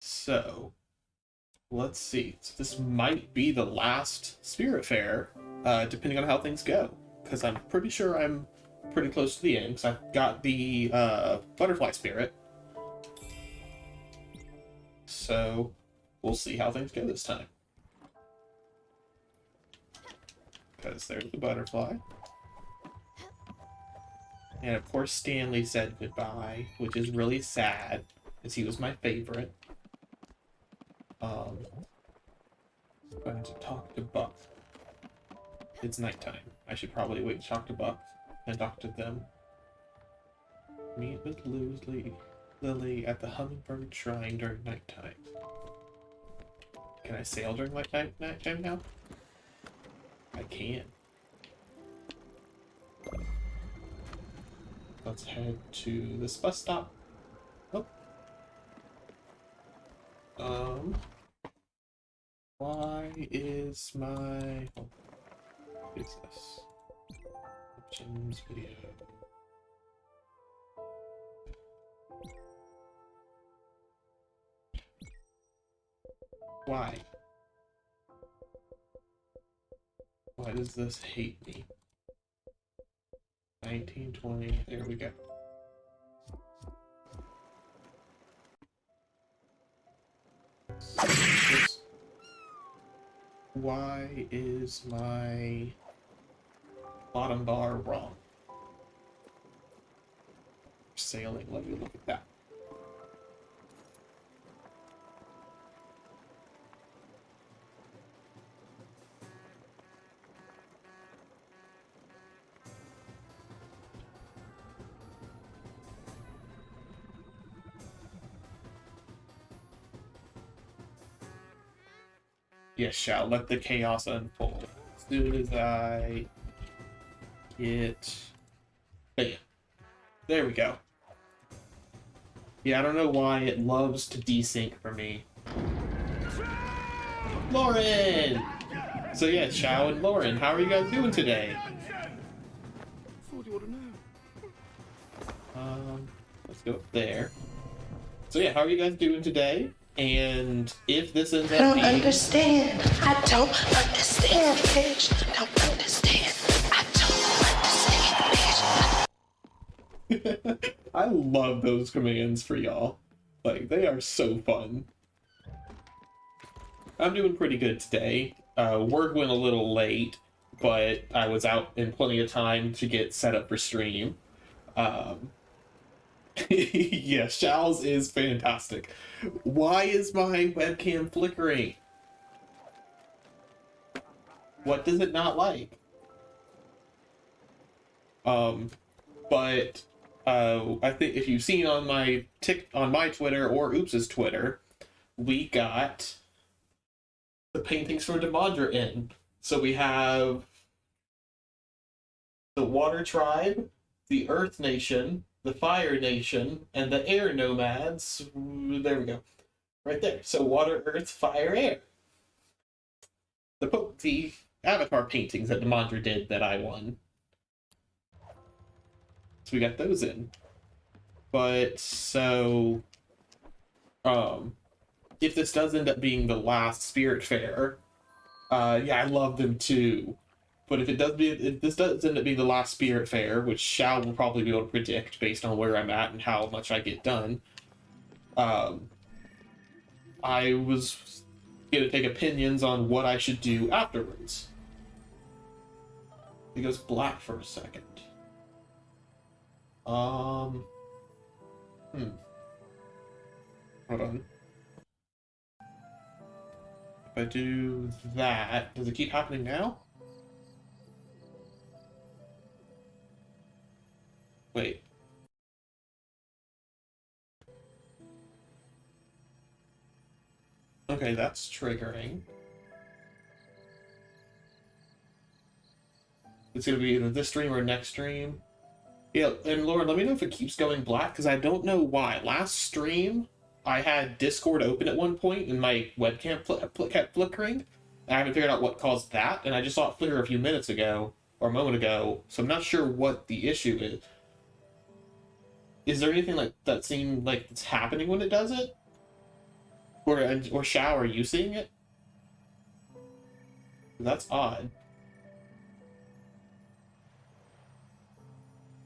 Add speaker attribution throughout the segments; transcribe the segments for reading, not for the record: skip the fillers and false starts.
Speaker 1: So, let's see. So this might be the last Spiritfarer, depending on how things go. Because I'm pretty sure I'm pretty close to the end, because I've got the butterfly spirit. So, we'll see how things go this time. Because there's the butterfly. And of course Stanley said goodbye, which is really sad, as he was my favorite. Going to talk to Buck. It's nighttime. I should probably wait to talk to Buck and talk to them. Meet with Lily at the Hummingbird Shrine during nighttime. Can I sail during nighttime now? I can. Let's head to this bus stop. Oh. Why is my... Oh, what is this? Options video. Why? Why does this hate me? 1920, there we go. Oops. Why is my bottom bar wrong? Sailing, let me look at that. Yes, shall let the chaos unfold. As soon as I get... Bam. There we go. Yeah, I don't know why it loves to desync for me. Lauren! So yeah, Shao and Lauren, how are you guys doing today? Let's go up there. So yeah, how are you guys doing today? And if this ends up
Speaker 2: I don't
Speaker 1: being...
Speaker 2: understand. I don't understand, bitch. Don't understand. I don't understand, bitch.
Speaker 1: I love those commands for y'all. Like, they are so fun. I'm doing pretty good today. Work went a little late, but I was out in plenty of time to get set up for stream. Yeah, Shao's is fantastic. Why is my webcam flickering? What does it not like? But I think if you've seen on my Twitter or Oops's Twitter, we got the paintings for Demandra in. So we have the Water Tribe, the Earth Nation, the Fire Nation, and the Air Nomads. There we go. Right there. So Water, Earth, Fire, Air. The avatar paintings that Demandra did that I won. So we got those in. But, so... if this does end up being the last Spiritfarer, yeah, I love them too. But if this does end up being the last Spiritfarer, which Shao will probably be able to predict based on where I'm at and how much I get done, I was going to take opinions on what I should do afterwards. It goes black for a second. Hold on. If I do that, does it keep happening now? Wait. Okay, that's triggering. It's gonna be either this stream or next stream. Yeah, and Lauren, let me know if it keeps going black, because I don't know why. Last stream, I had Discord open at one point, and my webcam kept flickering. I haven't figured out what caused that, and I just saw it flicker a few minutes ago, or a moment ago, so I'm not sure what the issue is. Is there anything like that seemed like it's happening when it does it? Or Shao, are you seeing it? That's odd.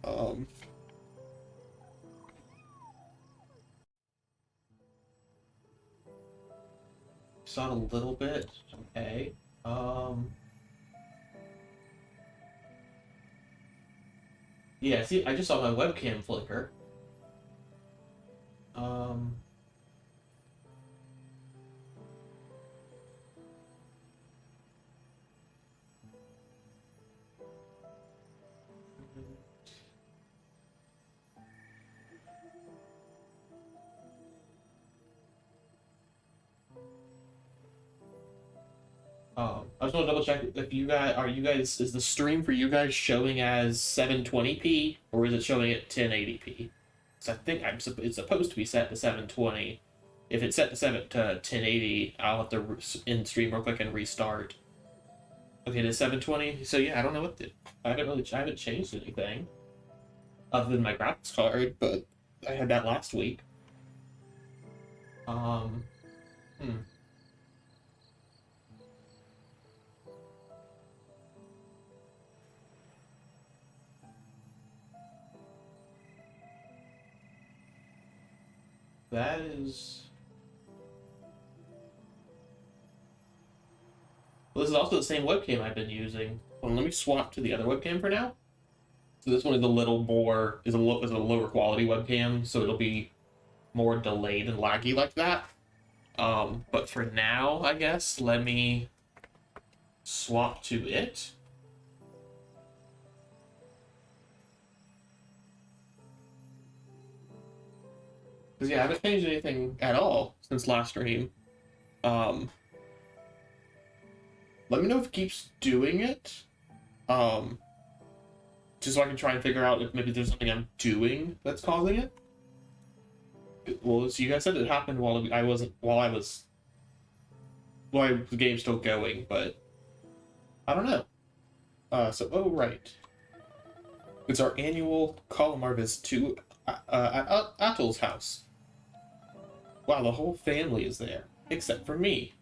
Speaker 1: Um, saw it a little bit. Okay. Yeah, see, I just saw my webcam flicker. Um, I just want to double check if you guys, is the stream for you guys showing as 720p or is it showing at 1080p? So I think it's supposed to be set to 720. If it's set to 1080, I'll have to in stream real quick and restart. Okay, it is 720. So yeah, I don't know I haven't changed anything other than my graphics card, but I had that last week. Um, hmm. That is. Well, this is also the same webcam I've been using. Well, let me swap to the other webcam for now. So this one is a little more is a lower quality webcam, so it'll be more delayed and laggy like that. But for now, I guess let me swap to it. Because yeah, I haven't changed anything at all since last stream. Let me know if it keeps doing it. Just so I can try and figure out if maybe there's something I'm doing that's causing it. Well, so you guys said it happened while the game's still going, but I don't know. Oh right, it's our annual Calamar visit to Atol's house. Wow, the whole family is there except for me.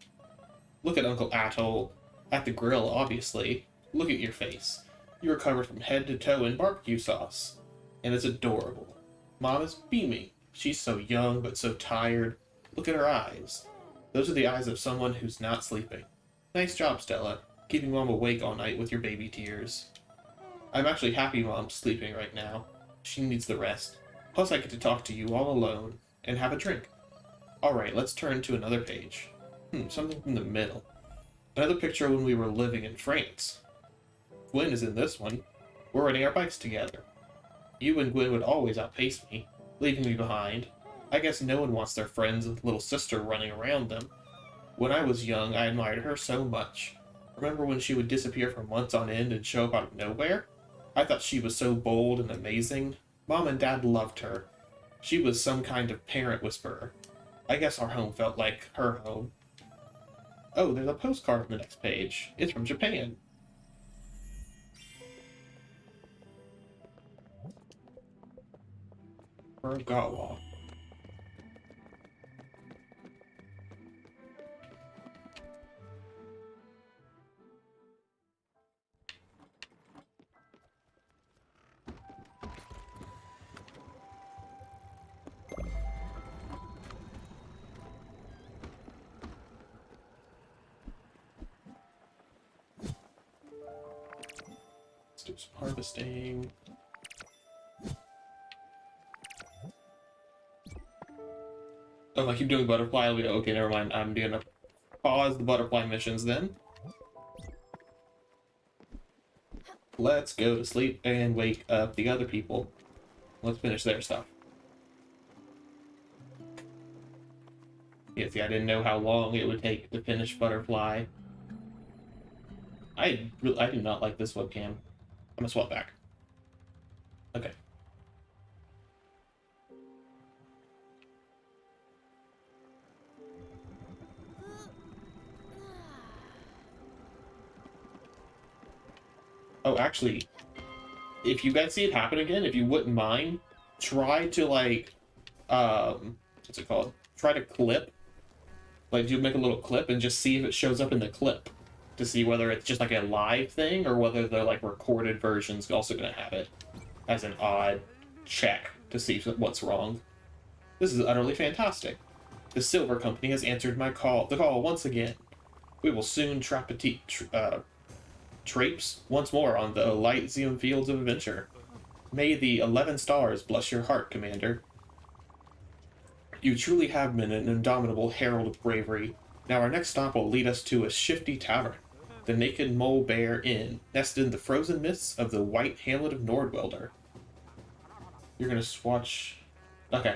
Speaker 1: Look at Uncle Atol at the grill, obviously. Look at your face. You're covered from head to toe in barbecue sauce, and it's adorable. Mom is beaming. She's so young but so tired. Look at her eyes. Those are the eyes of someone who's not sleeping. Nice job, Stella, keeping Mom awake all night with your baby tears. I'm actually happy Mom's sleeping right now. She needs the rest. Plus I get to talk to you all alone and have a drink. Alright, let's turn to another page. Something from the middle. Another picture when we were living in France. Gwen is in this one. We're riding our bikes together. You and Gwen would always outpace me, leaving me behind. I guess no one wants their friend's little sister running around them. When I was young, I admired her so much. Remember when she would disappear for months on end and show up out of nowhere? I thought she was so bold and amazing. Mom and Dad loved her. She was some kind of parent whisperer. I guess our home felt like her home. Oh, there's a postcard on the next page. It's from Japan. Furugawa. Let's do some harvesting. Oh, I keep doing butterfly. I'll be okay. Never mind. I'm gonna pause the butterfly missions then. Let's go to sleep and wake up the other people. Let's finish their stuff. Yeah, see, I didn't know how long it would take to finish butterfly. I do not like this webcam. I'm gonna swap back. Okay. Oh, actually, if you guys see it happen again, if you wouldn't mind, try to like, what's it called? Try to clip Like, do make a little clip and just see if it shows up in the clip to see whether it's just like a live thing or whether the like recorded version's also going to have it as an odd check to see what's wrong. This is utterly fantastic. The Silver Company has answered the call once again. We will soon traipse once more on the Elysium fields of adventure. May the 11 stars bless your heart, Commander. You truly have been an indomitable herald of bravery. Now our next stop will lead us to a shifty tavern, the Naked Mole Bear Inn, nested in the frozen mists of the white hamlet of Nordwelder. You're gonna swatch... Okay.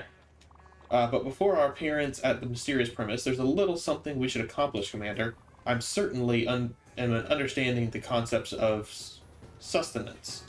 Speaker 1: But before our appearance at the mysterious premise, there's a little something we should accomplish, Commander. I'm certainly understanding the concepts of sustenance.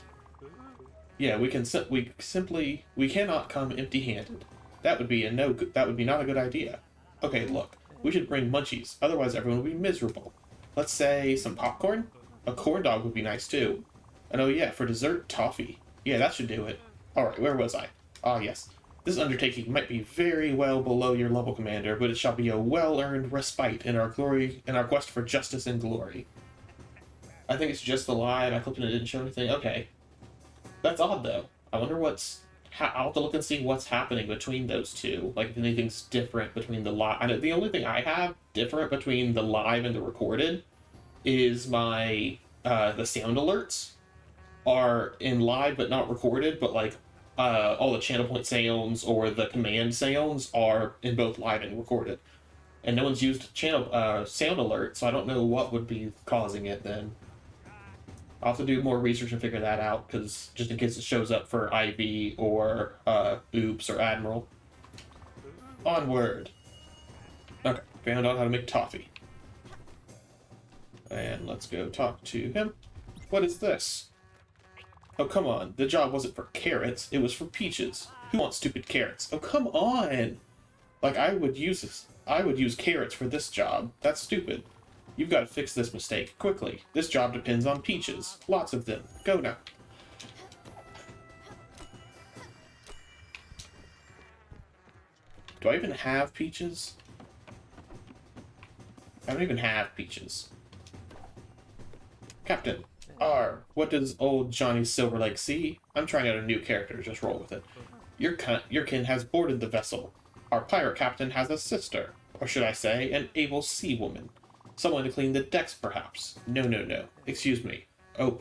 Speaker 1: Yeah, we cannot come empty-handed. That would be not a good idea. Okay, look, we should bring munchies, otherwise everyone will be miserable. Let's say some popcorn? A corn dog would be nice too. And oh yeah, for dessert, toffee. Yeah, that should do it. Alright, where was I? Ah, yes. This undertaking might be very well below your level, Commander, but it shall be a well-earned respite in our quest for justice and glory. I think it's just the live. I clicked and it didn't show anything. Okay. That's odd, though. I wonder I'll have to look and see what's happening between those two. Like, if anything's different between the live... The only thing I have different between the live and the recorded is my... the sound alerts are in live but not recorded, but, like, all the channel point sounds or the command sounds are in both live and recorded. And no one's used sound alert, so I don't know what would be causing it then. I'll have to do more research and figure that out, because just in case it shows up for IB or Oops or Admiral. Onward. Okay, found out how to make toffee. And let's go talk to him. What is this? Oh, come on. The job wasn't for carrots, it was for peaches. Who wants stupid carrots? Oh, come on! Like, I would use carrots for this job. That's stupid. You've got to fix this mistake quickly. This job depends on peaches. Lots of them. Go now. Do I even have peaches? I don't even have peaches. Captain. What does old Johnny Silverleg see? I'm trying out a new character, just roll with it. Your kin has boarded the vessel. Our pirate captain has a sister, or should I say, an able sea woman. Someone to clean the decks, perhaps. No. Excuse me. Oh,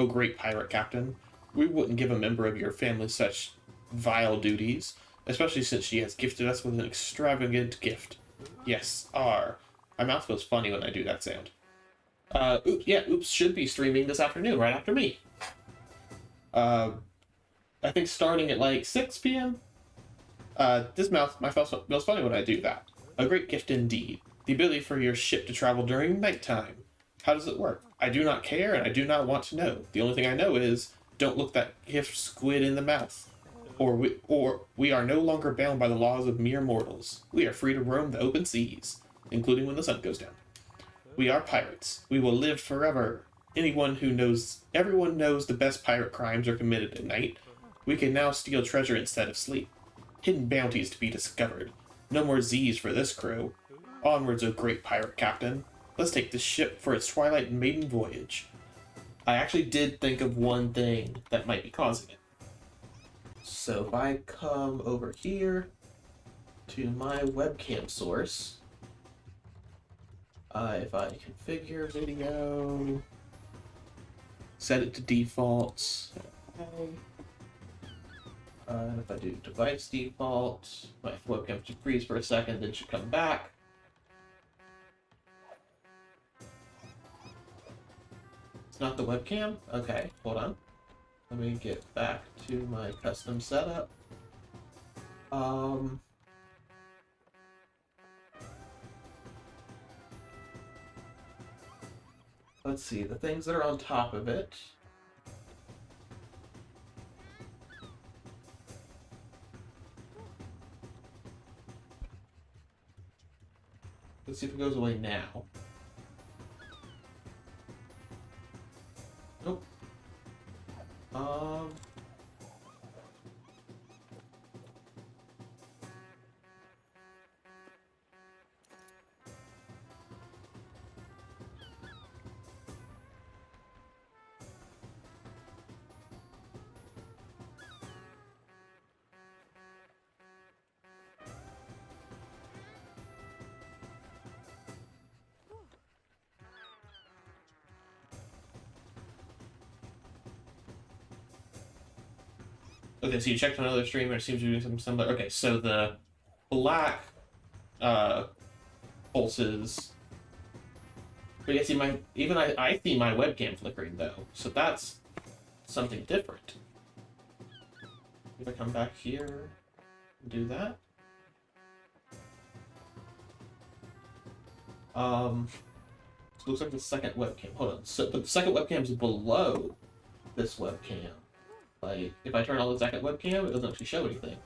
Speaker 1: great pirate captain. We wouldn't give a member of your family such vile duties, especially since she has gifted us with an extravagant gift. Yes, My mouth feels funny when I do that sound. Oops should be streaming this afternoon, right after me. I think starting at like 6 p.m. My mouth feels funny when I do that. A great gift indeed. The ability for your ship to travel during nighttime. How does it work? I do not care and I do not want to know. The only thing I know is, don't look that gift squid in the mouth. Or we are no longer bound by the laws of mere mortals. We are free to roam the open seas, including when the sun goes down. We are pirates. We will live forever. Everyone knows the best pirate crimes are committed at night. We can now steal treasure instead of sleep. Hidden bounties to be discovered. No more Z's for this crew. Onwards, O great pirate captain. Let's take this ship for its twilight maiden voyage. I actually did think of one thing that might be causing it. So if I come over here to my webcam source, if I configure video, set it to defaults, if I do device default, my webcam should freeze for a second, then should come back. It's not the webcam? Okay, hold on. Let me get back to my custom setup. Let's see, the things that are on top of it. Let's see if it goes away now. Nope. Okay, so you checked on another streamer, it seems you're doing something similar. Okay, so the black pulses. But yeah, see, I see my webcam flickering though, so that's something different. If I come back here and do that. So it looks like the second webcam. Hold on. So, but the second webcam is below this webcam. Like, if I turn on the second webcam, it doesn't actually show anything.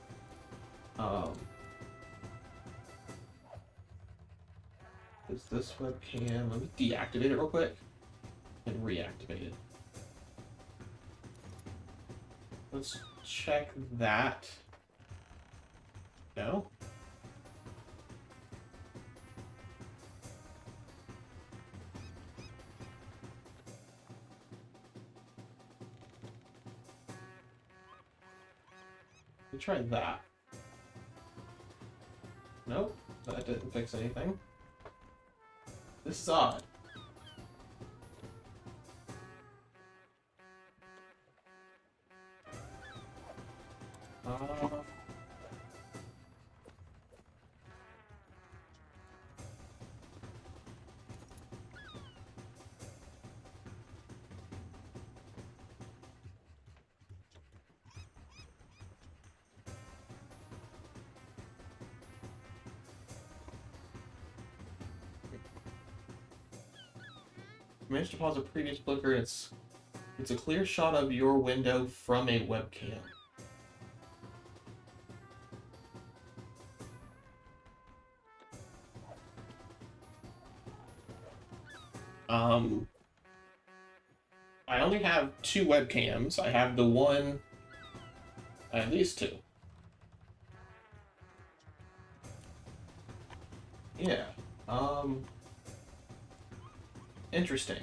Speaker 1: Is this webcam? Let me deactivate it real quick and reactivate it. Let's check that. No? Let me try that. Nope, that didn't fix anything. This is odd. Managed to pause a previous flicker. It's a clear shot of your window from a webcam. I only have 2 webcams. I have the one. I have these 2. Yeah. Interesting.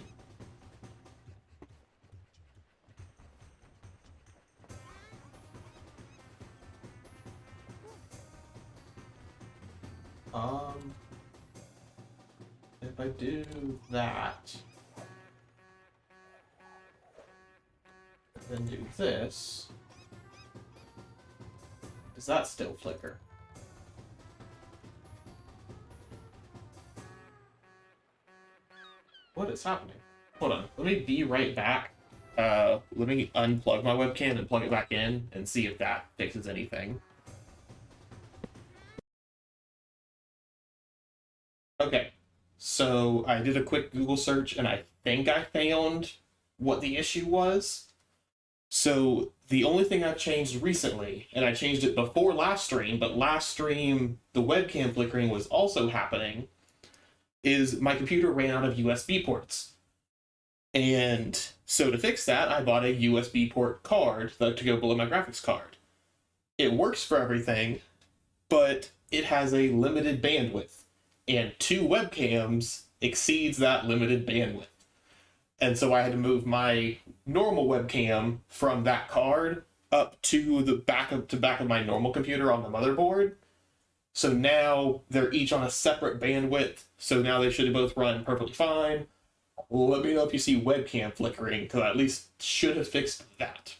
Speaker 1: If I do that, then do this, does that still flicker? What is happening? Hold on, let me be right back. Let me unplug my webcam and plug it back in and see if that fixes anything. Okay, so I did a quick Google search and I think I found what the issue was. So the only thing I've changed recently, and I changed it before last stream, but last stream the webcam flickering was also happening, is my computer ran out of USB ports. And so to fix that, I bought a USB port card to go below my graphics card. It works for everything, but it has a limited bandwidth, and 2 webcams exceeds that limited bandwidth. And so I had to move my normal webcam from that card up to the back of my normal computer on the motherboard. So now they're each on a separate bandwidth. So now they should both run perfectly fine. Let me know if you see webcam flickering, because I at least should have fixed that.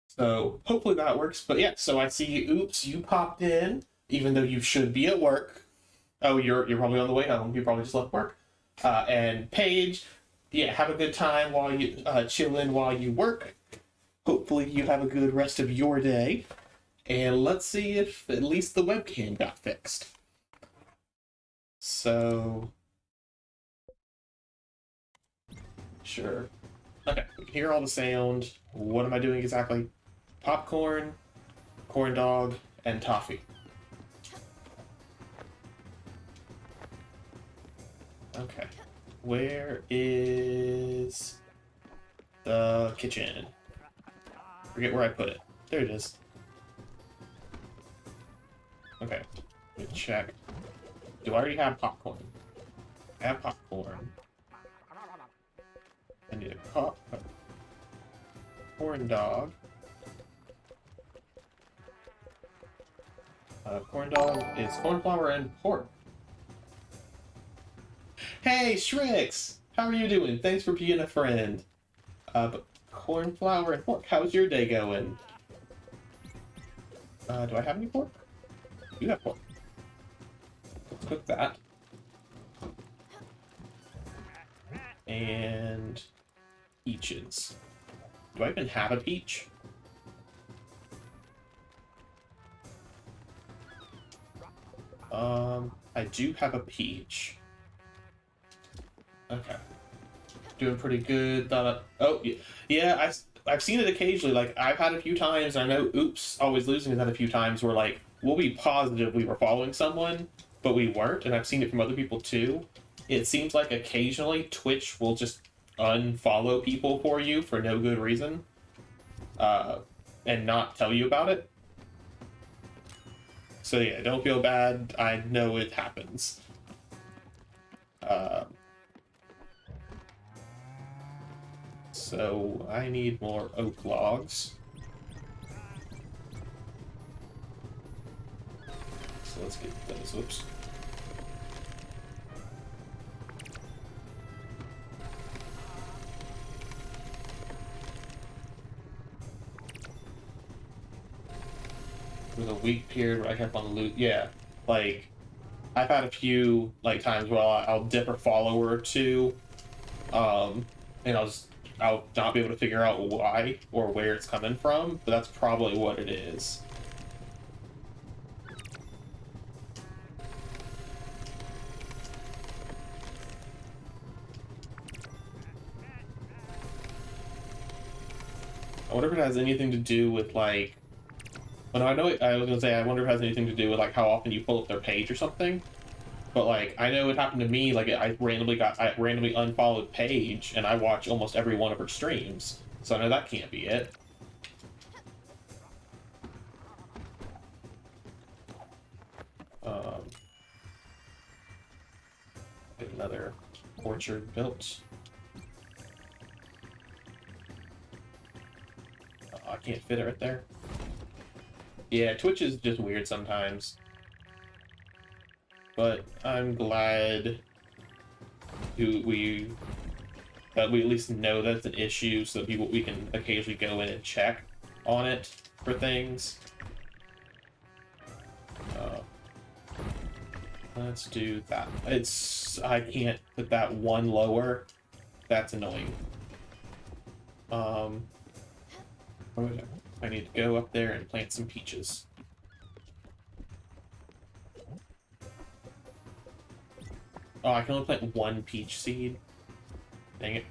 Speaker 1: So hopefully that works. But yeah, so I see, oops, you popped in, even though you should be at work. Oh, you're probably on the way home. You probably just left work. And Paige, yeah, have a good time while you chilling while you work. Hopefully you have a good rest of your day. And let's see if at least the webcam got fixed. So, sure. Okay, we can hear all the sound. What am I doing exactly? Popcorn, corn dog, and toffee. Okay. Where is the kitchen? Forget where I put it. There it is. Okay. Let me check. Do I already have popcorn? I have popcorn. I need a corn dog. Corn dog is corn flour and pork. Hey, Shrix! How are you doing? Thanks for being a friend. But popcorn, flour, and pork. How's your day going? Do I have any pork? You have pork. Let's cook that. And peaches. Do I even have a peach? I do have a peach. Okay. Doing pretty good. Oh, yeah, I've seen it occasionally. Like, I've had a few times, I know Oops Always Losing has had a few times where, like, we'll be positive we were following someone, but we weren't, and I've seen it from other people too. It seems like occasionally Twitch will just unfollow people for you for no good reason, and not tell you about it. So yeah, don't feel bad. I know it happens. So I need more oak logs. So let's get those. Oops. There was a week period where I kept on loot. Yeah, like I've had a few like times where I'll dip a follower or two, and I'll not be able to figure out why or where it's coming from, but that's probably what it is. I wonder if it has anything to do with like. Well, no, I know. I was gonna say I wonder if it has anything to do with like how often you pull up their page or something. But like I know it happened to me. Like I randomly unfollowed Paige, and I watch almost every one of her streams. So I know that can't be it. Get another orchard built. Oh, I can't fit it right there. Yeah, Twitch is just weird sometimes. But I'm glad we at least know that's an issue, so that we can occasionally go in and check on it for things. Let's do that. I can't put that one lower. That's annoying. I need to go up there and plant some peaches. Oh, I can only plant one peach seed. Dang it.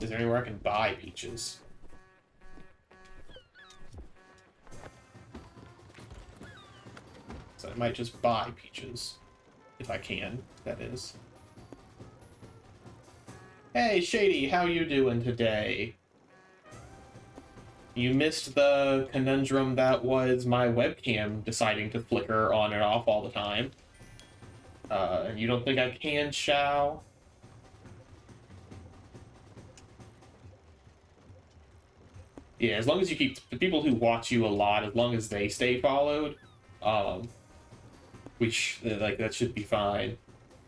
Speaker 1: Is there anywhere I can buy peaches? So I might just buy peaches. If I can, that is. Hey, Shady, how you doing today? You missed the conundrum that was my webcam deciding to flicker on and off all the time. And you don't think I can, shall? Yeah, as long as you keep the people who watch you a lot, as long as they stay followed, like that should be fine.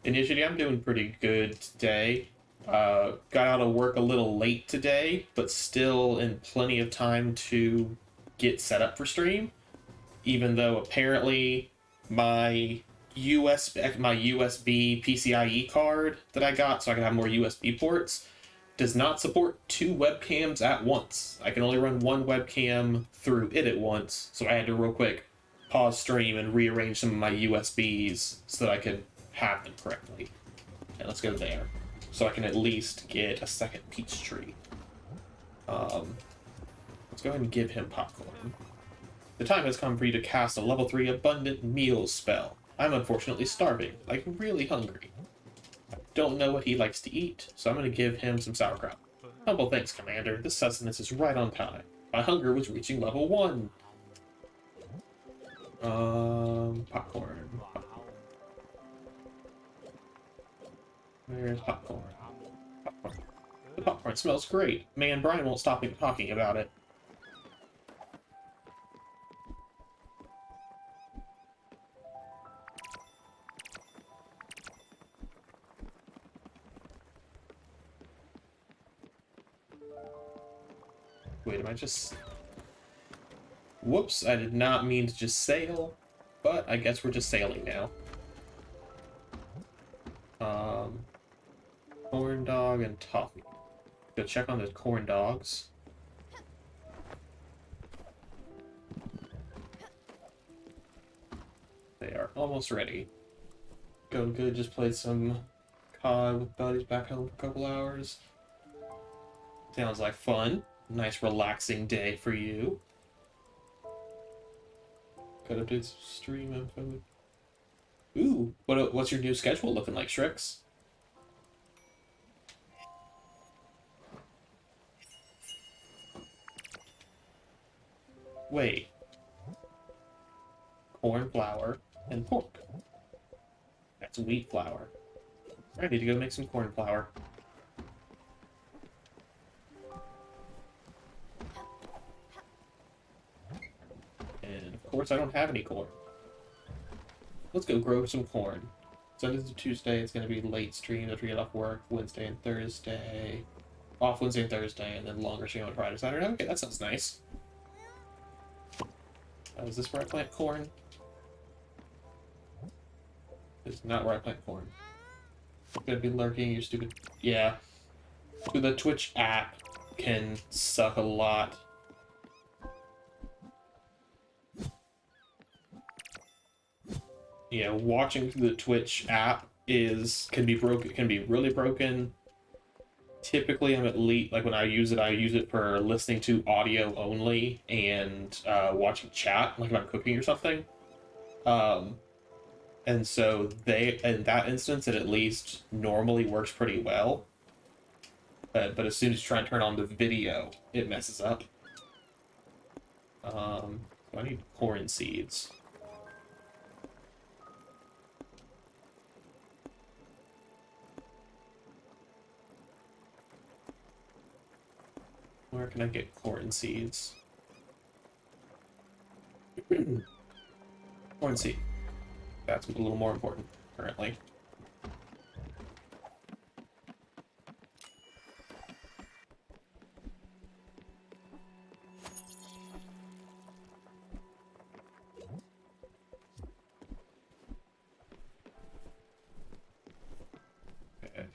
Speaker 1: Initially, I'm doing pretty good today. Got out of work a little late today, but still in plenty of time to get set up for stream. Even though apparently my USB PCIe card that I got so I can have more USB ports does not support two webcams at once. I can only run one webcam through it at once, so I had to real quick pause stream and rearrange some of my USBs so that I could have them correctly. And let's go there. So I can at least get a second peach tree. Let's go ahead and give him popcorn. The time has come for you to cast a level 3 abundant meals spell. I'm unfortunately starving, like really hungry. I don't know what he likes to eat, so I'm going to give him some sauerkraut. Humble thanks, Commander. This sustenance is right on time. My hunger was reaching level 1. Popcorn. Where's popcorn? Popcorn. The popcorn smells great. Man, Brian won't stop me talking about it. Wait, am I just... Whoops, I did not mean to just sail, but I guess we're just sailing now. Corn dog and toffee. Go check on the corn dogs. They are almost ready. Going good, just played some COD with buddies back home for a couple hours. Sounds like fun. Nice relaxing day for you. Could update some stream info. Ooh, what's your new schedule looking like, Shrix? Wait. Corn flour and pork. That's wheat flour. I need to go make some corn flour. And of course I don't have any corn. Let's go grow some corn. Sunday to Tuesday, it's going to be late stream after we get off work. Wednesday and Thursday. Off Wednesday and Thursday, and then longer stream on Friday, Saturday. Okay, that sounds nice. Is this where I plant corn? This is not where I plant corn. I'm gonna be lurking, you stupid... Yeah. The Twitch app can suck a lot. Yeah, watching through the Twitch app can be broken, can be really broken. Typically, I'm at least, like when I use it for listening to audio only and watching chat, like if I'm cooking or something. And so in that instance, it at least normally works pretty well. But as soon as you try and turn on the video, it messes up. So I need corn seeds. Where can I get corn seeds? Corn seed. That's a little more important currently. Okay.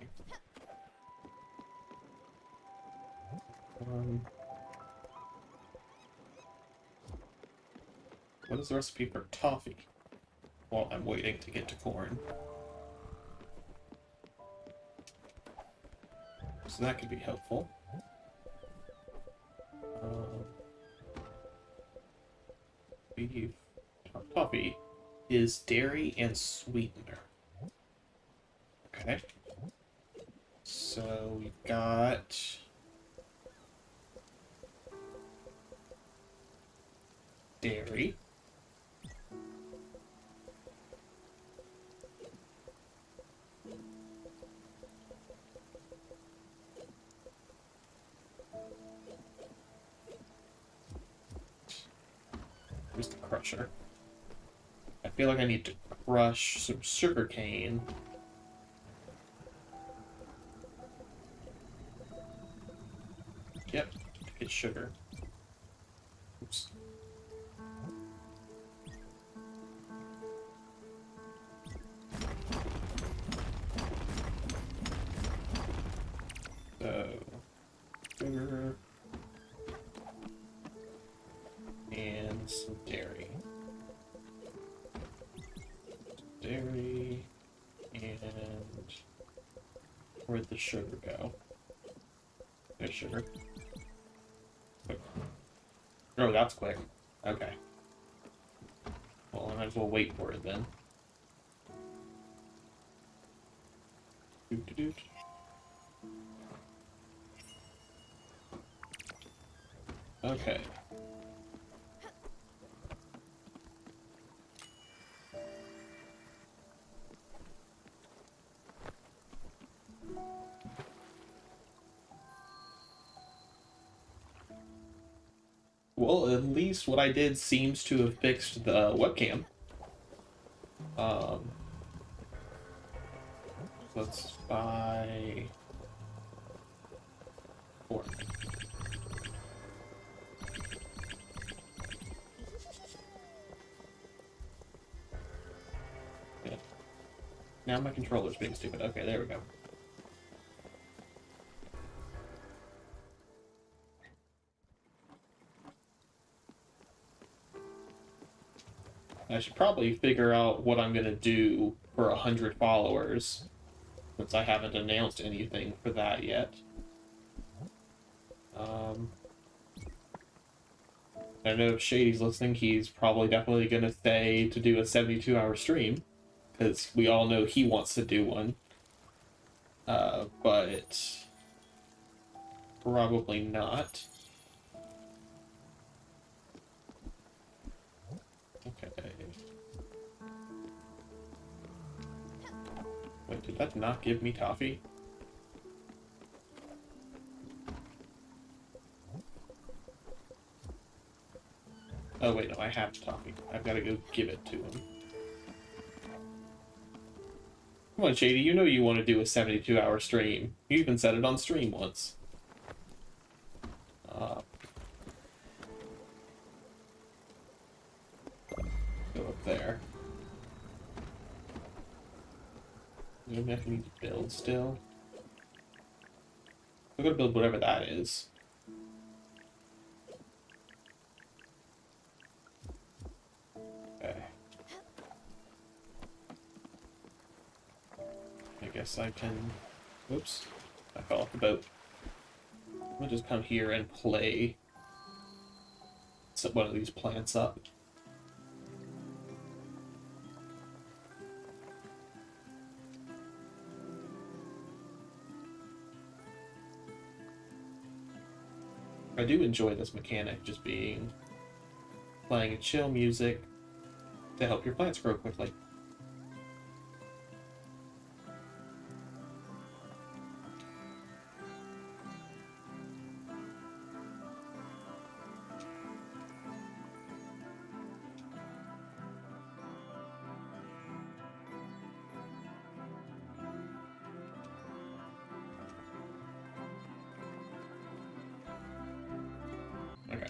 Speaker 1: What is the recipe for toffee? While I'm waiting to get to corn. So that could be helpful. Beef. Toffee is dairy and sweetener. Okay. So we've got... dairy. Here's the crusher. I feel like I need to crush some sugar cane. Yep, to get sugar. Oops. So, sugar and some dairy. Dairy and where'd the sugar go? There's sugar. Quick. Oh, that's quick. Okay. Well, I might as well wait for it then. Doot-doot-doot. Okay. Well, at least what I did seems to have fixed the webcam. Let's buy corn. Now my controller's being stupid. Okay, there we go. I should probably figure out what I'm gonna do for 100 followers, since I haven't announced anything for that yet. I know if Shady's listening, he's probably definitely gonna say to do a 72-hour stream, because we all know he wants to do one. But probably not. Okay. Wait, did that not give me toffee? Oh wait, no, I have toffee. I've got to go give it to him. Come on, Shady, you know you want to do a 72-hour stream. You even said it on stream once. Go up there. Maybe I need to build still. I'm gonna build whatever that is. Okay. I guess I can... Whoops. I fell off the boat. I'm gonna just come here and play one of these plants up. I do enjoy this mechanic, just being playing a chill music to help your plants grow quickly. Okay,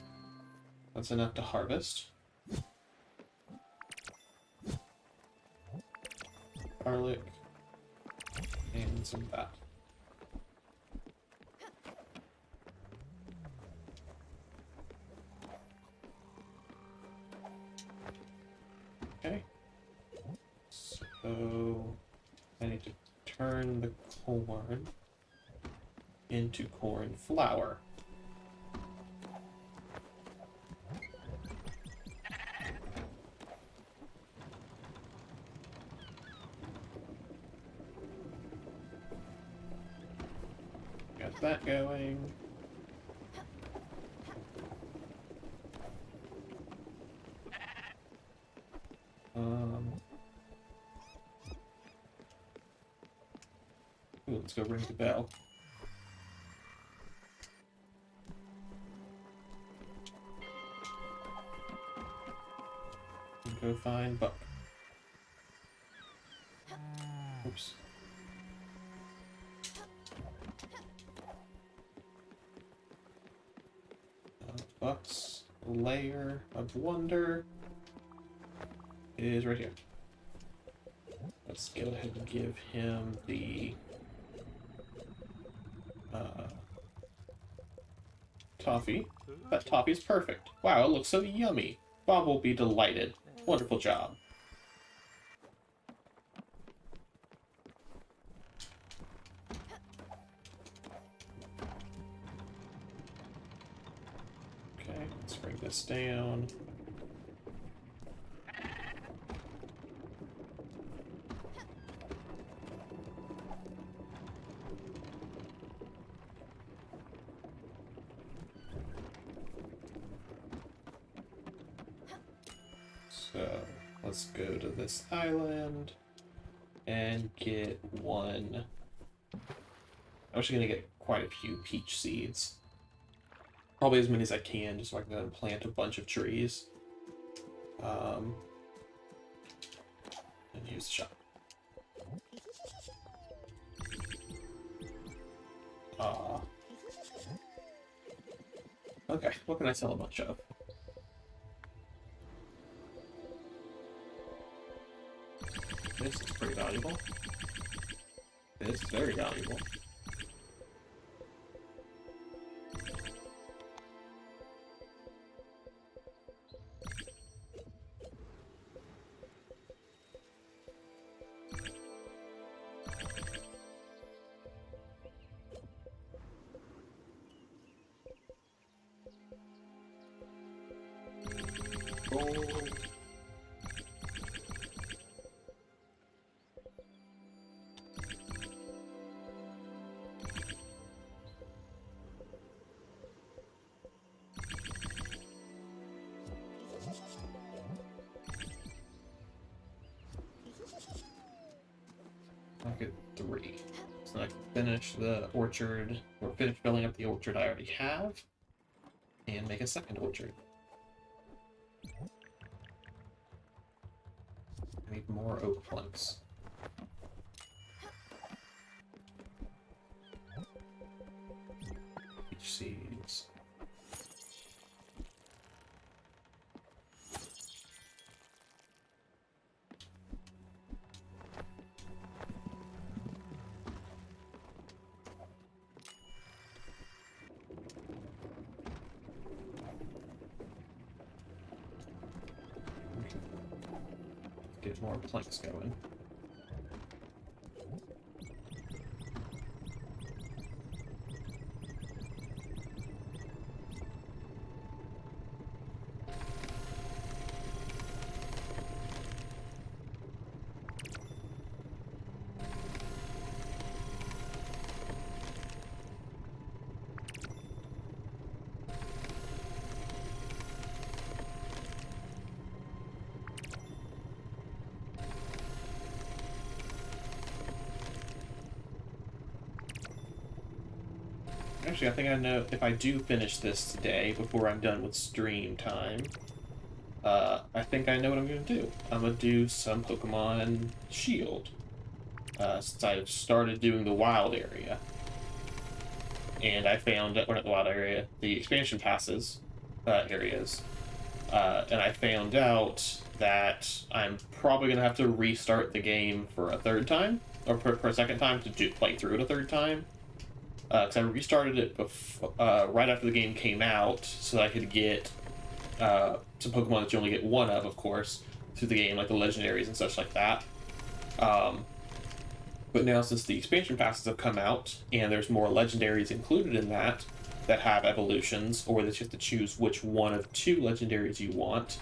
Speaker 1: that's enough to harvest. Garlic and some of that. Okay, so I need to turn the corn into corn flour. Got that going. Ooh, let's go ring the bell. And go find Buck. Oops. Buck's layer of wonder is right here. Let's go ahead and give him the toffee. That toffee is perfect. Wow, it looks so yummy. Bob will be delighted. Wonderful job. Okay, let's bring this down. So let's go to this island and get one. I'm actually gonna get quite a few peach seeds. Probably as many as I can, just so I can go and plant a bunch of trees. And use the shop. Okay, what can I sell a bunch of? This is pretty valuable. This is very valuable. Gold. I get 3. So I can finish the orchard, or finish filling up the orchard I already have, and make a second orchard. I need more oak planks. Peach seeds. Get more planks going. Actually, I think I know if I do finish this today before I'm done with stream time, I think I know what I'm going to do. I'm going to do some Pokemon Shield, since I've started doing the wild area. And I found, or not the wild area, the expansion passes areas. And I found out that I'm probably going to have to restart the game for a third time, or for a second time to play through it a third time. Because I restarted it right after the game came out, so that I could get some Pokemon that you only get one of course, through the game, like the legendaries and such like that. But now, since the expansion passes have come out, and there's more legendaries included in that have evolutions, or that you have to choose which one of 2 legendaries you want,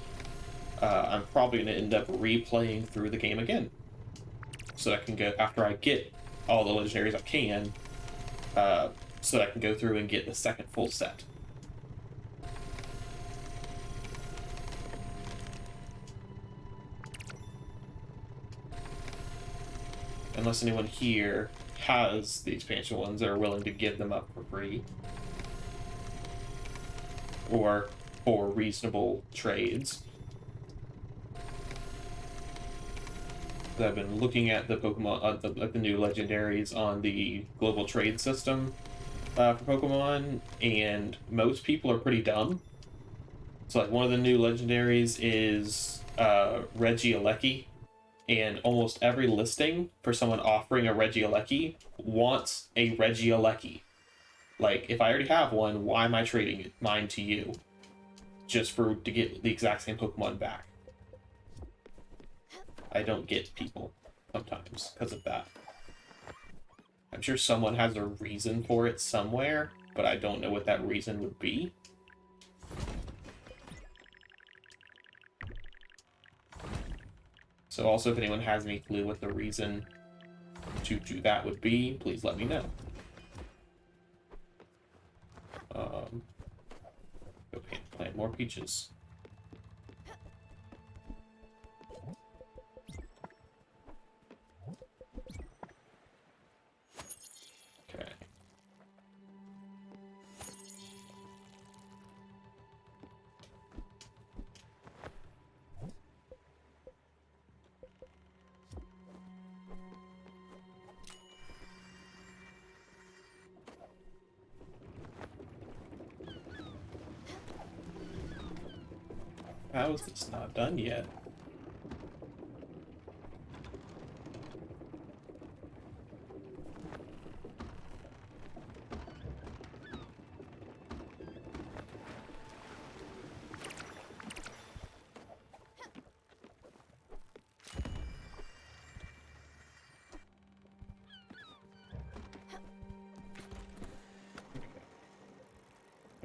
Speaker 1: I'm probably going to end up replaying through the game again. So that I can go, after I get all the legendaries I can, so that I can go through and get the second full set. Unless anyone here has the expansion ones that are willing to give them up for free. Or for reasonable trades. I've been looking at the Pokemon, the new legendaries on the global trade system for Pokemon, and most people are pretty dumb. So, like, one of the new legendaries is Regieleki, and almost every listing for someone offering a Regieleki wants a Regieleki. Like, if I already have one, why am I trading mine to you? Just to get the exact same Pokemon back. I don't get people sometimes because of that. I'm sure someone has a reason for it somewhere, but I don't know what that reason would be. So also, if anyone has any clue what the reason to do that would be, please let me know. Okay, plant more peaches. Okay. How is this not done yet?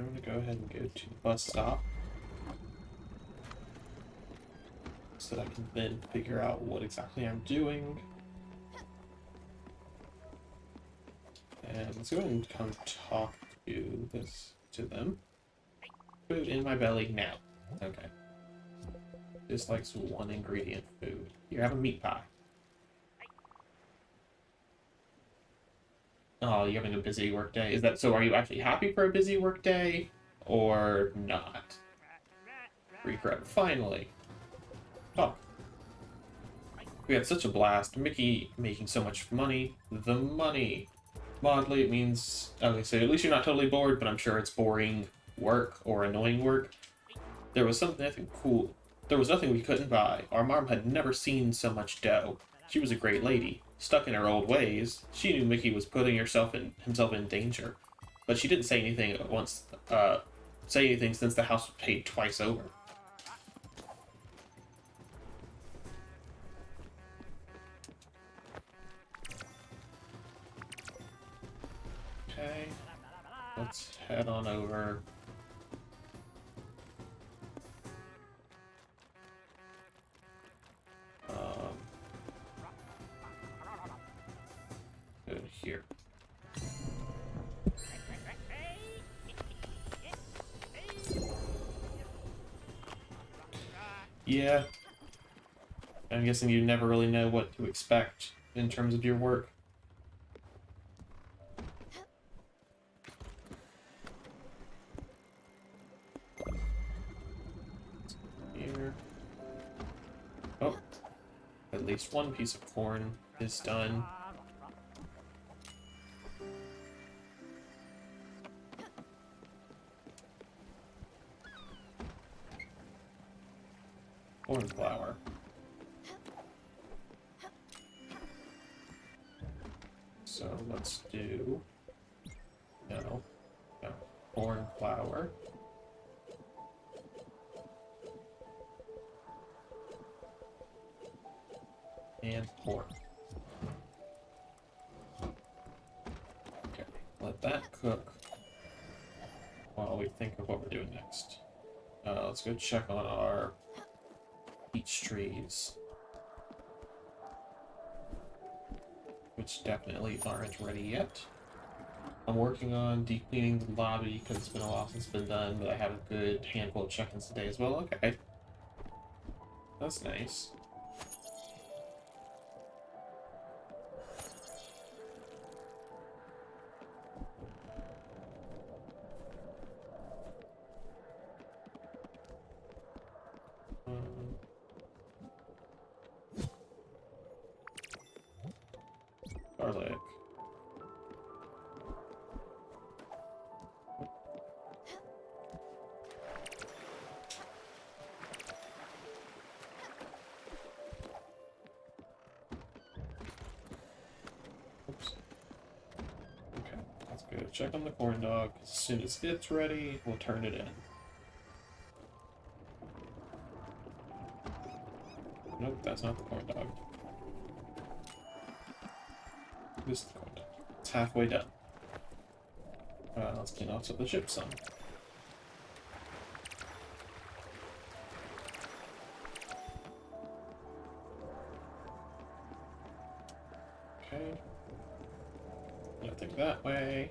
Speaker 1: I'm gonna go ahead and go to the bus stop so that I can then figure out what exactly I'm doing. And let's go ahead and come talk to them. Food in my belly now. Okay. This likes one ingredient food. Here, have a meat pie. Oh, you're having a busy work day. Is that so? Are you actually happy for a busy work day, or not? Regret. Finally. Oh, we had such a blast. Mickey making so much money. The money. Oddly, it means okay. So at least you're not totally bored, but I'm sure it's boring work or annoying work. There was nothing cool. There was nothing we couldn't buy. Our mom had never seen so much dough. She was a great lady. Stuck in her old ways, she knew Mickey was putting himself in danger. But she didn't say anything since the house was paid twice over. Okay. Let's head on over. Good here. Yeah. I'm guessing you never really know what to expect in terms of your work. Here. Oh. At least one piece of corn is done. Corn flour. So let's do no corn flour. And corn. Okay, let that cook while we think of what we're doing next. Let's go check on our peach trees, which definitely aren't ready yet. I'm working on deep cleaning the lobby because it's been a while since it's been done, but I have a good handful of check-ins today as well. Okay, that's nice. Garlic. Oops. Okay, let's go check on the corn dog. As soon as it's ready, we'll turn it in. Nope, that's not the corn dog. This is the corn dog. It's halfway done. Let's clean off some of the chips some. Okay. Nothing that way.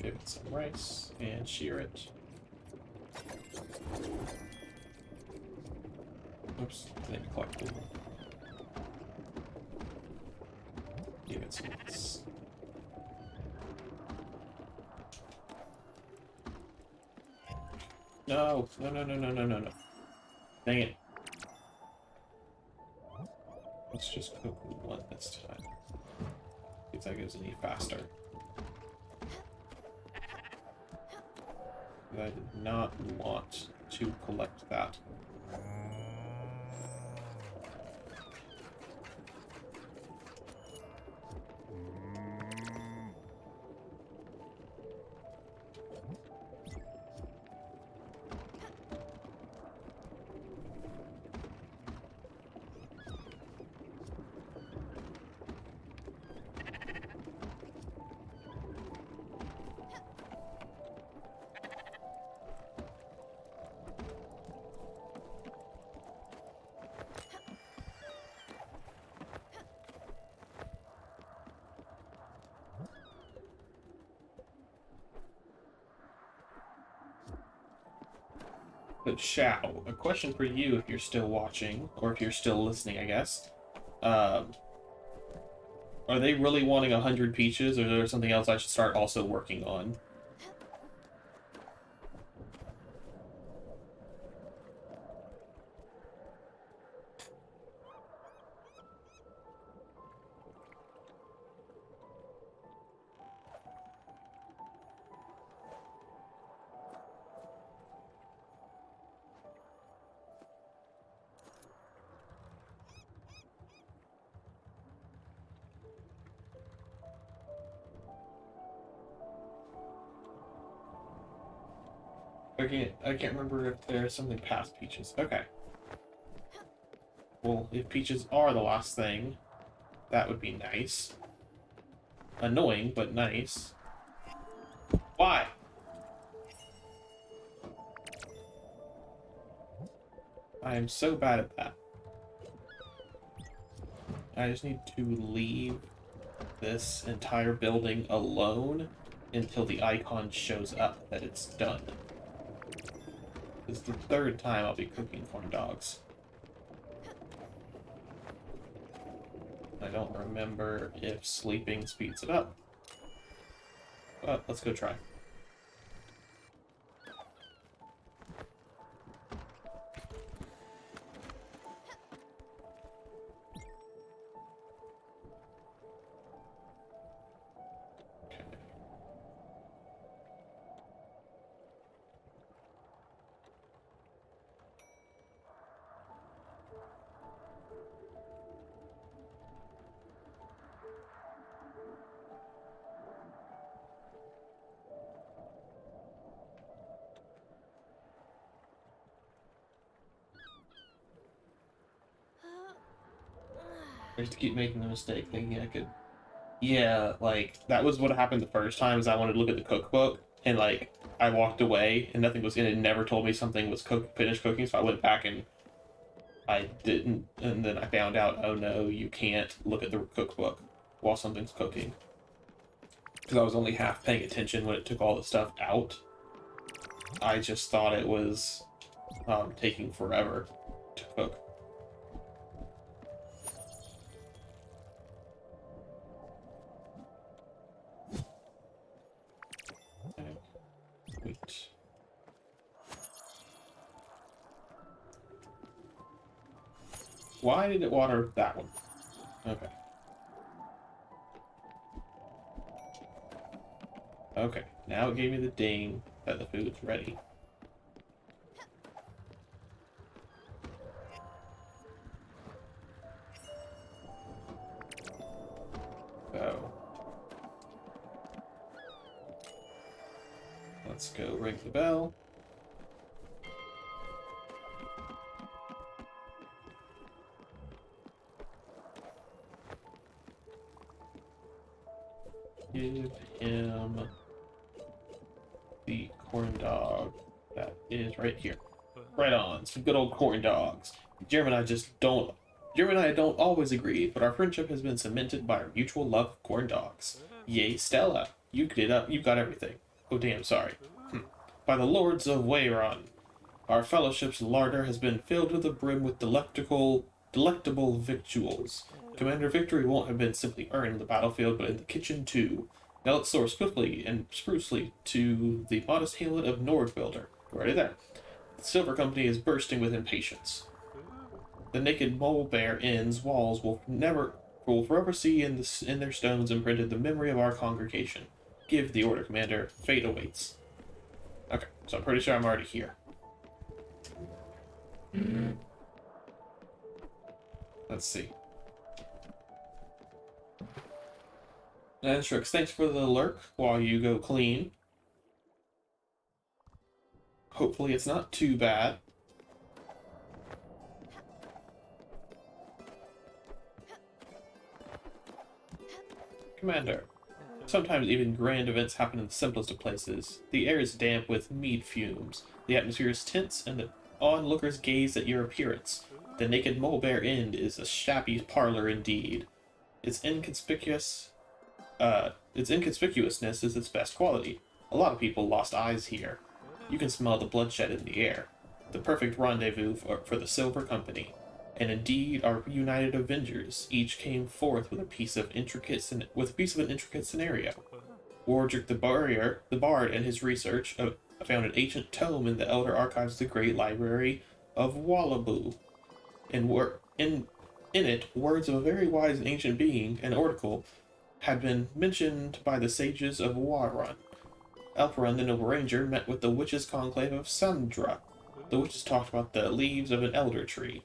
Speaker 1: Give it some rice and shear it. Oops, I need to collect them. Give it some rice. No, no, no, no, no, no, no, no. Dang it. Let's just cook one this time. See if that goes any faster. I did not want to collect that. But Shao, a question for you if you're still watching, or if you're still listening, I guess. Um, are they really wanting 100 peaches, or is there something else I should start also working on? I can't remember if there's something past peaches. Okay. Well, if peaches are the last thing, that would be nice. Annoying, but nice. Why? I am so bad at that. I just need to leave this entire building alone until the icon shows up that it's done. This is the third time I'll be cooking corn dogs. I don't remember if sleeping speeds it up. But let's go try. I just keep making the mistake thinking I could. Yeah, like that was what happened the first time. Is I wanted to look at the cookbook and like I walked away and nothing was in it. Never told me something was finished cooking, so I went back and I didn't. And then I found out, oh no, you can't look at the cookbook while something's cooking. Because I was only half paying attention when it took all the stuff out. I just thought it was taking forever to cook. Wait. Why did it water that one? Okay. Okay, now it gave me the ding that the food's ready. So let's go ring the bell. Give him the corn dog that is right here. Right on, some good old corn dogs. Jeremy and I don't always agree, but our friendship has been cemented by our mutual love of corn dogs. Yay, Stella, you got everything. Oh damn, sorry. By the lords of Wayron, our fellowship's larder has been filled to the brim with delectable victuals. Commander, victory won't have been simply earned in the battlefield, but in the kitchen too. Now let's soar swiftly and sprucely to the modest hamlet of Nordwilder. Already there. The Silver Company is bursting with impatience. The naked mole bear inn's walls will forever see in their stones imprinted the memory of our congregation. Give the order, Commander. Fate awaits. Okay, so I'm pretty sure I'm already here. Let's see. And Shrix, thanks for the lurk while you go clean. Hopefully it's not too bad. Commander, sometimes even grand events happen in the simplest of places. The air is damp with mead fumes, the atmosphere is tense, and the onlookers gaze at your appearance. The naked mole bear inn is a shabby parlor indeed. Its inconspicuousness is its best quality. A lot of people lost eyes here. You can smell the bloodshed in the air. the perfect rendezvous for the Silver Company. And indeed, our united Avengers each came forth with a piece of an intricate scenario. Wardrick the Bard, and his research found an ancient tome in the Elder Archives of the Great Library of Wallaboo. In it, words of a very wise and ancient being, an oracle, had been mentioned by the sages of Warrun. Elperun, the noble ranger, met with the witches' conclave of Sandra. The witches talked about the leaves of an elder tree,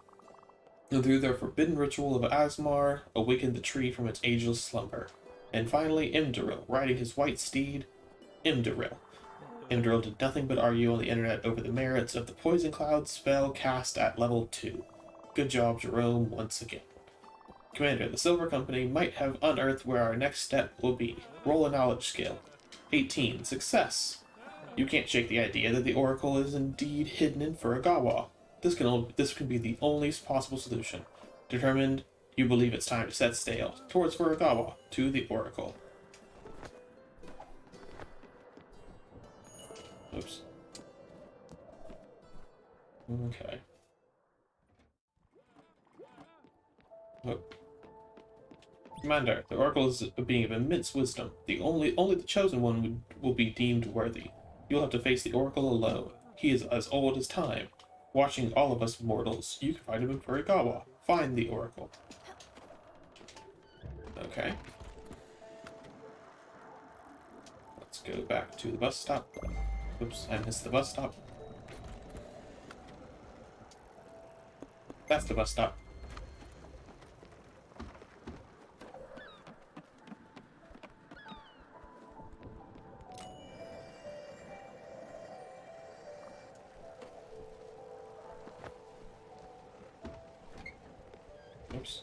Speaker 1: and through their forbidden ritual of Asmar, awakened the tree from its ageless slumber. And finally, Imdaril, riding his white steed, Imdaril. Imdaril did nothing but argue on the internet over the merits of the Poison Cloud spell cast at level 2. Good job, Jerome, once again. Commander, the Silver Company might have unearthed where our next step will be. Roll a knowledge skill. 18. Success. You can't shake the idea that the Oracle is indeed hidden in Furugawa. This can be the only possible solution. Determined, you believe it's time to set sail towards Furugawa, to the Oracle. Oops. Okay. Oh. Commander, the Oracle is a being of immense wisdom. Only the chosen one will be deemed worthy. You'll have to face the Oracle alone. He is as old as time. Watching all of us mortals, you can find him in Furugawa. Find the Oracle. Okay. Let's go back to the bus stop. Oops, I missed the bus stop. That's the bus stop. Oops.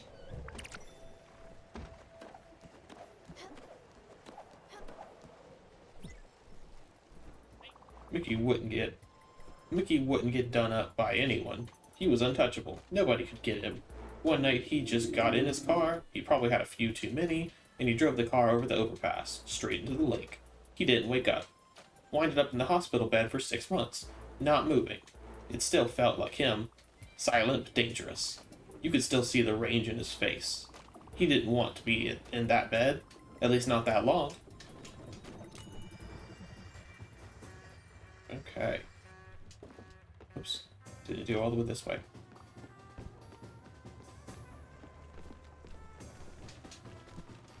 Speaker 1: Mickey wouldn't get done up by anyone. He was untouchable. Nobody could get him. One night he just got in his car, he probably had a few too many, and he drove the car over the overpass, straight into the lake. He didn't wake up. Winded up in the hospital bed for 6 months, not moving. It still felt like him. Silent but dangerous. You could still see the range in his face. He didn't want to be in that bed, at least not that long. Okay. Oops. Didn't do all the way this way.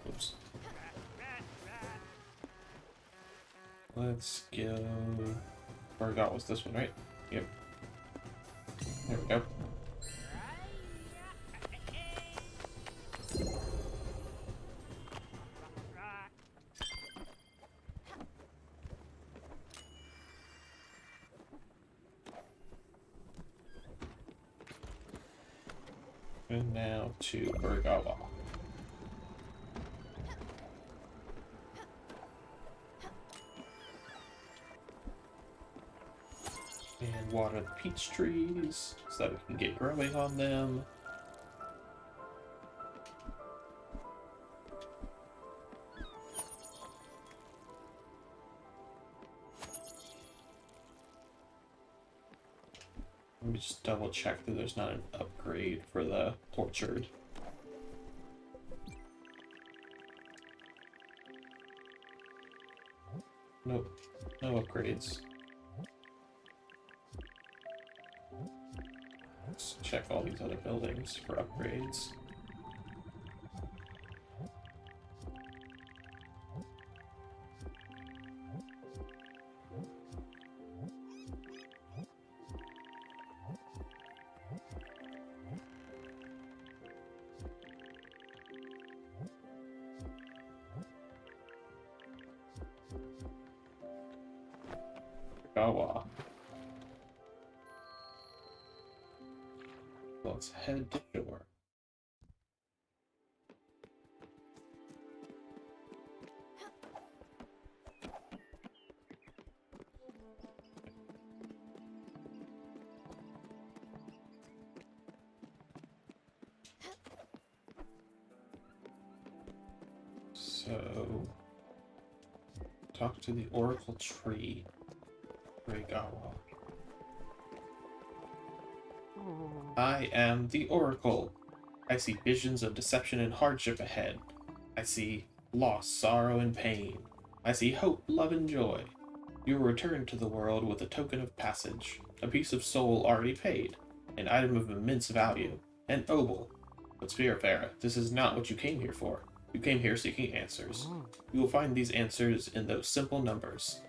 Speaker 1: Oops. Let's go... Forgot was this one, right? Yep. There we go. And now to Furugawa. And water the peach trees so that we can get growing on them. Let me just double check that there's not an upgrade for the orchard. Nope, no upgrades. Let's check all these other buildings for upgrades. Furugawa. Let's head to shore. So, talk to the Oracle Tree, Furugawa. I am the Oracle. I see visions of deception and hardship ahead. I see loss, sorrow, and pain. I see hope, love, and joy. You will return to the world with a token of passage, a piece of soul already paid, an item of immense value, an obol. But Spiritfarer, this is not what you came here for. You came here seeking answers. You will find these answers in those simple numbers.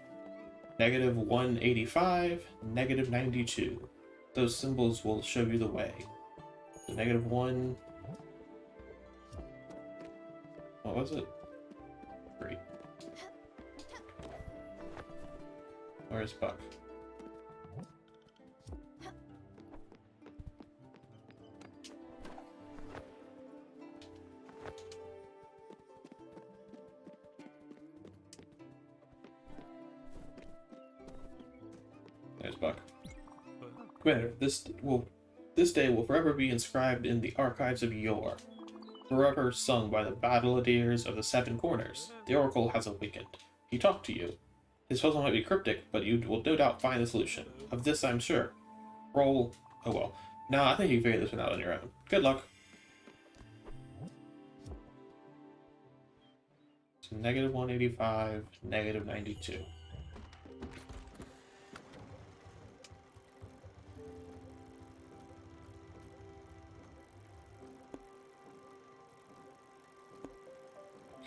Speaker 1: -185, -92. Those symbols will show you the way. The -1... What was it? 3. Where's Buck? There's Buck. Commander, this day will forever be inscribed in the archives of yore. Forever sung by the battleadiers of the Seven Corners. The Oracle has awakened. He talked to you. His puzzle might be cryptic, but you will no doubt find the solution. Of this I'm sure. Roll... Oh well. No, I think you can figure this one out on your own. Good luck. So -185, -92.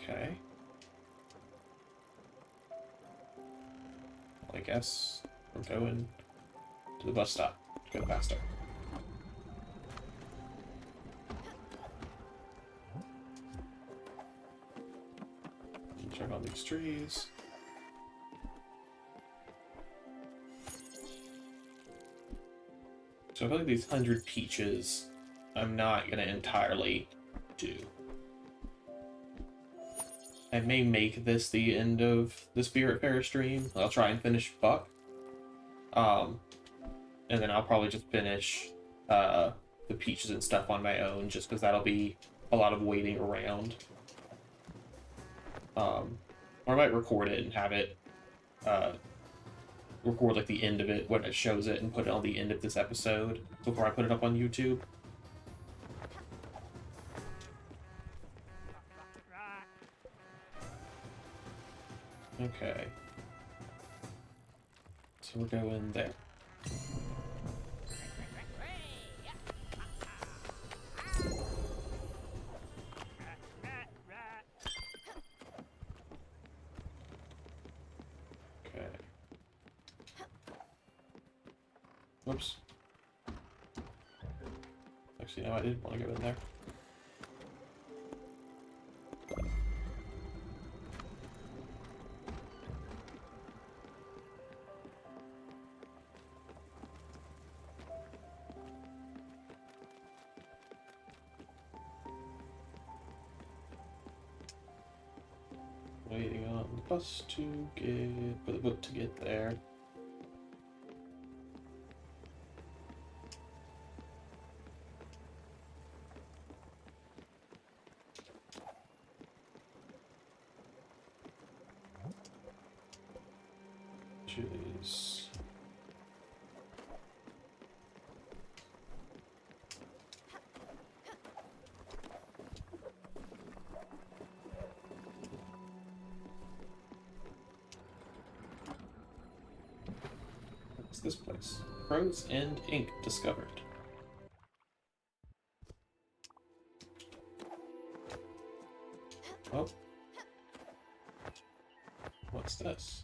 Speaker 1: Okay. Well, I guess we're going to the bus stop. Go faster. Check on these trees. So I feel like these 100 peaches I'm not gonna entirely do. I may make this the end of the Spiritfarer stream. I'll try and finish Buck. And then I'll probably just finish the peaches and stuff on my own, just because that'll be a lot of waiting around. Or I might record it and have it record like the end of it when it shows it and put it on the end of this episode before I put it up on YouTube. Okay. So we're going there. Okay. Whoops. Actually, no, I didn't want to go in there. Waiting on the bus to get, for the boat to get there. Jeez. What's this place? Crow's End ink discovered. Oh. What's this?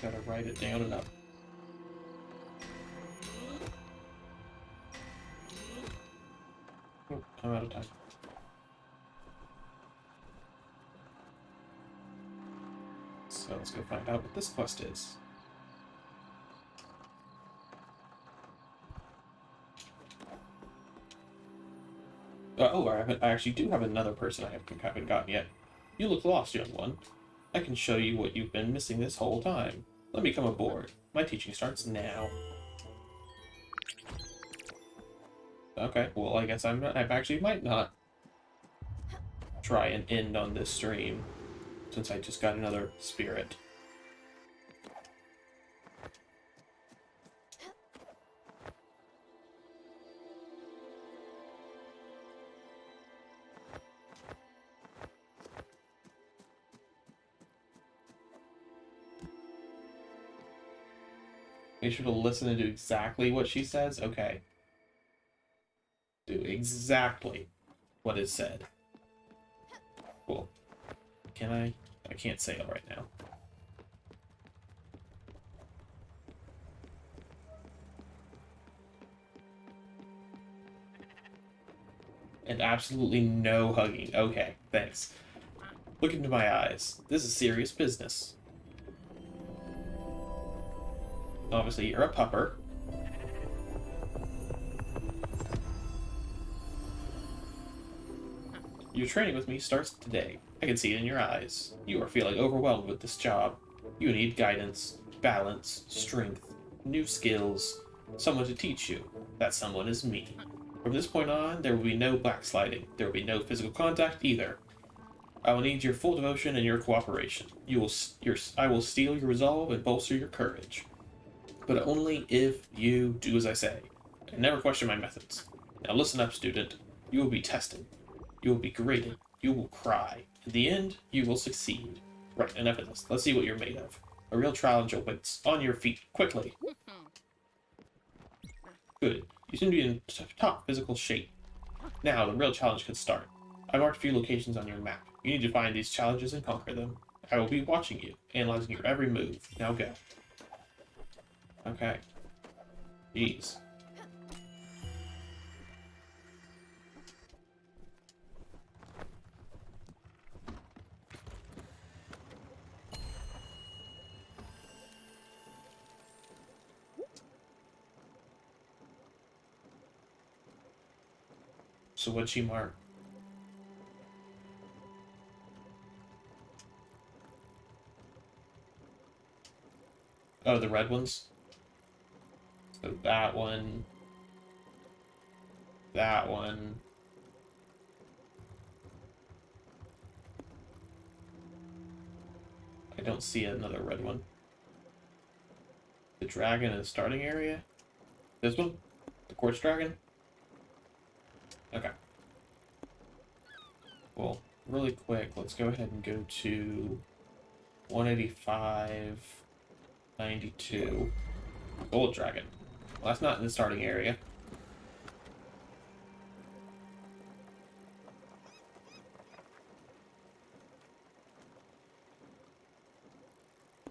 Speaker 1: gotta write it down and up. Oh, I'm out of time. So let's go find out what this quest is. I actually do have another person I haven't gotten yet. You look lost, young one. I can show you what you've been missing this whole time. Let me come aboard. My teaching starts now. Okay, well, I guess I actually might not try and end on this stream, since I just got another spirit. Make sure to listen and do exactly what she says. Okay. Do exactly what is said. Cool. Can I? I can't say it right now. And absolutely no hugging. Okay, thanks. Look into my eyes. This is serious business. Obviously, you're a pupper. Your training with me starts today. I can see it in your eyes. You are feeling overwhelmed with this job. You need guidance, balance, strength, new skills, someone to teach you. That someone is me. From this point on, there will be no backsliding. There will be no physical contact either. I will need your full devotion and your cooperation. I will steel your resolve and bolster your courage. But only if you do as I say, and never question my methods. Now listen up, student. You will be tested. You will be graded. You will cry. In the end, you will succeed. Right, enough of this. Let's see what you're made of. A real challenge awaits. On your feet, quickly. Good. You seem to be in top physical shape. Now, the real challenge can start. I marked a few locations on your map. You need to find these challenges and conquer them. I will be watching you, analyzing your every move. Now go. Okay. Jeez. So what'd she mark? Oh, the red ones? So that one. That one. I don't see another red one. The dragon in the starting area? This one? The quartz dragon? Okay. Well, really quick, let's go ahead and go to 185, 92. Gold dragon. Well, that's not in the starting area.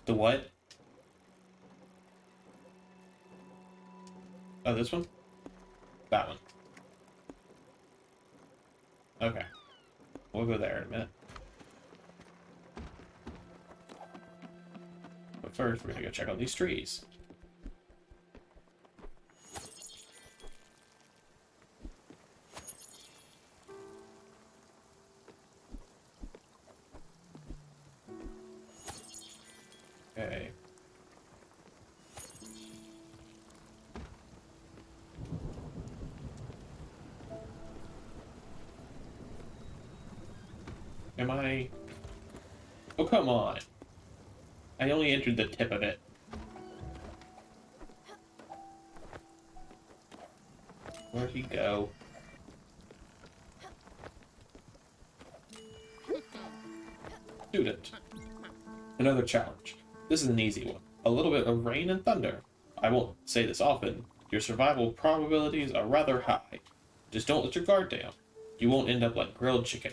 Speaker 1: The what? Oh, this one? That one. Okay. We'll go there in a minute. But first, we're gonna go check out these trees. Okay. Am I... Oh, come on. I only entered the tip of it. Where'd he go? Student. Another challenge. This is an easy one. A little bit of rain and thunder. I won't say this often. Your survival probabilities are rather high. Just don't let your guard down. You won't end up like grilled chicken.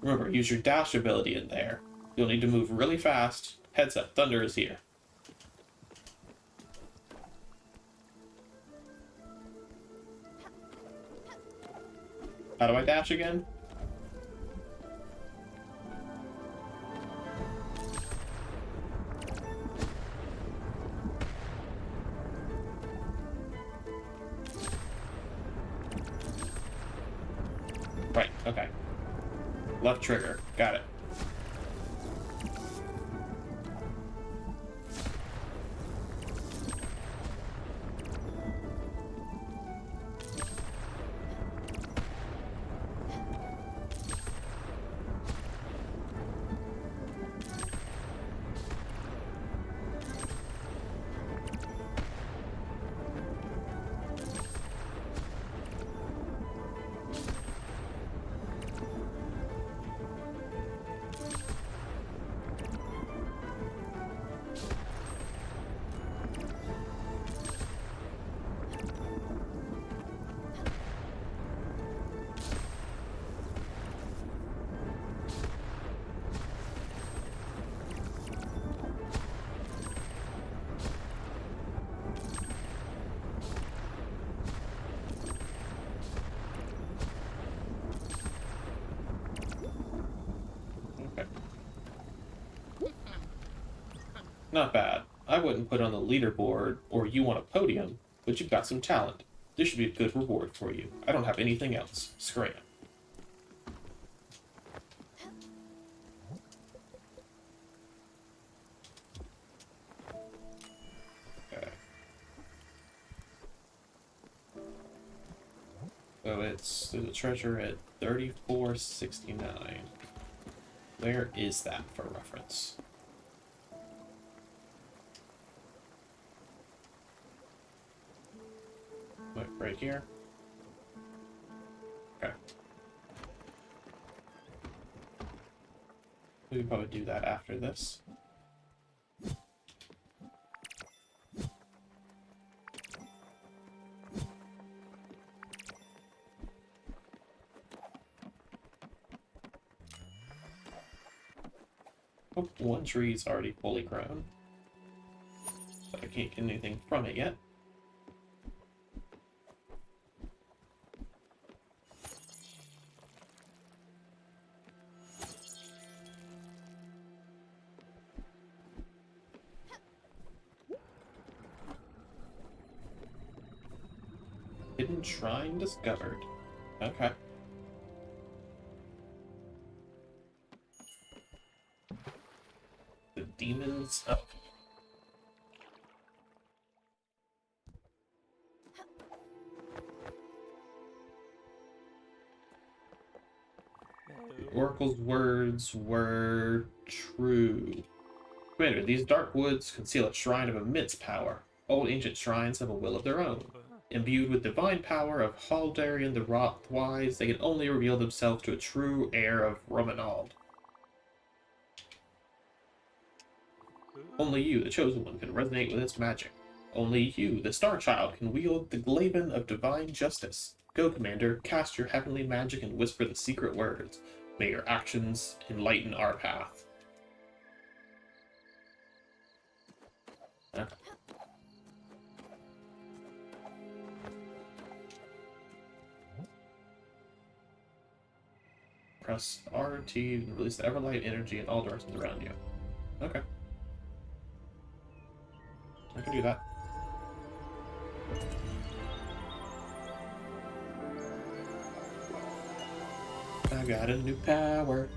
Speaker 1: Remember, use your dash ability in there. You'll need to move really fast. Heads up, thunder is here. How do I dash again? Right, okay. Left trigger. Got it. Okay. Not bad. I wouldn't put on the leaderboard or you on a podium, but you've got some talent. This should be a good reward for you. I don't have anything else. Scram. Okay. So there's a treasure at 3469. Where is that for reference? Like right here? Okay. We can probably do that after this. Oh, one tree's already fully grown. But I can't get anything from it yet. Hidden shrine discovered. Okay. The demons. Oh. The Oracle's words were true. Commander, these dark woods conceal a shrine of immense power. Old ancient shrines have a will of their own. Imbued with divine power of Haldarian the Wise, they can only reveal themselves to a true heir of Romanald. Only you, the Chosen One, can resonate with its magic. Only you, the Star Child, can wield the glaive of divine justice. Go, Commander, cast your heavenly magic and whisper the secret words. May your actions enlighten our path. Okay. Press RT to release the Everlight energy in all directions around you. Okay. I can do that. I got a new power.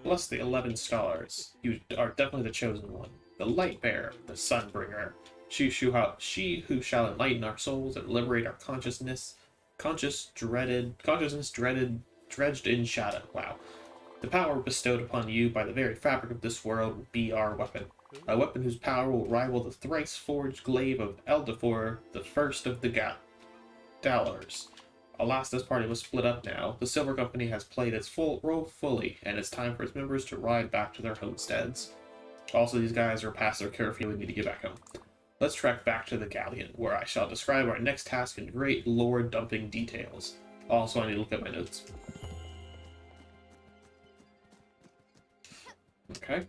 Speaker 1: Plus the 11 stars. You are definitely the chosen one. The light bearer, the sun bringer. She who shall enlighten our souls and liberate our consciousness dredged in shadow. Wow. The power bestowed upon you by the very fabric of this world will be our weapon. A weapon whose power will rival the thrice-forged glaive of Eldafor, the first of the Dallars. Alas, this party must split up now. The Silver Company has played its full role fully, and it's time for its members to ride back to their homesteads. Also, these guys are past their curfew and need to get back home. Let's trek back to the Galleon, where I shall describe our next task in great lore-dumping details. Also, I need to look at my notes. Okay.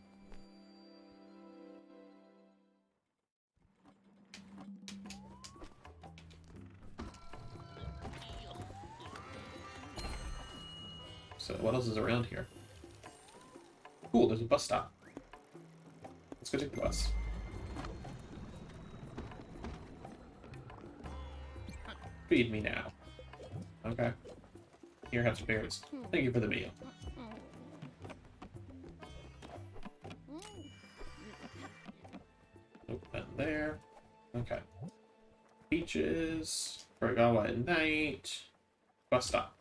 Speaker 1: So what else is around here? Cool, there's a bus stop. Let's go take the bus. Feed me now. Okay. Here, have some berries. Thank you for the meal. Open there. Okay. Beaches. Furgawa at night. Bus stop.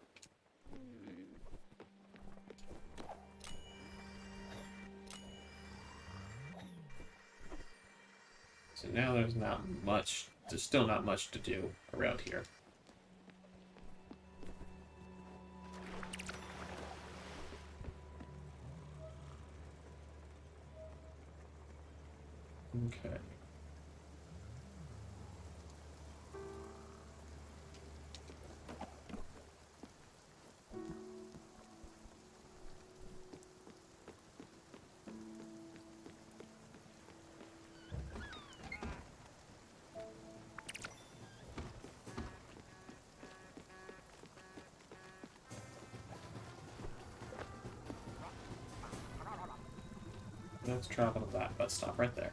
Speaker 1: So now there's not much. There's still not much to do around here. Okay. Let's travel to that bus stop right there.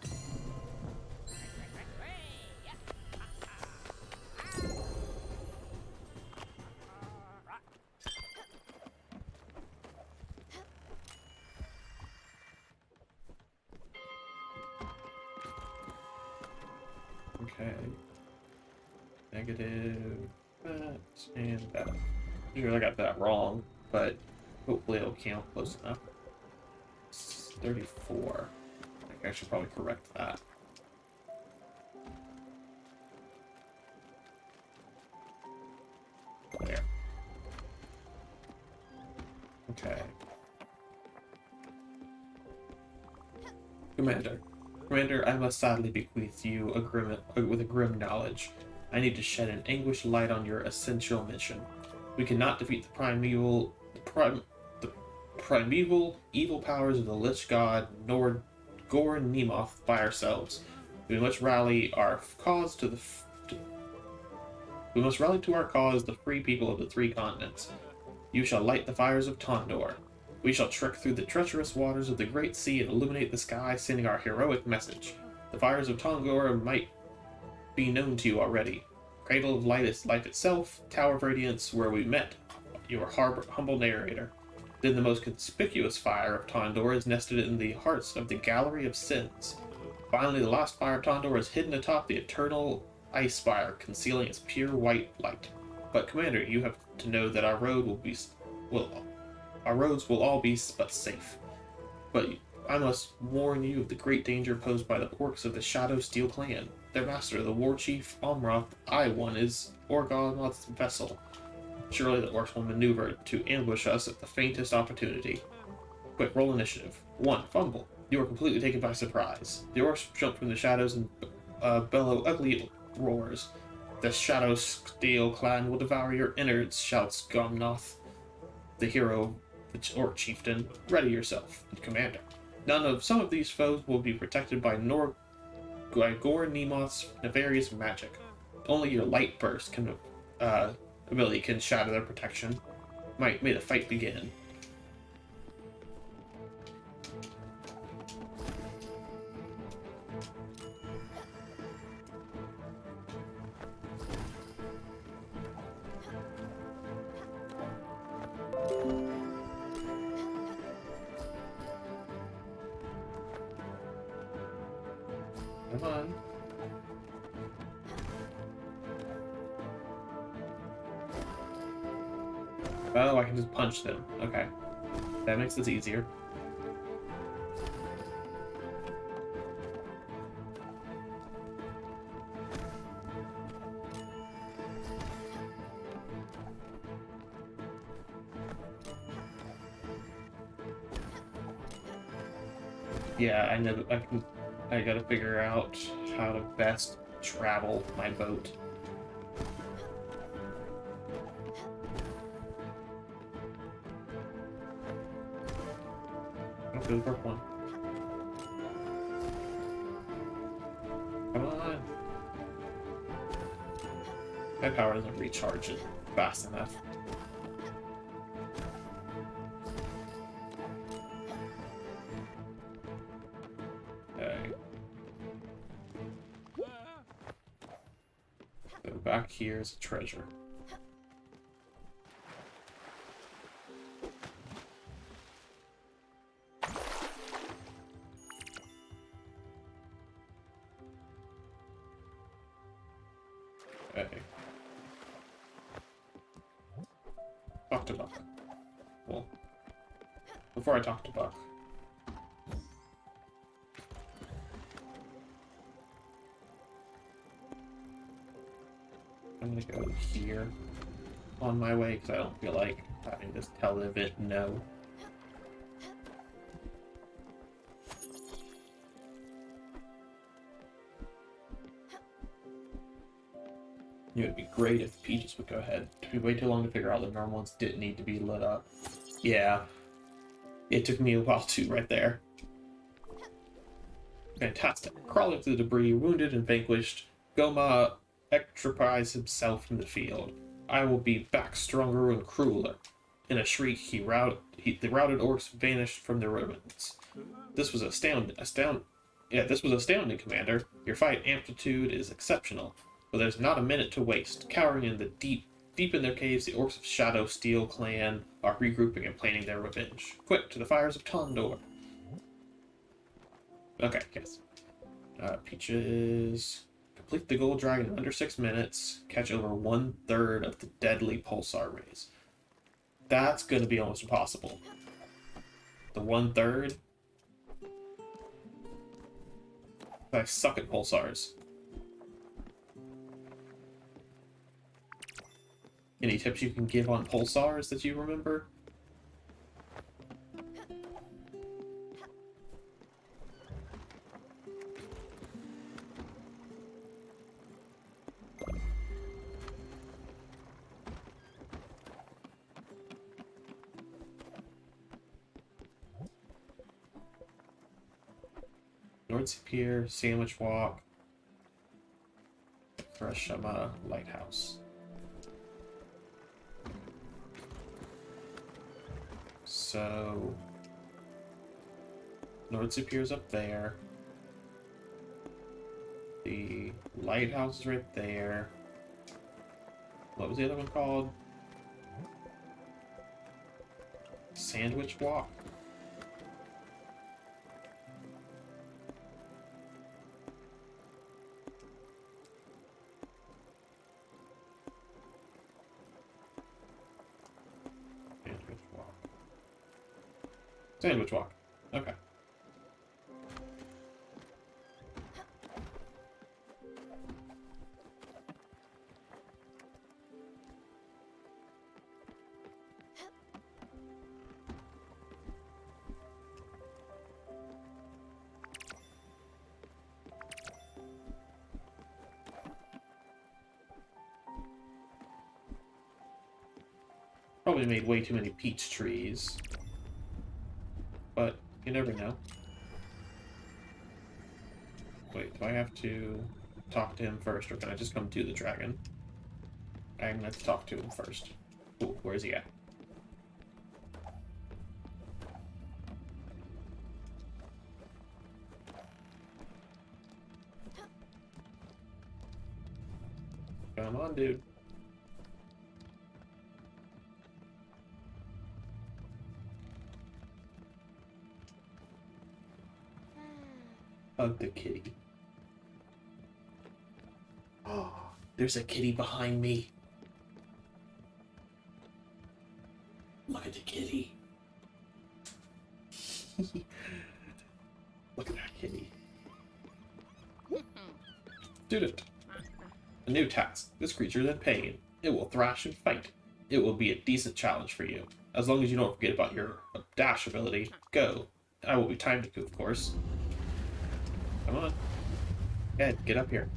Speaker 1: Okay. Negative that and that. I'm sure I got that wrong, but hopefully it'll count close enough. It's 34. I think I should probably correct that. There. Okay. Commander. Commander, I must sadly bequeath you with a grim knowledge. I need to shed an anguished light on your essential mission. We cannot defeat the primeval evil powers of the Lich God, nor Gorn Nemoth by ourselves. We must rally our cause to we must rally to our cause the free people of the three continents. You shall light the fires of Tondor. We shall trek through the treacherous waters of the Great Sea and illuminate the sky, sending our heroic message. The fires of Tondor might be known to you already. Cradle of Light is life itself, Tower of Radiance, where we met, your humble narrator. Then the most conspicuous fire of Tondor is nested in the hearts of the Gallery of Sins. Finally, the last fire of Tondor is hidden atop the eternal ice spire, concealing its pure white light. But Commander, you have to know that our roads will all be but safe. But I must warn you of the great danger posed by the orcs of the Shadow Steel clan. Their master, the war chief Omroth I1, is Orgonoth's vessel. Surely the orcs will maneuver to ambush us at the faintest opportunity. Quick, roll initiative. 1. Fumble. You are completely taken by surprise. The orcs jump from the shadows and bellow ugly roars. The Shadow Steel clan will devour your innards, shouts Gomnoth, the hero, the orc chieftain. Ready yourself, Commander. Some of these foes will be protected by Gorn Nemoth's nefarious magic. Only your light burst ability can shatter their protection. May the fight begin. Come on. Oh, I can just punch them. Okay. That makes this easier. Yeah, I know. I gotta figure out how to best travel my boat. Okay, the first one. My power doesn't recharge it fast enough. Okay. So back here is a treasure. Okay. Talk to Buck. Well, before I talk to Buck, I'm gonna go here on my way because I don't feel like having to tell the event no. It would be great if Peaches would go ahead. It took me way too long to figure out the normal ones didn't need to be lit up. Yeah, it took me a while too right there. Fantastic. Crawling through the debris, wounded and vanquished, Goma extricates himself from the field. I will be back stronger and crueler. In a shriek, the routed orcs vanished from their ruins. This was astounding, Commander. Your fight amplitude is exceptional, but there's not a minute to waste. Cowering in the deep in their caves, the orcs of Shadow Steel clan are regrouping and planning their revenge. Quick, to the fires of Tondor. Okay, yes. Peaches. Complete the gold dragon in under 6 minutes. Catch over 1/3 of the deadly pulsar rays. That's going to be almost impossible. The 1/3? I suck at pulsars. Any tips you can give on pulsars that you remember? Nordsea Pier, Sandwich Walk, Threshama Lighthouse. So, Nordsea Pier's up there. The lighthouse is right there. What was the other one called? Sandwich Walk? Sandwich Walk. Okay. Probably made way too many peach trees. But you never know. Wait, do I have to talk to him first, or can I just come to the dragon? I'm gonna have to talk to him first. Ooh, where's he at? Come on, dude. Hug the kitty. Oh, there's a kitty behind me. Look at the kitty. Look at that kitty. Student. A new task. This creature is in pain. It will thrash and fight. It will be a decent challenge for you. As long as you don't forget about your dash ability. Go. I will be timed to, of course. Come on. Ed, get up here.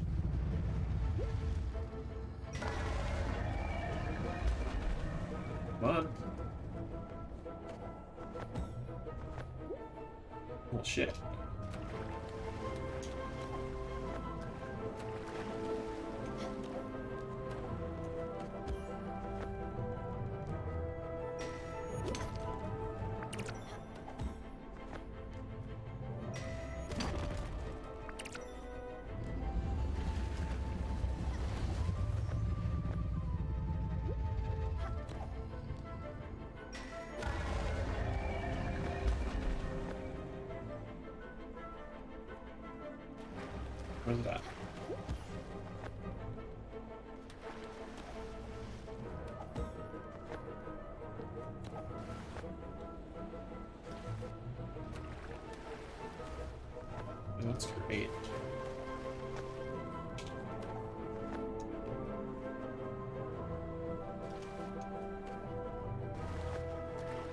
Speaker 1: Come on. Oh, shit. Where's it at? That's great.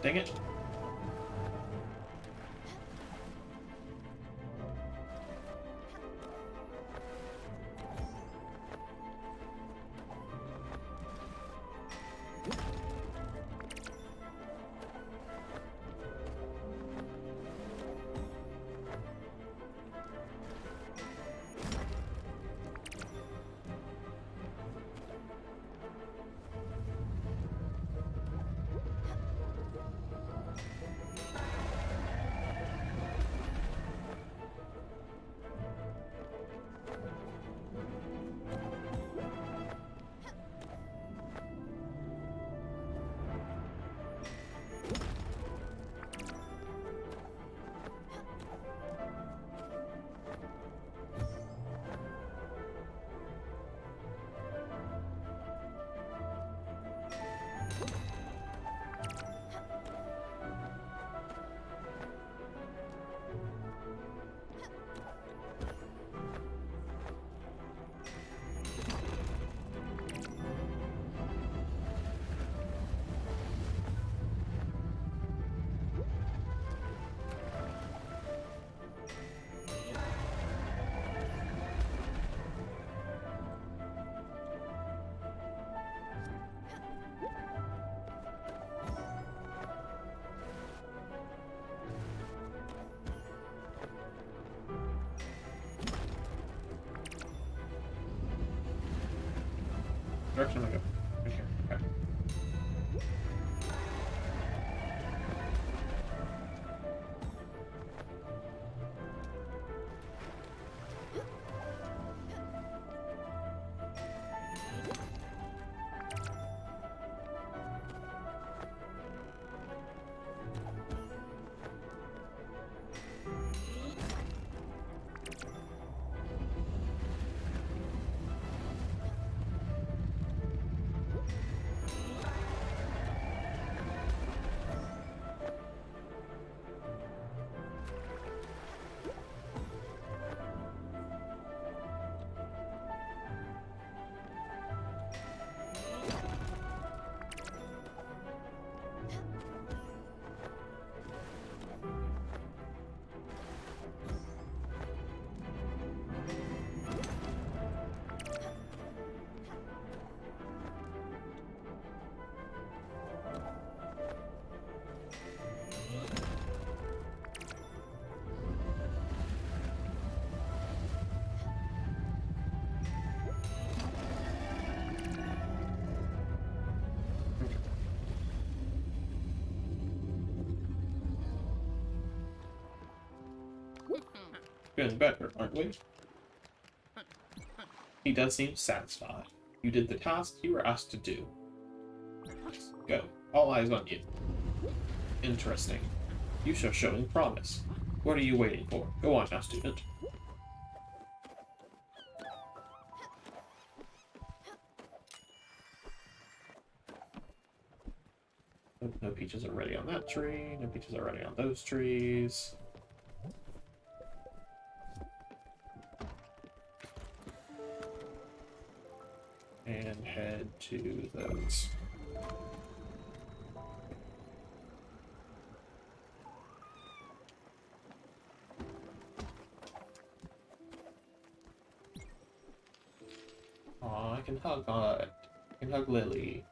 Speaker 1: Dang it. Direction am I go? Right here. Okay. Feeling better, aren't we? He does seem satisfied. You did the task you were asked to do. Go. All eyes on you. Interesting. You show showing promise. What are you waiting for? Go on now, student. Oh, no peaches are ready on that tree. No peaches are ready on those trees. And head to those. Aw, I can hug I can hug Lily.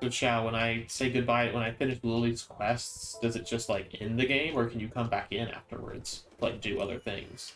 Speaker 1: So Chow, when I say goodbye, when I finish Lily's quests, does it just like end the game, or can you come back in afterwards, like do other things?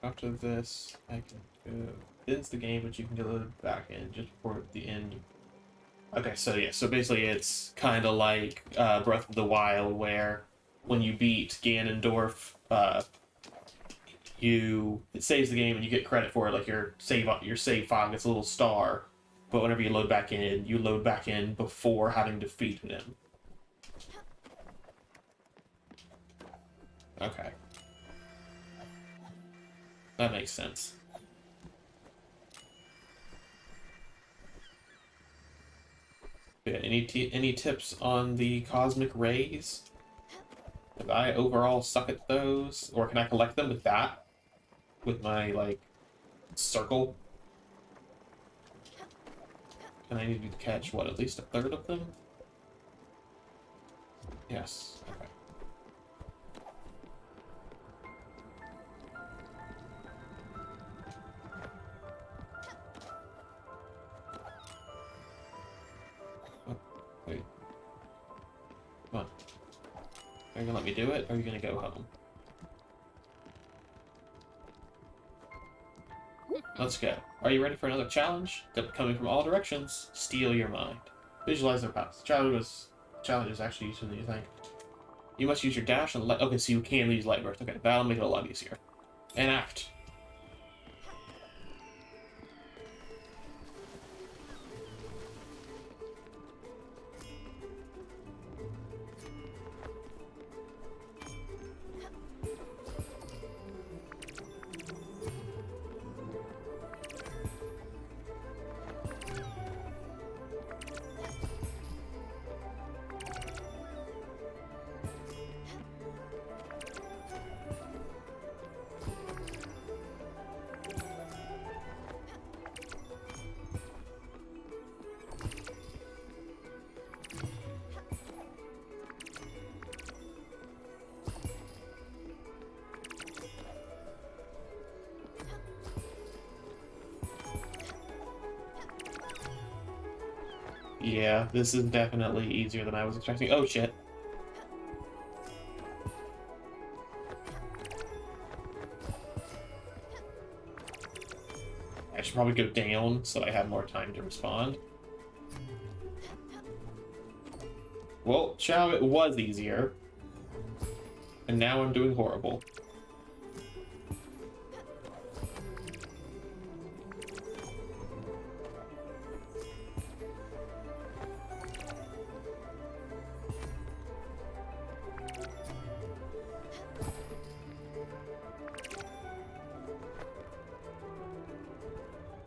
Speaker 1: After this, I can go. Ends the game, but you can go back in just before the end. Okay, so yeah, so basically it's kind of like Breath of the Wild, where when you beat Ganondorf, it saves the game and you get credit for it, like your save file gets a little star, but whenever you load back in before having defeated him. Okay, that makes sense. Yeah, any tips on the cosmic rays? Did I overall suck at those, or can I collect them with that? With my like circle? And I need to catch what, at least a third of them? Yes. Okay. Oh, wait. Come on. Are you gonna let me do it, or are you gonna go home? Let's go. Are you ready for another challenge? Coming from all directions, steal your mind. Visualize their paths. Challenge is actually easier than you think. You must use your dash and light. Okay, so you can use light burst. Okay, that'll make it a lot easier. And act. Yeah, this is definitely easier than I was expecting. Oh, shit. I should probably go down so I have more time to respond. Well, Chow, it was easier. And now I'm doing horrible.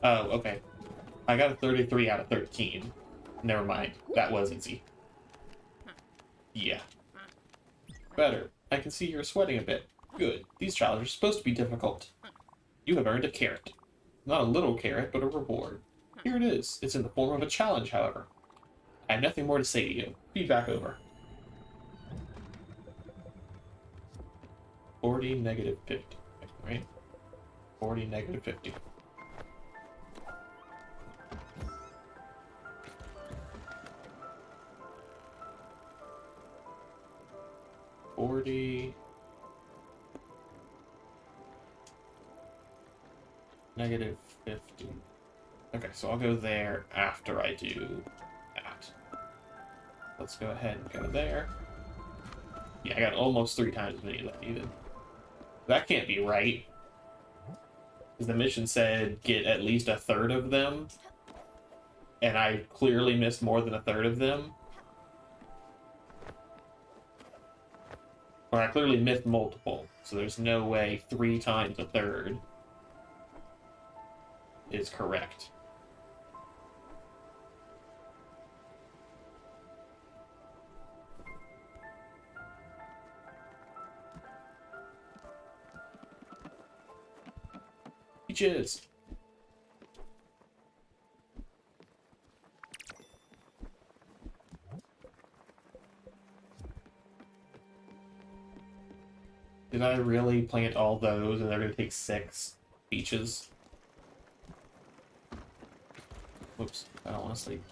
Speaker 1: Oh, okay. I got a 33 out of 13. Never mind. That was easy. Yeah. Better. I can see you're sweating a bit. Good. These challenges are supposed to be difficult. You have earned a carrot. Not a little carrot, but a reward. Here it is. It's in the form of a challenge, however. I have nothing more to say to you. Feedback over. 40, negative 50. Right? 40, negative 50. Negative 50. Okay, so I'll go there after I do that. Let's go ahead and go there. Yeah, I got almost 3 times as many as I needed. That can't be right. Because the mission said get at least a third of them. And I clearly missed more than a third of them. Or I clearly missed multiple. So there's no way 3 times a third is correct. Peaches! Did I really plant all those and they're going to take 6 peaches? Whoops, I don't want to sleep.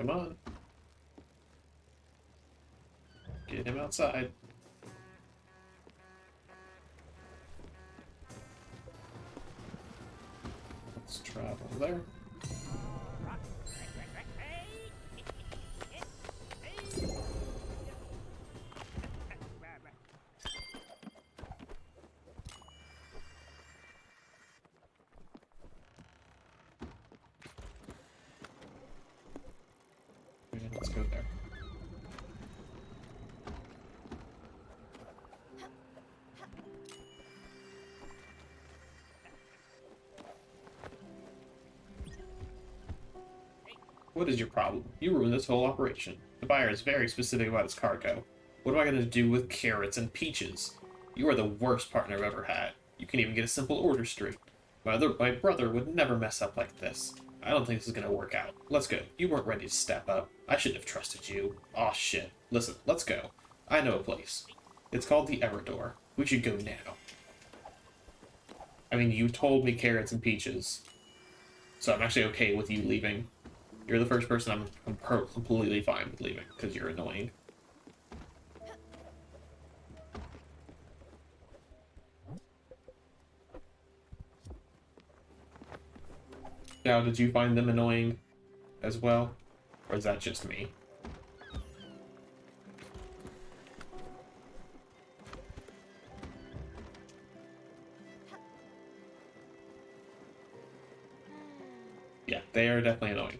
Speaker 1: Come on. Get him outside. Let's travel there. Okay, let's go there. What is your problem? You ruined this whole operation. The buyer is very specific about his cargo. What am I going to do with carrots and peaches? You are the worst partner I've ever had. You can't even get a simple order straight. My brother would never mess up like this. I don't think this is going to work out. Let's go. You weren't ready to step up. I shouldn't have trusted you. Aw, shit. Listen, let's go. I know a place. It's called the Erador. We should go now. I mean, you told me carrots and peaches. So I'm actually okay with you leaving. You're the first person I'm completely fine with leaving, because you're annoying. Now, did you find them annoying as well? Or is that just me? Yeah, they are definitely annoying.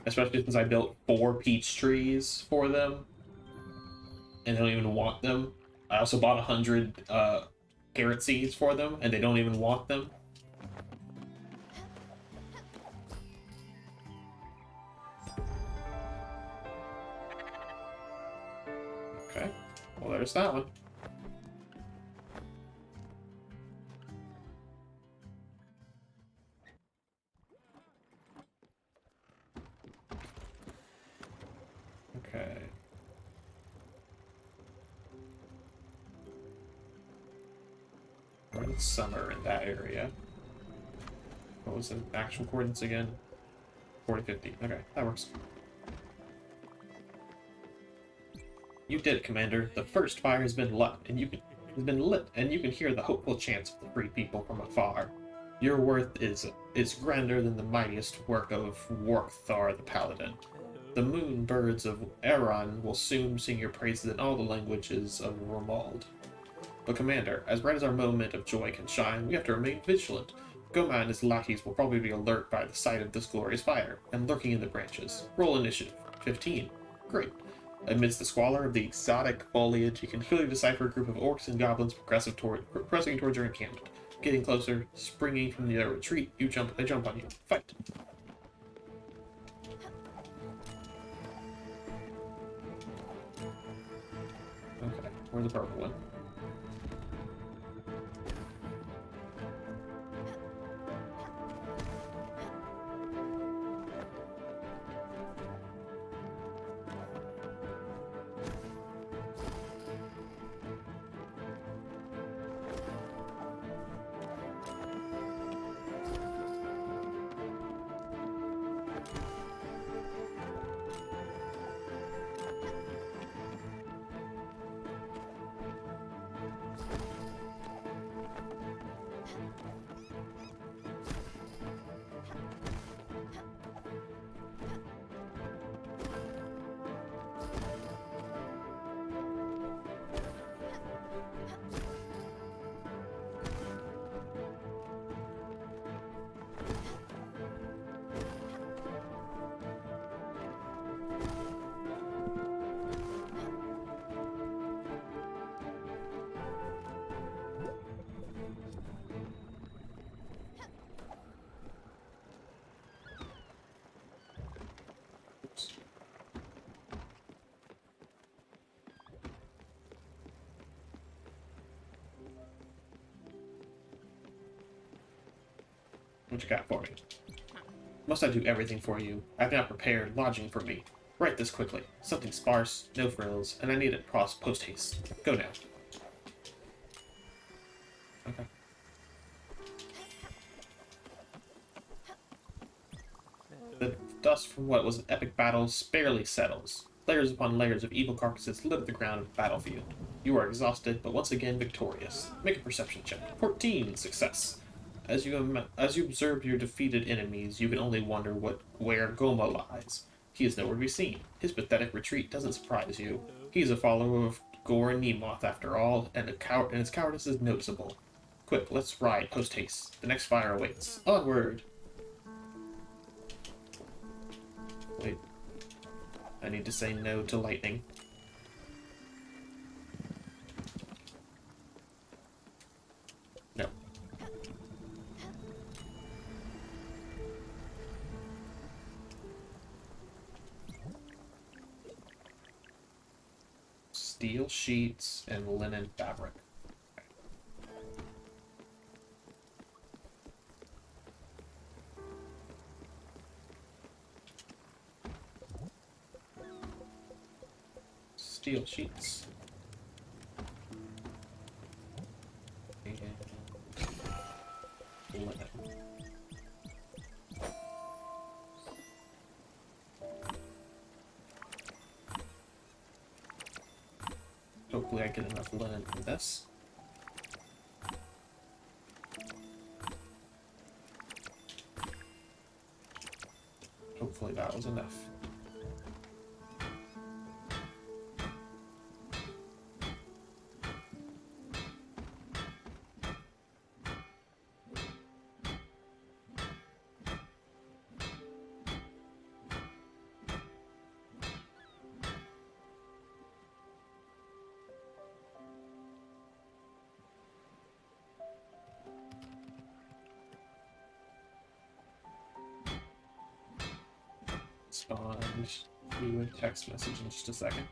Speaker 1: Especially since I built 4 peach trees for them. And they don't even want them. I also bought 100 carrot seeds for them, and they don't even want them. Okay, well there's that one. Okay. We're in summer in that area. What was the actual coordinates again? 4050. Okay, that works. You did it, Commander. The first fire has been lit, and you can hear the hopeful chants of the free people from afar. Your worth is grander than the mightiest work of Warkthar the Paladin. The moon birds of Eron will soon sing your praises in all the languages of Romald. But Commander, as bright as our moment of joy can shine, we have to remain vigilant. Goma and his lackeys will probably be alert by the sight of this glorious fire, and lurking in the branches. Roll initiative. 15. Great. Amidst the squalor of the exotic foliage, you can clearly decipher a group of orcs and goblins pressing towards your encampment. Getting closer, springing from their retreat, they jump on you. Fight. Okay, where's the purple one? What you got for me? Must I do everything for you? I've now prepared lodging for me. Write this quickly. Something sparse, no frills, and I need it post haste. Go now. Okay. The dust from what was an epic battle barely settles. Layers upon layers of evil carcasses litter the ground of the battlefield. You are exhausted, but once again victorious. Make a perception check. 14. Success. As you observe your defeated enemies, you can only wonder where Goma lies. He is nowhere to be seen. His pathetic retreat doesn't surprise you. He is a follower of Gore and Nemoth after all, and his cowardice is noticeable. Quick, let's ride post haste. The next fire awaits. Onward! Wait. I need to say no to lightning. No. Steel sheets and linen fabric. Steel sheets. And linen. Hopefully I get enough linen from this. Hopefully that was enough. Sponge. Do a text message in just a second.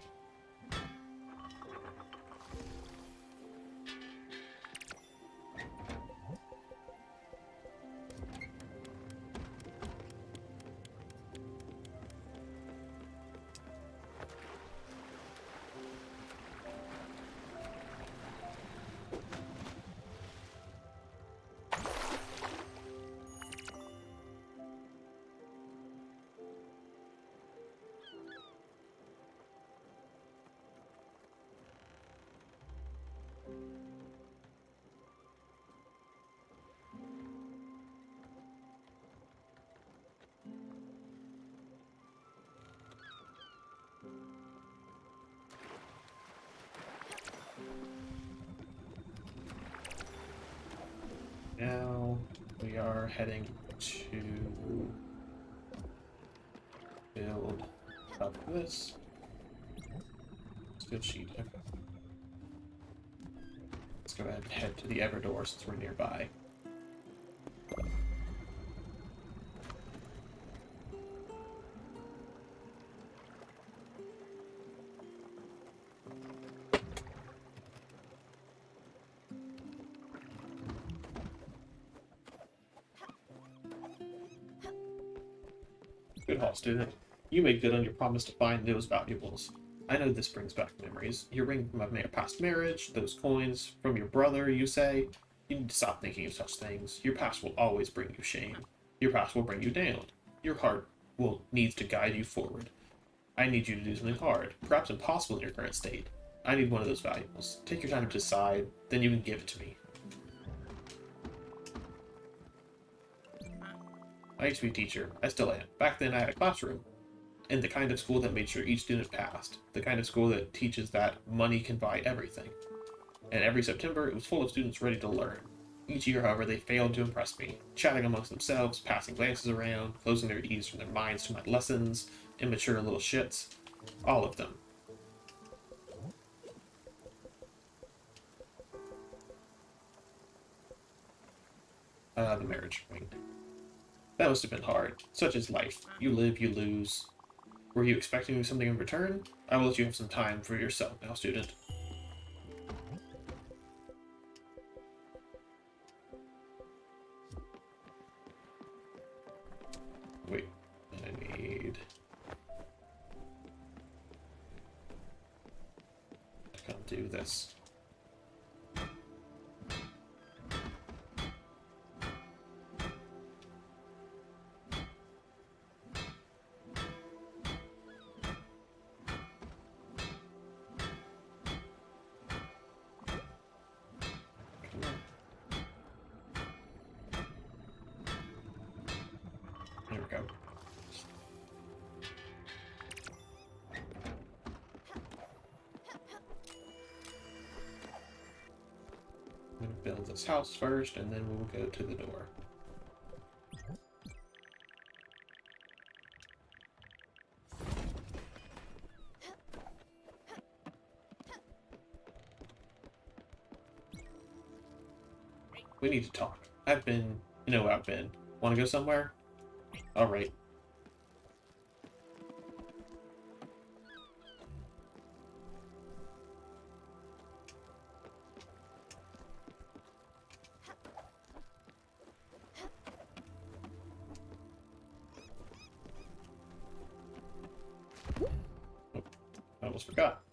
Speaker 1: Now we are heading to build up this steel sheet. Okay. Let's go ahead and head to the Everdoor since we're nearby. Good haul, student. You made good on your promise to find those valuables. I know this brings back memories. Your ring from a past marriage, those coins from your brother, you say. You need to stop thinking of such things. Your past will always bring you shame. Your past will bring you down. Your heart needs to guide you forward. I need you to do something hard, perhaps impossible in your current state. I need one of those valuables. Take your time to decide, then you can give it to me. I used to be a teacher. I still am. Back then I had a classroom. In the kind of school that made sure each student passed. The kind of school that teaches that money can buy everything. And every September it was full of students ready to learn. Each year, however, they failed to impress me. Chatting amongst themselves, passing glances around, closing their ears from their minds to my lessons, immature little shits. All of them. The marriage ring. That must have been hard. Such is life. You live, you lose. Were you expecting something in return? I will let you have some time for yourself now, student. Wait, I need to come do this. There we go. I'm gonna build this house first, and then we'll go to the door. We need to talk. You know where I've been. Want to go somewhere? Alright. Oh, I almost forgot.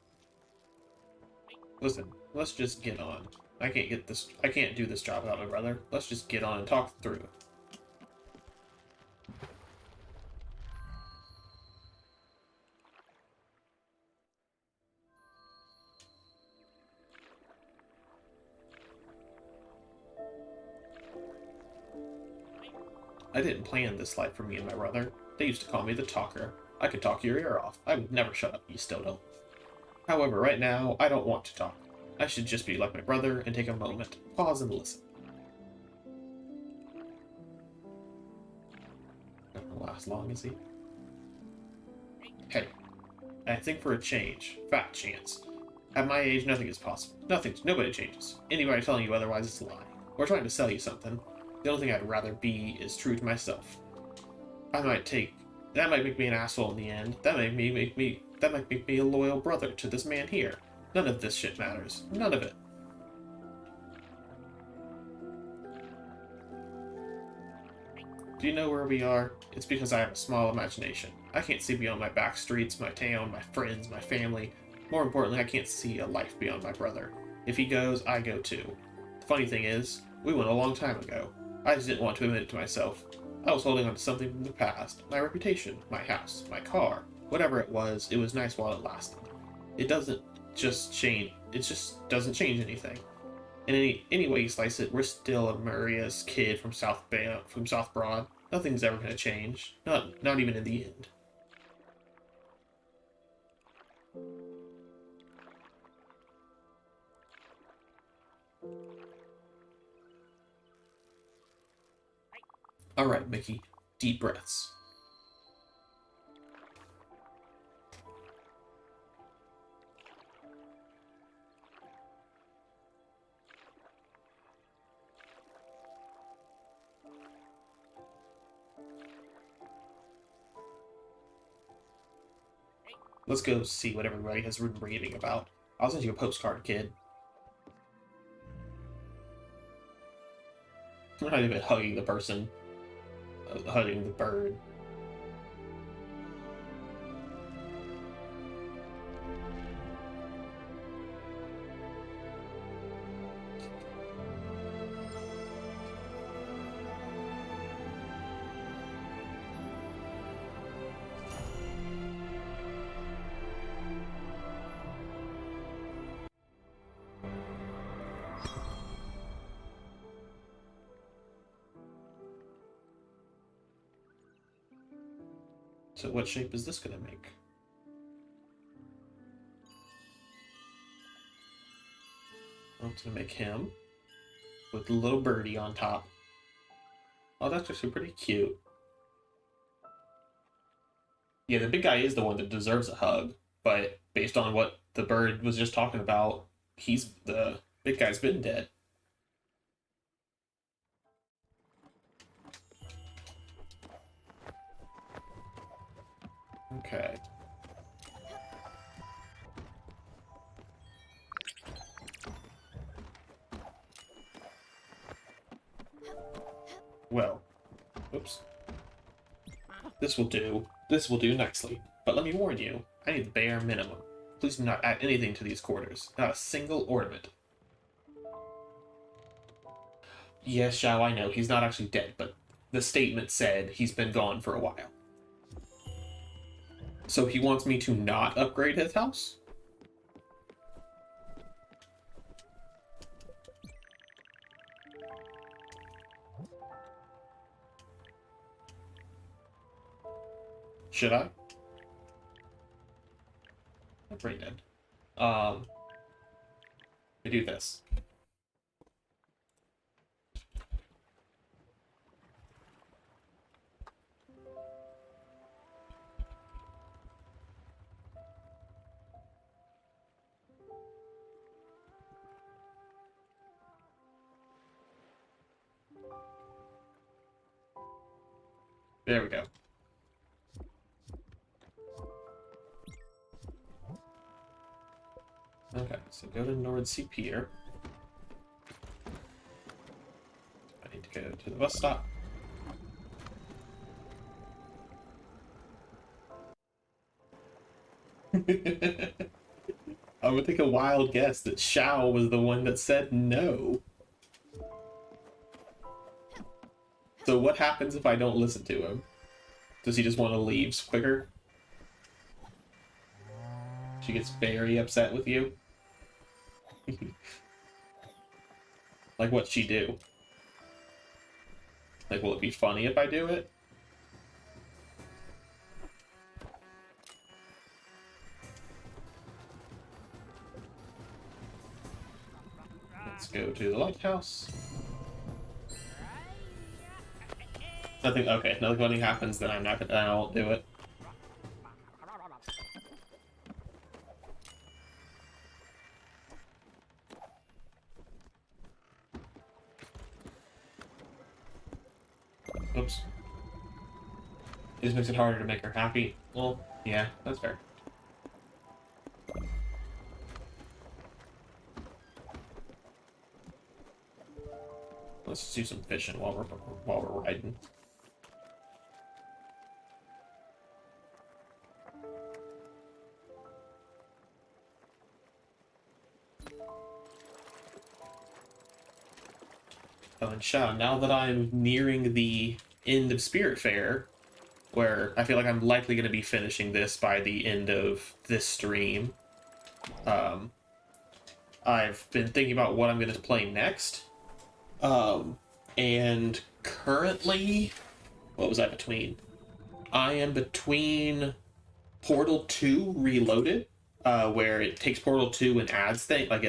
Speaker 1: Listen, let's just get on. I can't do this job without my brother. Let's just get on and talk through it. I didn't plan this life for me and my brother. They used to call me the talker. I could talk your ear off. I would never shut up, you still don't. However, right now, I don't want to talk. I should just be like my brother and take a moment, pause and listen. Not gonna last long, is he? Hey, I think for a change, fat chance. At my age, nothing is possible. Nobody changes. Anybody telling you otherwise is lying, or trying to sell you something. The only thing I'd rather be is true to myself. That might make me an asshole in the end. That might make me a loyal brother to this man here. None of this shit matters. None of it. Do you know where we are? It's because I have a small imagination. I can't see beyond my back streets, my town, my friends, my family. More importantly, I can't see a life beyond my brother. If he goes, I go too. The funny thing is, we went a long time ago. I just didn't want to admit it to myself. I was holding on to something from the past. My reputation, my house, my car. Whatever it was nice while it lasted. It doesn't just change. It just doesn't change anything. In any way you slice it, we're still a Maria's kid from South Broad. Nothing's ever gonna change. Not even in the end. Alright, Mickey. Deep breaths. Let's go see what everybody has been raving about. I'll send you a postcard, kid. I'm not even hugging the person. Hugging the bird. So what shape is this gonna make? Well, it's gonna make him with the little birdie on top. Oh, that's actually pretty cute. Yeah, the big guy is the one that deserves a hug, but based on what the bird was just talking about, the big guy's been dead. Okay. Well, oops. This will do. This will do nicely. But let me warn you, I need the bare minimum. Please do not add anything to these quarters. Not a single ornament. Yes, Xiao, I know. He's not actually dead, but the statement said he's been gone for a while. So he wants me to not upgrade his house? Should I? I'm brain dead. We do this. There we go. Okay, so go to Nordsea Pier. I need to go to the bus stop. I'm gonna take a wild guess that Shao was the one that said no. So what happens if I don't listen to him? Does he just want to leave quicker? She gets very upset with you. Like, what'd she do? Like, will it be funny if I do it? Let's go to the lighthouse. Nothing. Okay, nothing funny happens. Then I'm not gonna. I won't do it. Oops. It just makes it harder to make her happy. Well, yeah, that's fair. Let's do some fishing while we're riding. Oh, and Sha, now that I'm nearing the end of Spiritfarer, where I feel like I'm likely going to be finishing this by the end of this stream, I've been thinking about what I'm going to play next. And currently, what was I between? I am between Portal 2 Reloaded, where it takes Portal 2 and adds things like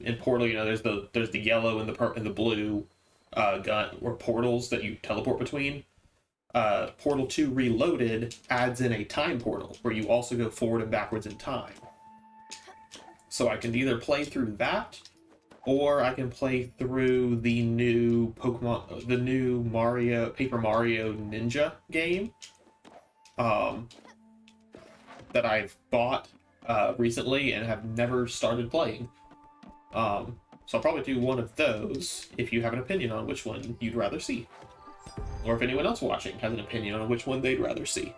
Speaker 1: in Portal, you know, there's the yellow and the blue gun or portals that you teleport between. Portal 2 Reloaded adds in a time portal where you also go forward and backwards in time. So I can either play through that, or I can play through the new Paper Mario Ninja game that I've bought recently and have never started playing. So I'll probably do one of those if you have an opinion on which one you'd rather see. Or if anyone else watching has an opinion on which one they'd rather see.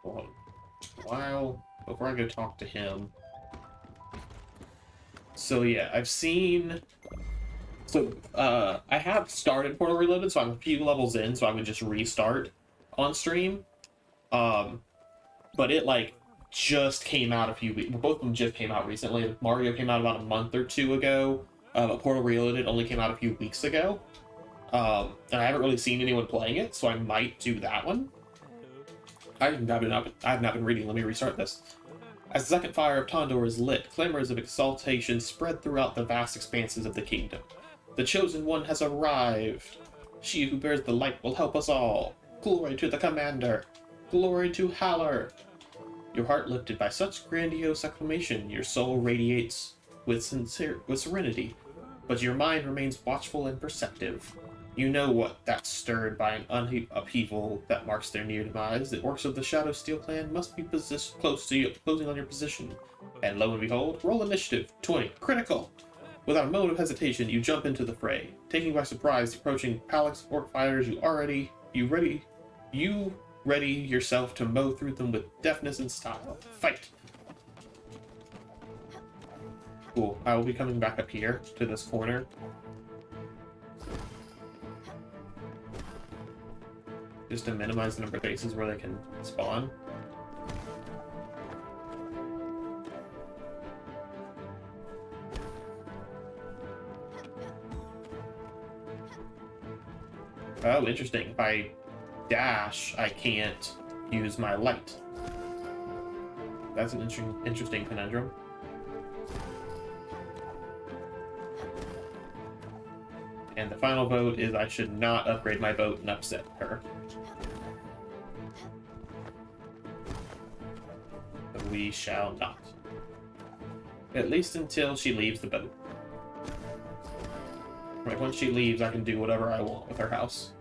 Speaker 1: Hold on a while before I go talk to him. So yeah, I've seen... So, I have started Portal Reloaded, so I'm a few levels in, so I would just restart on stream. But it, like, just came out a few weeks... Both of them just came out recently. Mario came out about a month or two ago, but Portal Reloaded only came out a few weeks ago. And I haven't really seen anyone playing it, so I might do that one. I have not been reading. Let me restart this. As the second fire of Tondor is lit, clamors of exaltation spread throughout the vast expanses of the kingdom. The Chosen One has arrived. She who bears the light will help us all. Glory to the Commander. Glory to Haller. Your heart lifted by such grandiose acclamation, your soul radiates with serenity, but your mind remains watchful and perceptive. You know what that's stirred by an upheaval that marks their near demise. The orcs of the Shadow Steel clan must be close to you, closing on your position. And lo and behold, roll initiative, 20, critical! Without a moment of hesitation, you jump into the fray. Taking by surprise the approaching Palix orc fighters, you ready yourself to mow through them with deftness and style. Fight! Cool, I will be coming back up here to this corner. just to minimize the number of bases where they can spawn. Oh, interesting. If I dash, I can't use my light. That's an interesting conundrum. And the final vote is I should not upgrade my boat and upset her. But we shall not. At least until she leaves the boat. Right, once she leaves, I can do whatever I want with her house.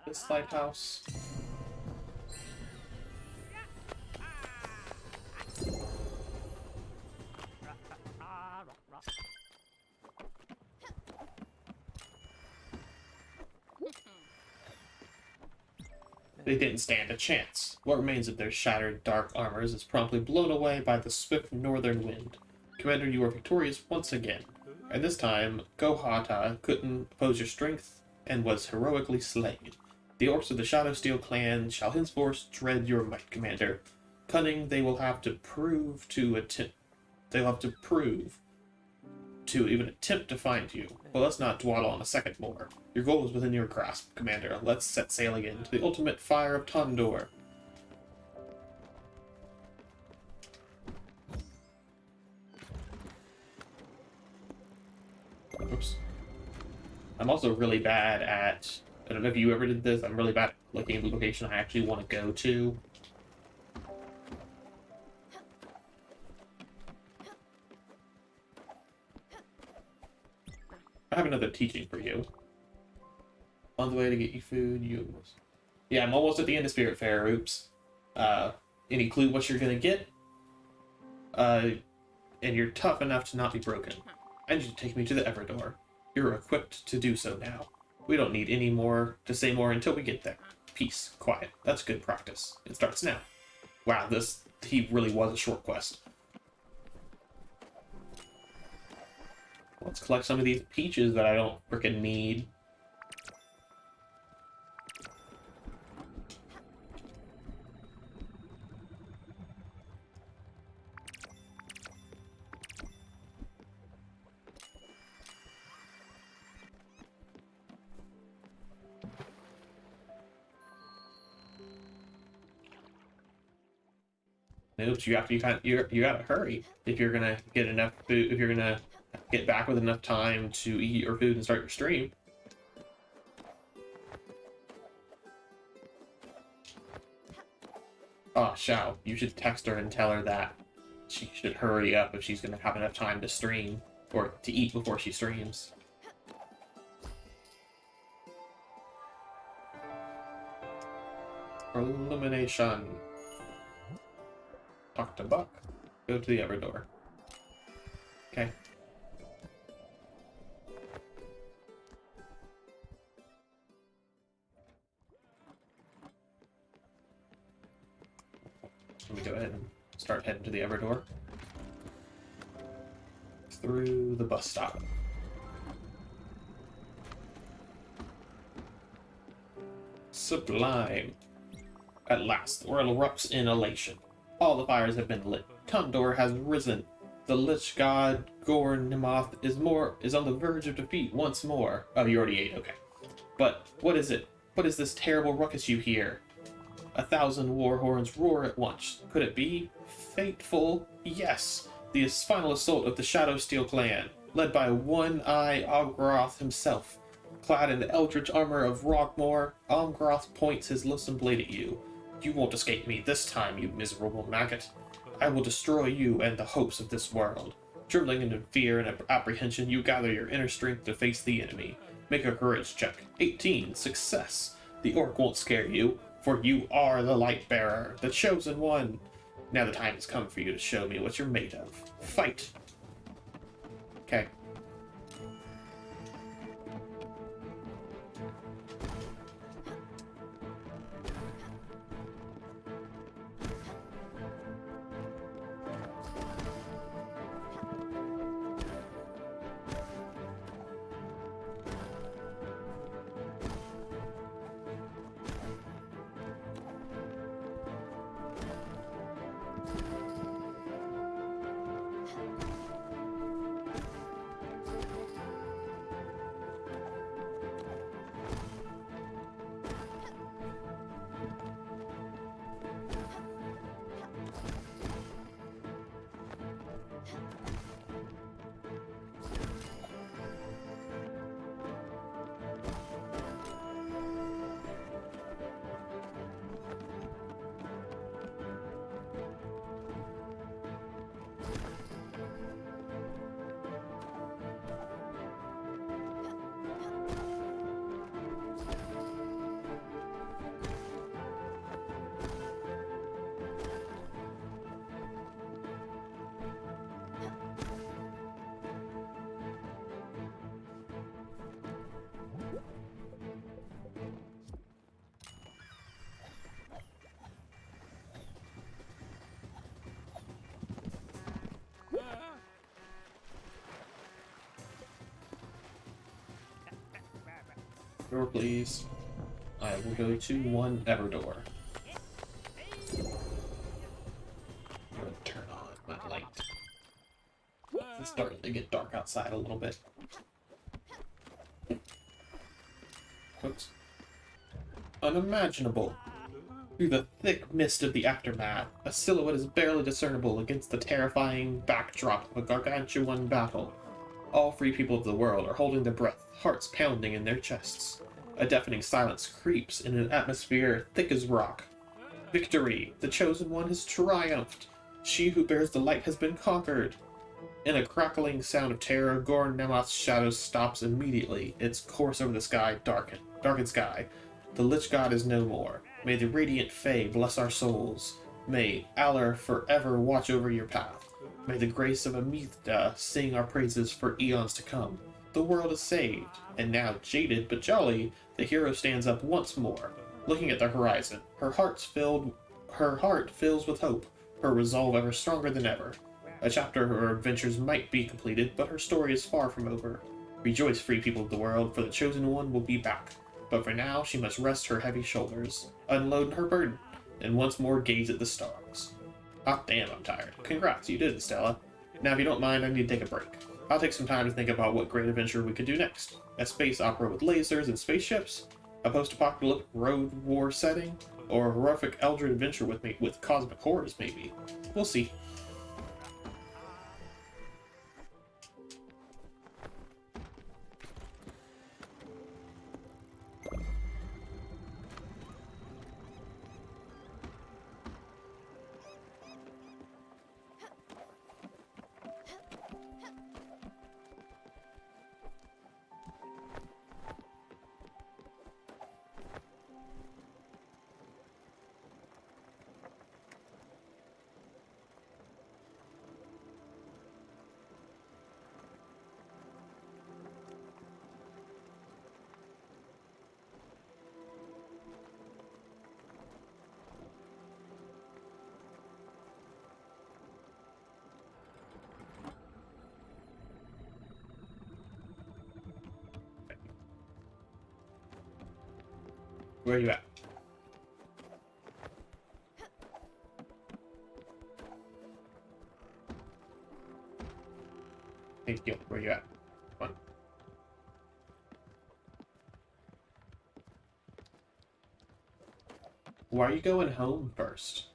Speaker 1: This lighthouse. They didn't stand a chance. What remains of their shattered dark armors is promptly blown away by the swift northern wind. Commander, you are victorious once again. And this time, Gohata couldn't oppose your strength and was heroically slain. The orcs of the Shadowsteel clan shall henceforth dread your might, Commander. Cunning they will have to prove to even attempt to find you. But let's not dawdle on a second more. Your goal is within your grasp, Commander. Let's set sail again to the ultimate fire of Tondor. Oops. I'm also really bad at... I don't know if you ever did this. I'm really bad at looking at the location I actually want to go to. I have another teaching for you. On the way to get you food, you... Yeah, I'm almost at the end of Spiritfarer, oops. Any clue what you're gonna get? And you're tough enough to not be broken. I need you to take me to the Everdoor. You're equipped to do so now. We don't need any more to say more until we get there. Peace, quiet. That's good practice. It starts now. Wow, he really was a short quest. Let's collect some of these peaches that I don't frickin' need. Oops, you gotta hurry if you're gonna get enough food, if you're gonna get back with enough time to eat your food and start your stream. Oh, Xiao, you should text her and tell her that she should hurry up if she's gonna have enough time to stream or to eat before she streams. Illumination. Talk to Buck. Go to the Everdoor. Okay. Let me go ahead and start heading to the Everdoor. Through the bus stop. Sublime. At last, the world erupts in elation. All the fires have been lit. Tondor has risen. The Lich God Gornimoth is on the verge of defeat once more. Oh, you already ate, okay. But what is it? What is this terrible ruckus you hear? 1,000 war horns roar at once. Could it be? Fateful? Yes. The final assault of the Shadowsteel clan, led by One-Eye Oggroth himself. Clad in the eldritch armor of Rogmore, Oggroth points his loathsome blade at you. You won't escape me this time, you miserable maggot. I will destroy you and the hopes of this world. Trembling in fear and apprehension, you gather your inner strength to face the enemy. Make a courage check. 18. Success. The orc won't scare you, for you are the light bearer, the chosen one. Now the time has come for you to show me what you're made of. Fight. Okay. Door, please. I will go to one ever door. I'm gonna turn on my light. It's starting to get dark outside a little bit. Oops. Unimaginable. Through the thick mist of the aftermath, a silhouette is barely discernible against the terrifying backdrop of a gargantuan battle. All free people of the world are holding their breath, hearts pounding in their chests. A deafening silence creeps in an atmosphere thick as rock. Victory! The Chosen One has triumphed! She who bears the light has been conquered! In a crackling sound of terror, Gorn Nemoth's shadow stops immediately, its course over the sky darkened sky. The Lich God is no more. May the radiant Fae bless our souls. May Allah forever watch over your path. May the grace of Amithda sing our praises for eons to come. The world is saved, and now jaded but jolly, the hero stands up once more, looking at the horizon. Her heart fills with hope, her resolve ever stronger than ever. A chapter of her adventures might be completed, but her story is far from over. Rejoice, free people of the world, for the Chosen One will be back. But for now, she must rest her heavy shoulders, unload her burden, and once more gaze at the stars. Ah, damn, I'm tired. Congrats, you did it, Stella. Now, if you don't mind, I need to take a break. I'll take some time to think about what great adventure we could do next. A space opera with lasers and spaceships? A post-apocalyptic road war setting? Or a horrific eldritch adventure with cosmic horrors, maybe? We'll see. Where are you at? Thank you. Where are you at? Come on. Why are you going home first?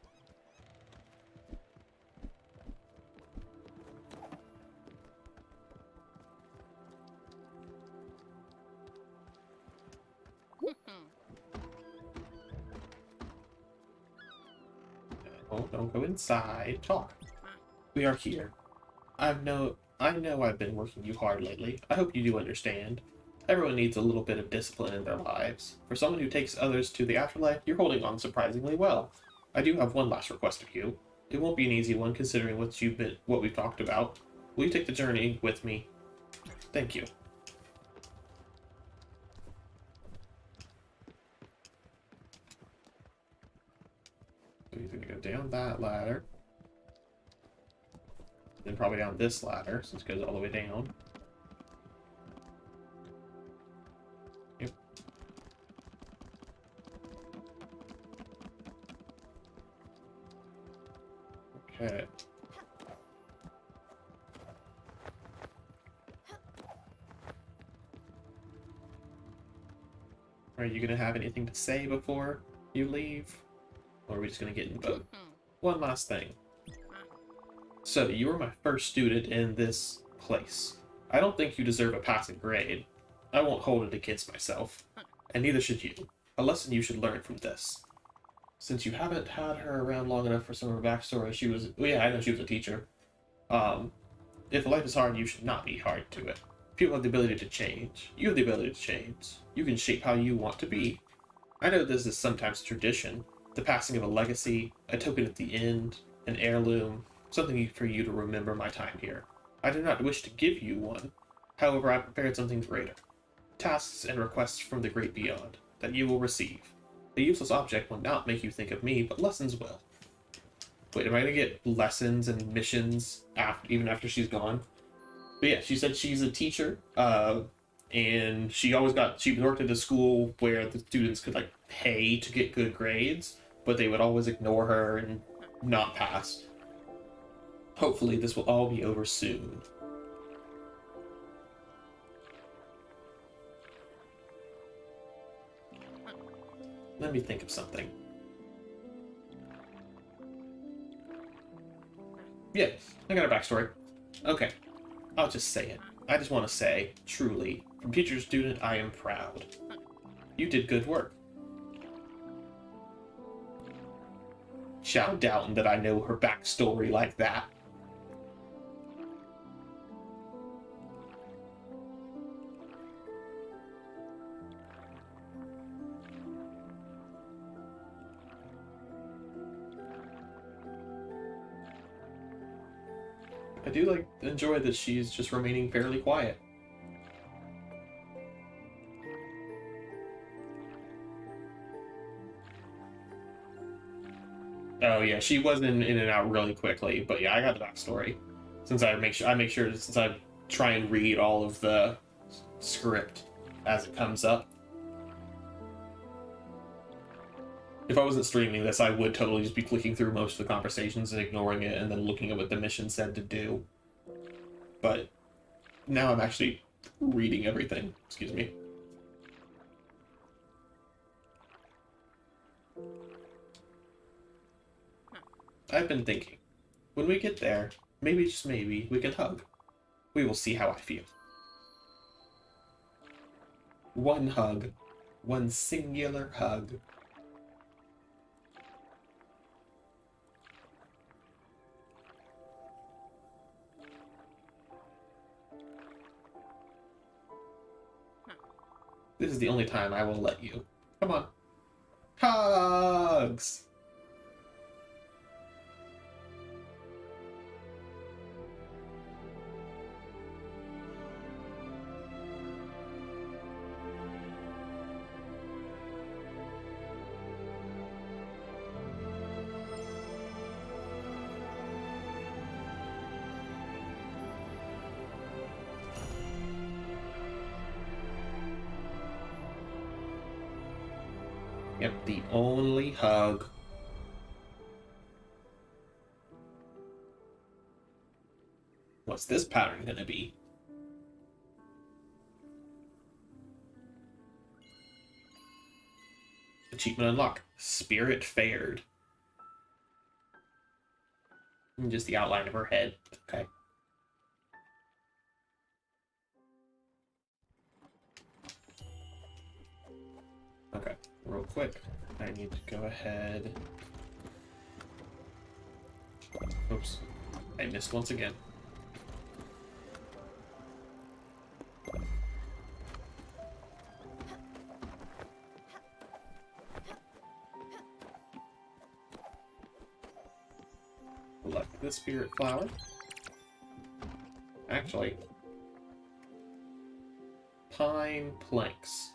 Speaker 1: Oh, don't go inside. Talk. We are here. I know I've been working you hard lately. I hope you do understand. Everyone needs a little bit of discipline in their lives. For someone who takes others to the afterlife, you're holding on surprisingly well. I do have one last request of you. It won't be an easy one considering what we've talked about. Will you take the journey with me? Thank you. So he's gonna go down that ladder. Then probably down this ladder, since it goes all the way down. Yep. Okay. Are you gonna have anything to say before you leave? Or are we just gonna get in the boat? One last thing. So, you were my first student in this place. I don't think you deserve a passing grade. I won't hold it against myself. And neither should you. A lesson you should learn from this. Since you haven't had her around long enough for some of her backstory, she was... Well, yeah, I know she was a teacher. If life is hard, you should not be hard to it. People have the ability to change. You have the ability to change. You can shape how you want to be. I know this is sometimes tradition. The passing of a legacy, a token at the end, an heirloom, something for you to remember my time here. I do not wish to give you one. However, I prepared something greater. Tasks and requests from the great beyond, that you will receive. A useless object will not make you think of me, but lessons will. Wait, am I gonna get lessons and missions even after she's gone? But yeah, she said she's a teacher, and she worked at a school where the students could like pay to get good grades, but they would always ignore her and not pass. Hopefully this will all be over soon. Let me think of something. Yeah, I got a backstory. Okay, I'll just say it. I just want to say, truly, from teacher to student, I am proud. You did good work. Shout doubting that I know her backstory like that. I do enjoy that she's just remaining fairly quiet. Oh yeah, she was in and out really quickly, but yeah, I got the backstory. Since I make sure since I try and read all of the script as it comes up. If I wasn't streaming this, I would totally just be clicking through most of the conversations and ignoring it and then looking at what the mission said to do. But now I'm actually reading everything. Excuse me. I've been thinking, when we get there, maybe, just maybe, we can hug. We will see how I feel. One hug. One singular hug. This is the only time I will let you. Come on. Hugs! Yep, the only hug. What's this pattern gonna be? Achievement unlocked. Spiritfarer. And just the outline of her head. Okay. Okay, real quick. I need to go ahead Oops. I missed once again. Collect the spirit flower. Actually, pine planks.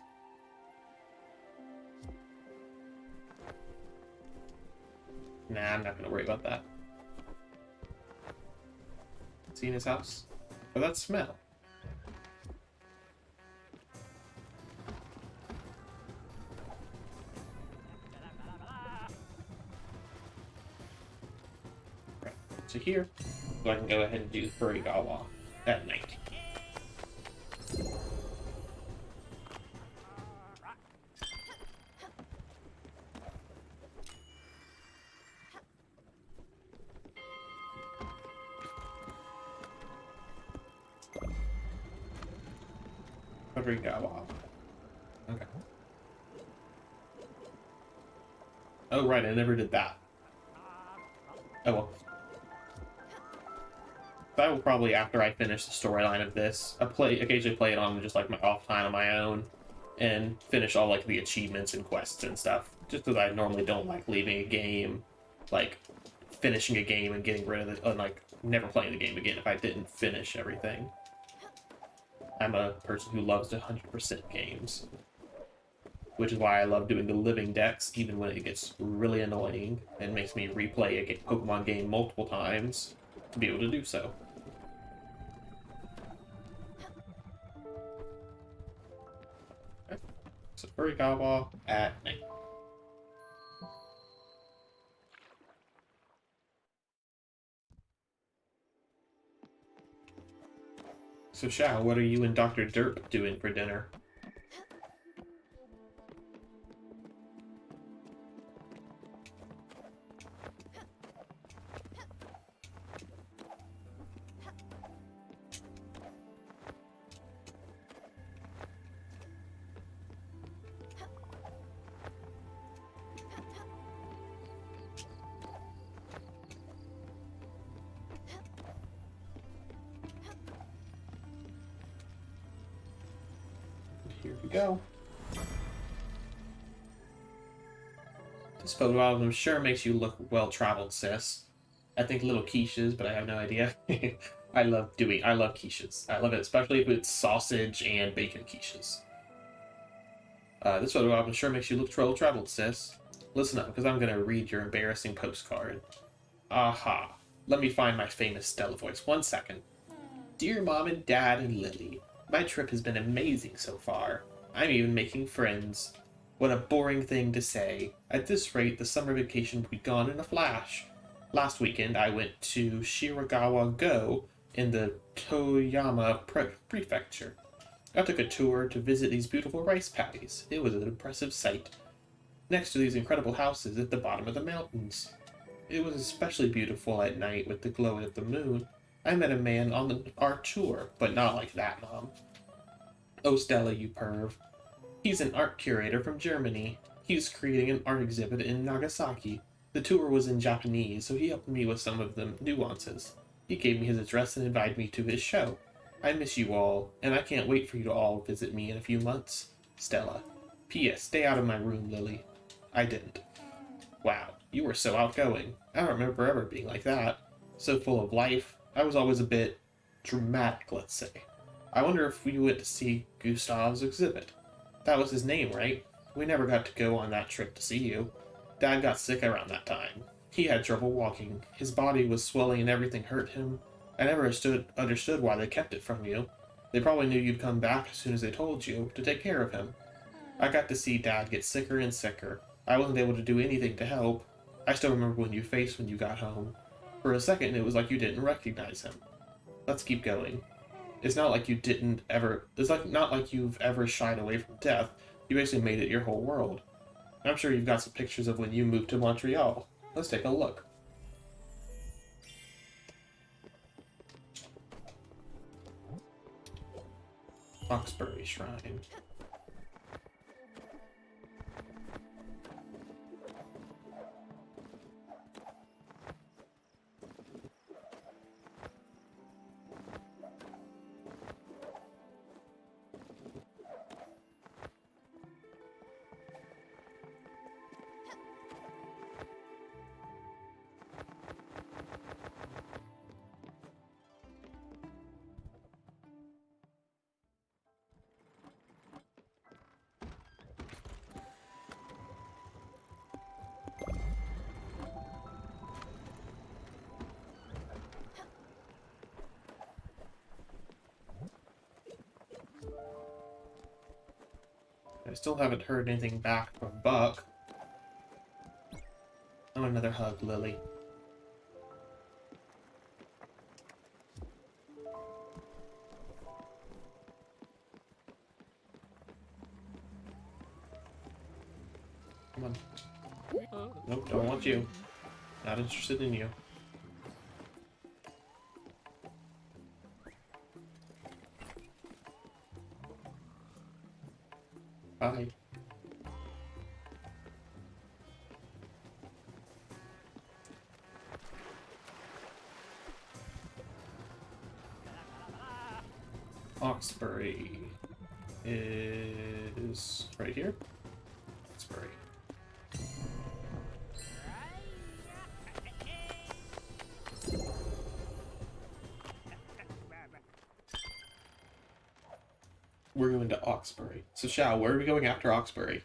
Speaker 1: Nah, I'm not gonna worry about that. See in his house? Oh, that smell. Right, so here, so I can go ahead and do Furigawa at night. Furigawa. Okay. Oh, right, I never did that. Oh well. I will probably, after I finish the storyline of this, occasionally play it on just like my off time on my own, and finish all like the achievements and quests and stuff. Just because I normally don't like leaving a game, like finishing a game and getting rid of it, and like never playing the game again if I didn't finish everything. I'm a person who loves to 100% games, which is why I love doing the living decks, even when it gets really annoying and makes me replay a Pokemon game multiple times to be able to do so. Okay. So Furigawa at night. So Shao, what are you and Dr. Derp doing for dinner? Here we go. This photo album sure makes you look well-traveled, sis. I think little quiches, but I have no idea. I love quiches. I love it, especially if it's sausage and bacon quiches. This photo album sure makes you look well-traveled, sis. Listen up, because I'm going to read your embarrassing postcard. Aha. Let me find my famous Stella voice. 1 second. Dear Mom and Dad and Lily, my trip has been amazing so far. I'm even making friends. What a boring thing to say. At this rate, the summer vacation will be gone in a flash. Last weekend, I went to Shiragawa-go in the Toyama Prefecture. I took a tour to visit these beautiful rice paddies. It was an impressive sight. Next to these incredible houses at the bottom of the mountains. It was especially beautiful at night with the glow of the moon. I met a man on our tour, but not like that, Mom. Oh, Stella, you perv. He's an art curator from Germany. He's creating an art exhibit in Nagasaki. The tour was in Japanese, so he helped me with some of the nuances. He gave me his address and invited me to his show. I miss you all, and I can't wait for you to all visit me in a few months. Stella. P.S. Stay out of my room, Lily. I didn't. Wow, you were so outgoing. I don't remember ever being like that. So full of life. I was always a bit dramatic, let's say. I wonder if we went to see Gustav's exhibit. That was his name, right? We never got to go on that trip to see you. Dad got sick around that time. He had trouble walking. His body was swelling and everything hurt him. I never understood why they kept it from you. They probably knew you'd come back as soon as they told you to take care of him. I got to see Dad get sicker and sicker. I wasn't able to do anything to help. I still remember when you faced when you got home. For a second, it was like you didn't recognize him. Let's keep going. It's not like not like you've ever shied away from death. You basically made it your whole world. I'm sure you've got some pictures of when you moved to Montreal. Let's take a look. Hawkesbury Shrine. still haven't heard anything back from Buck. Oh, another hug, Lily. Come on. Nope, don't want you. Not interested in you. Bye. Hawkesbury is right here. Hawkesbury. We're going to Hawkesbury. So, Shao, where are we going after Hawkesbury?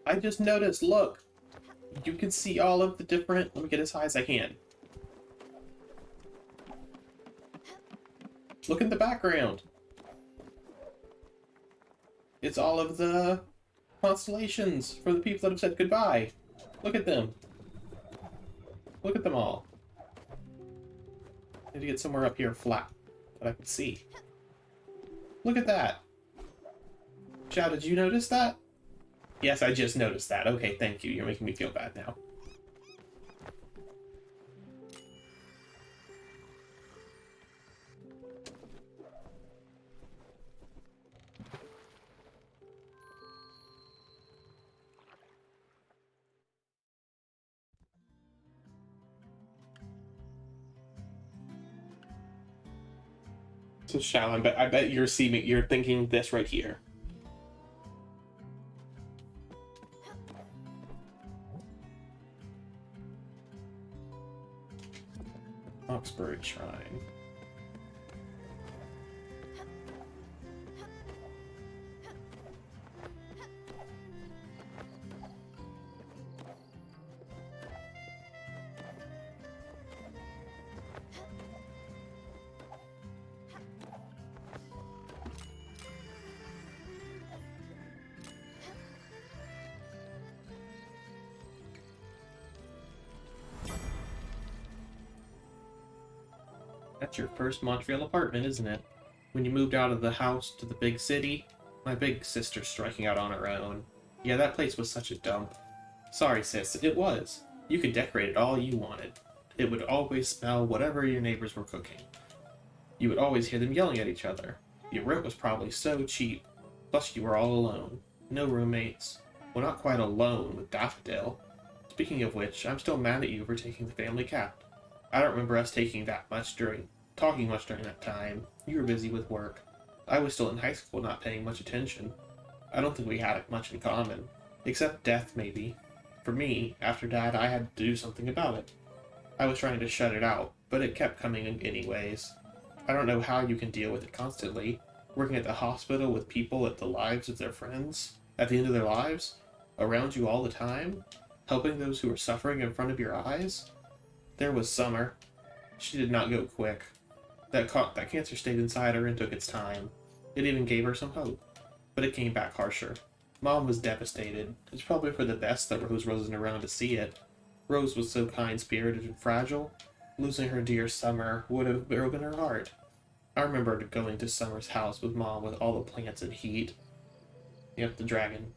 Speaker 1: I just noticed, look! You can see all of the different... Let me get as high as I can. Look in the background! It's all of the constellations for the people that have said goodbye. Look at them. Look at them all. I need to get somewhere up here flat that I can see. Look at that! Chow, did you notice that? Yes, I just noticed that. Okay, thank you. You're making me feel bad now. So, Shao, I bet you're seeing, you're thinking this right here. Hawkesbury Shrine. That's your first Montreal apartment, isn't it? When you moved out of the house to the big city, my big sister's striking out on her own. Yeah, that place was such a dump. Sorry, sis, it was. You could decorate it all you wanted. It would always smell whatever your neighbors were cooking. You would always hear them yelling at each other. Your rent was probably so cheap. Plus, you were all alone. No roommates. Well, not quite alone with Daffodil. Speaking of which, I'm still mad at you for taking the family cat. I don't remember us talking much during that time. You were busy with work. I was still in high school, not paying much attention. I don't think we had much in common. Except death, maybe. For me, after Dad, I had to do something about it. I was trying to shut it out, but it kept coming in anyways. I don't know how you can deal with it constantly. Working at the hospital with people at the lives of their friends, at the end of their lives, around you all the time, helping those who are suffering in front of your eyes. There was Summer. She did not go quick. That cancer stayed inside her and took its time. It even gave her some hope. But it came back harsher. Mom was devastated. It's probably for the best that Rose wasn't around to see it. Rose was so kind-spirited and fragile. Losing her dear Summer would have broken her heart. I remember going to Summer's house with Mom with all the plants and heat. Yep, the dragon.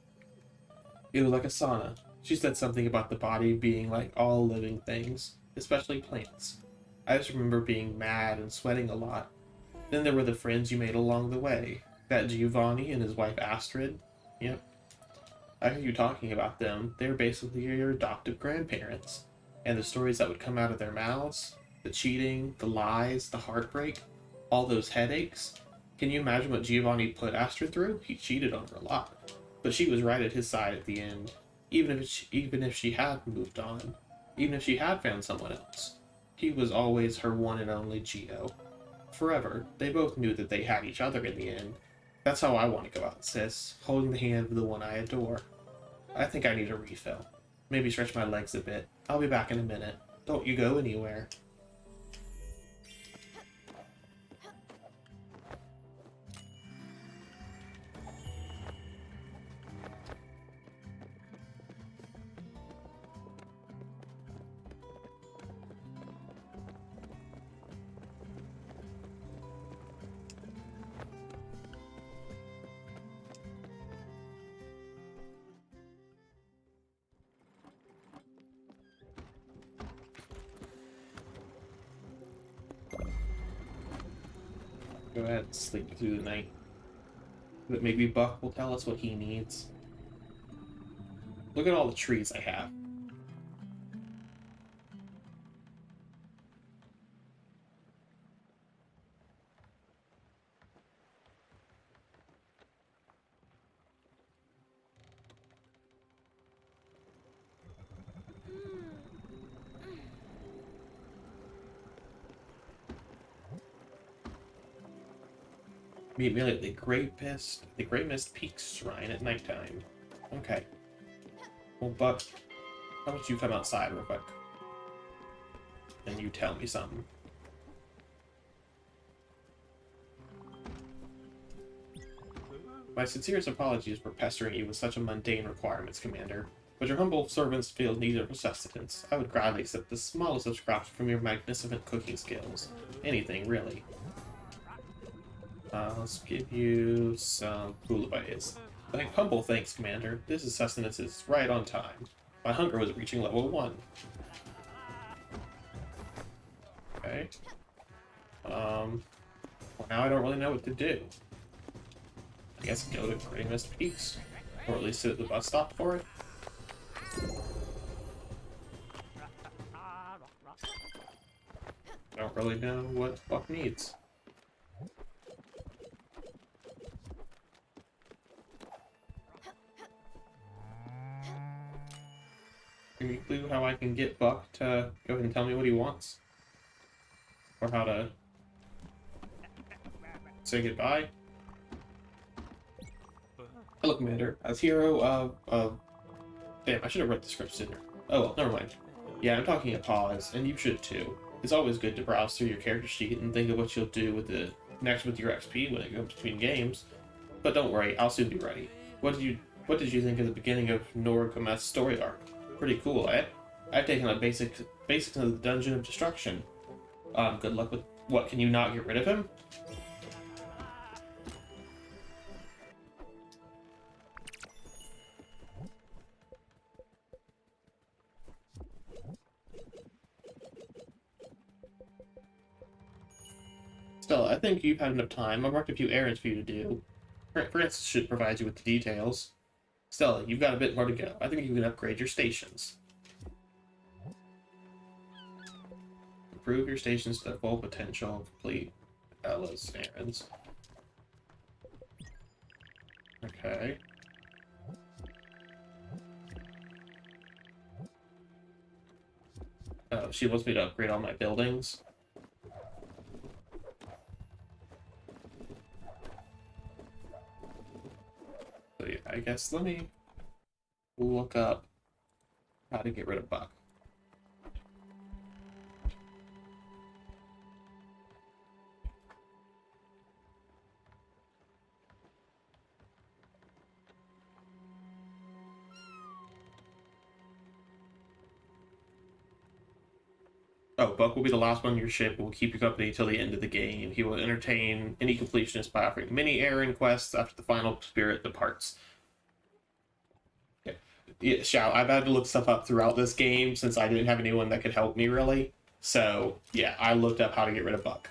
Speaker 1: It was like a sauna. She said something about the body being like all living things, especially plants. I just remember being mad and sweating a lot. Then there were the friends you made along the way. That Giovanni and his wife Astrid. Yep. I heard you talking about them. They were basically your adoptive grandparents. And the stories that would come out of their mouths, the cheating, the lies, the heartbreak. All those headaches. Can you imagine what Giovanni put Astra through? He cheated on her a lot. But she was right at his side at the end. Even if she had moved on. Even if she had found someone else. He was always her one and only Gio. Forever. They both knew that they had each other in the end. That's how I want to go out, sis. Holding the hand of the one I adore. I think I need a refill. Maybe stretch my legs a bit. I'll be back in a minute. Don't you go anywhere. Go ahead and sleep through the night. But maybe Buck will tell us what he needs. Look at all the trees I have. Meet me at the Grey Mist Peaks Shrine at nighttime. Okay. Well, Buck, how about you come outside real quick? And you tell me something. My sincerest apologies for pestering you with such a mundane requirements, Commander. But your humble servants feel needed for sustenance. I would gladly accept the smallest of scraps from your magnificent cooking skills. Anything, really. Let's give you some bouillabaisse. Humble thanks, Commander. This is sustenance is right on time. My hunger was reaching level 1. Okay. Well, now I don't really know what to do. I guess go to Grey Mist Peaks. Or at least sit at the bus stop for it. I don't really know what Buck needs. Any clue how I can get Buck to go ahead and tell me what he wants? Or how to say goodbye? Hello, Commander. As hero of... Damn, I should have read the script sooner. Oh well, never mind. Yeah, I'm talking a pause, and you should too. It's always good to browse through your character sheet and think of what you'll do with the next with your XP when it comes between games. But don't worry, I'll soon be ready. What did you think of the beginning of Norgometh's story arc? Pretty cool, eh? I've taken a basics of the Dungeon of Destruction. Good luck with... What, can you not get rid of him? Still, I think you've had enough time. I've marked a few errands for you to do. Francis should provide you with the details. Stella, you've got a bit more to go. I think you can upgrade your stations. Improve your stations to their full potential. Complete Ella's errands. Okay. Oh, she wants me to upgrade all my buildings. So yeah, I guess let me look up how to get rid of Buck. Oh, Buck will be the last one on your ship and will keep you company till the end of the game. He will entertain any completionist by offering many errand quests after the final spirit departs. Yeah, Shao, I've had to look stuff up throughout this game since I didn't have anyone that could help me, really. So, yeah, I looked up how to get rid of Buck.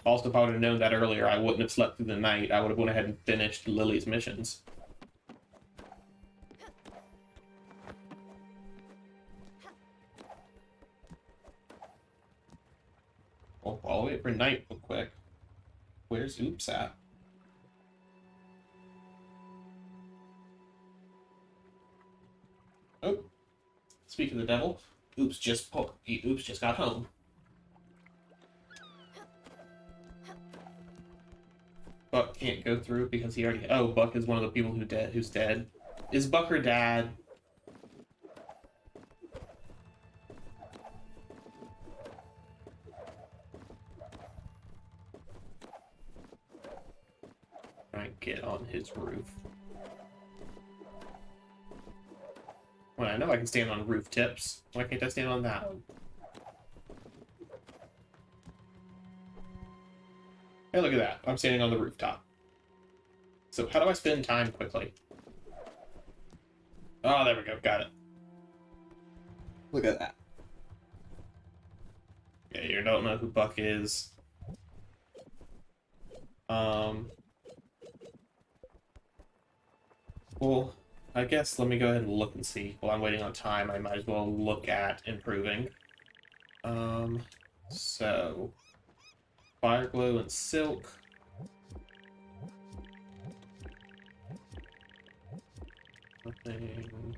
Speaker 1: Also, if I would have known that earlier, I wouldn't have slept through the night. I would have went ahead and finished Lily's missions. Well, I'll wait for night real quick. Where's Oops at? Oh, speak of the devil. Oops just got home. Buck can't go through because he already. Oh, Buck is one of the people who's dead. Is Buck her dad? Try and get on his roof. Well, I know I can stand on roof tips. Why can't I stand on that one? Hey, look at that. I'm standing on the rooftop. So how do I spend time quickly? Oh, there we go. Got it. Look at that. Yeah, you don't know who Buck is. Well, I guess let me go ahead and look and see. While I'm waiting on time, I might as well look at improving. So fire glow and silk. Nothing.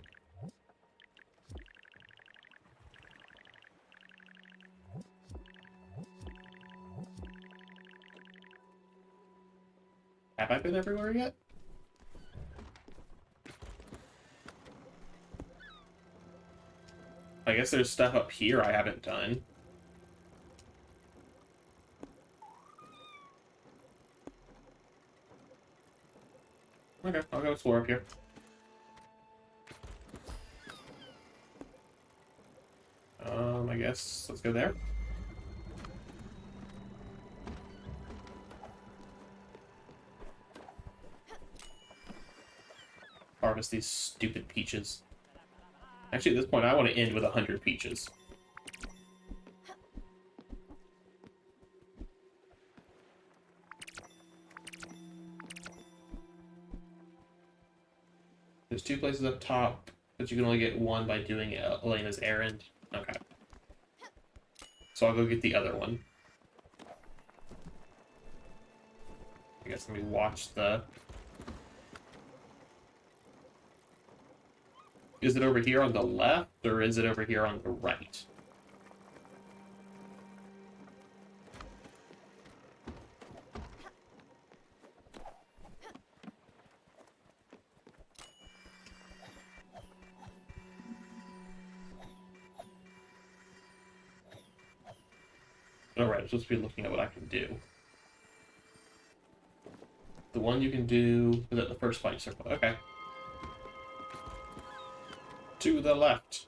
Speaker 1: Have I been everywhere yet? I guess there's stuff up here I haven't done. Okay, I'll go explore up here. I guess let's go there. Harvest these stupid peaches. Actually, at this point, I want to end with 100 peaches. There's 2 places up top, but you can only get 1 by doing Elena's errand. Okay. So I'll go get the other one. I guess let me watch the... Is it over here on the left, or is it over here on the right? Alright, I'm supposed to be looking at what I can do. The one you can do is at the first spike circle. Okay. To the left.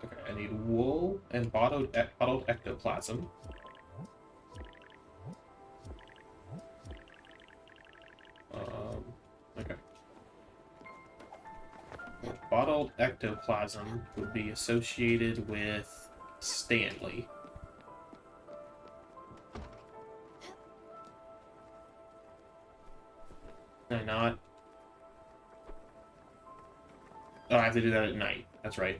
Speaker 1: Okay, I need wool and bottled ectoplasm. Okay. Bottled ectoplasm would be associated with Stanley. Can I not? Oh, I have to do that at night. That's right.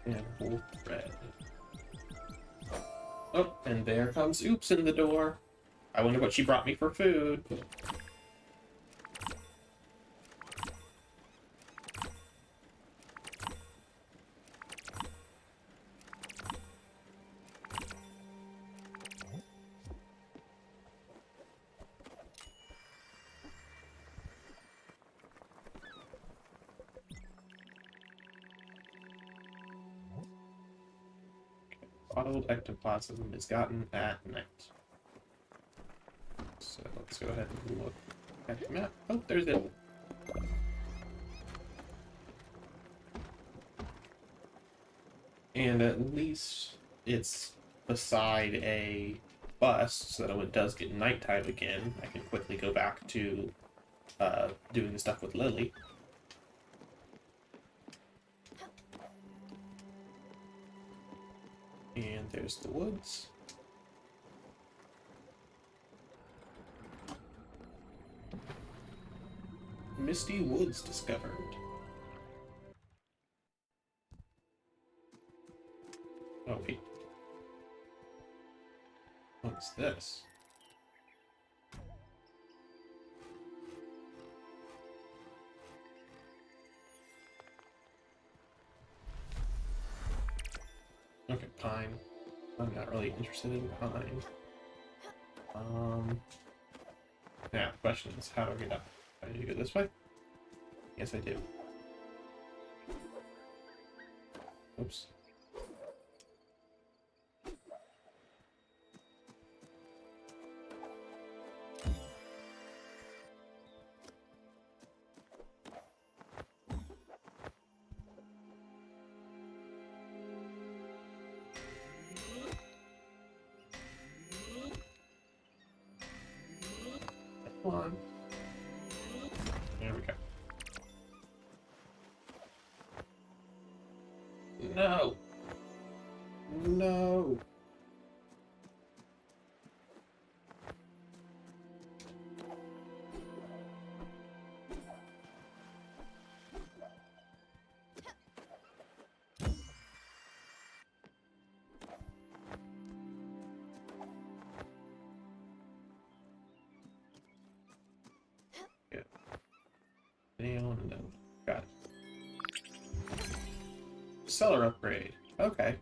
Speaker 1: And wool thread. Oh, and there comes Oops in the door. I wonder what she brought me for food. Bottled ectoplasm is gotten at night. So let's go ahead and look at the map. Oh, there's it. And at least it's beside a bus, so that when it does get nighttime again, I can quickly go back to doing the stuff with Lily. And there's the woods. Misty woods discovered. Oh, wait. What's this? Okay, pine. I'm not really interested in pine. Yeah, the question is, how do I get up? Do I need to go this way? Yes, I do. Oops. Come on. There we go. No! No! Yeah. Down and down. Got it. Cellar upgrade. Okay.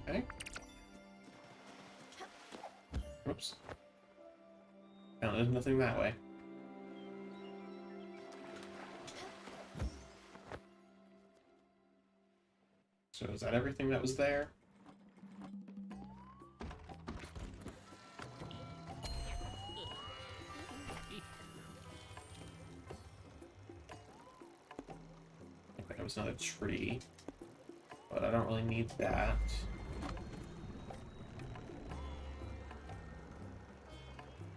Speaker 1: Okay. Oops. No, there's nothing that way. So is that everything that was there? Okay, there was another tree, but I don't really need that.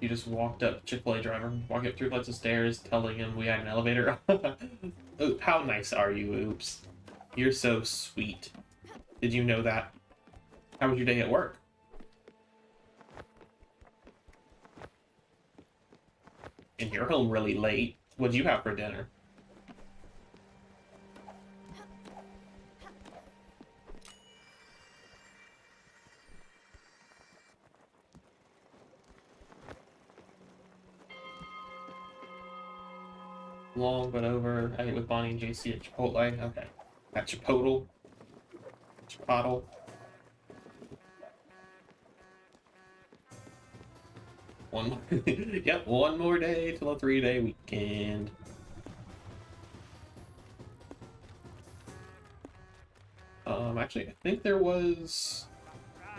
Speaker 1: You just walked up, Chick-fil-A driver, walk up 3 flights of stairs, telling him we had an elevator. Ooh, how nice are you, Oops? You're so sweet. Did you know that? How was your day at work? And you're home really late. What'd you have for dinner? Long but over. I ate with Bonnie and JC at Chipotle. Okay. At Chipotle. Chipotle. One. Yep, one more day till a 3-day weekend. Actually, I think there was...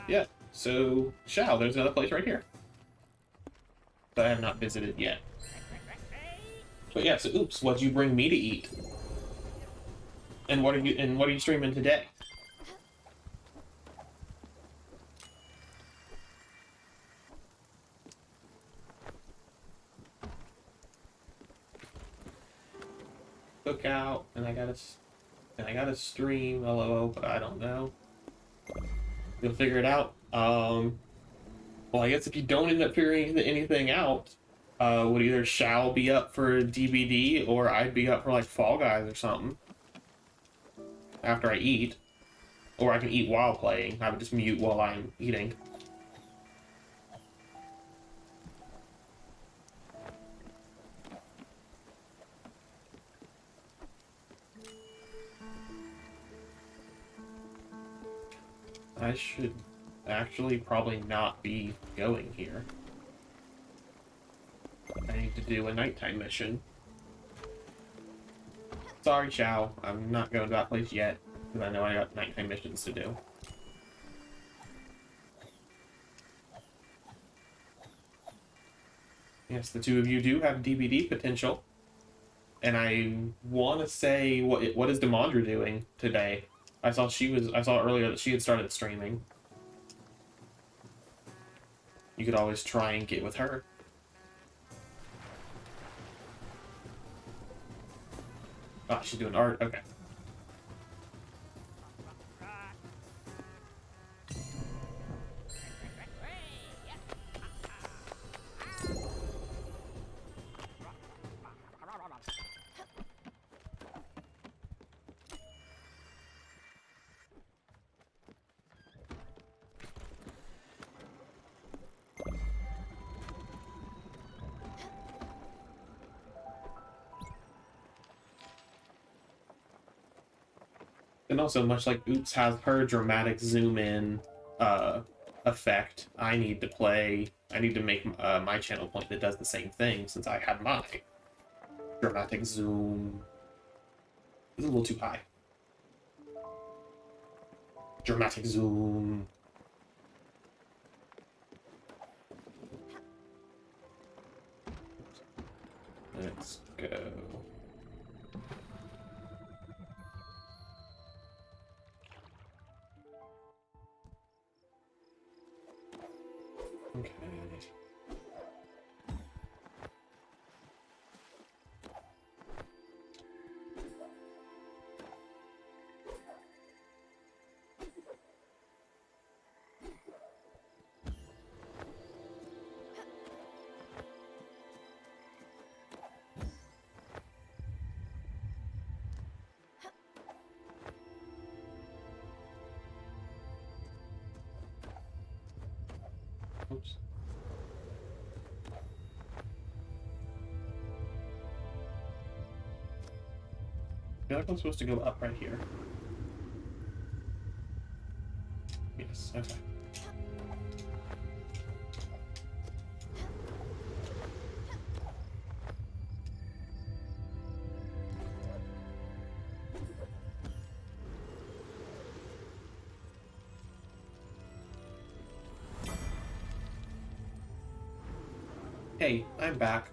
Speaker 1: Yeah, so... Shao, there's another place right here that I have not visited yet. But yeah, so Oops, what'd you bring me to eat? And what are you streaming today? Cookout, and I gotta stream, LOL, but I don't know. You'll figure it out. Well, I guess if you don't end up figuring anything out, would either Shao be up for DBD or I'd be up for like Fall Guys or something after I eat, or I can eat while playing. I would just mute while I'm eating. I should actually probably not be going here. I need to do a nighttime mission. Sorry, Shao. I'm not going to that place yet, because I know I got nighttime missions to do. Yes, the two of you do have DVD potential. And I want to say, what is Demandra doing today? I saw earlier that she had started streaming. You could always try and get with her. Oh, she's doing art? Okay. And also, much like Oops has her dramatic zoom in effect, I need to make my channel point that does the same thing, since I had my dramatic zoom. It's a little too high. Dramatic zoom. Let's go. Okay. Oops. I feel like I'm supposed to go up right here. Yes, okay. Hey, I'm back.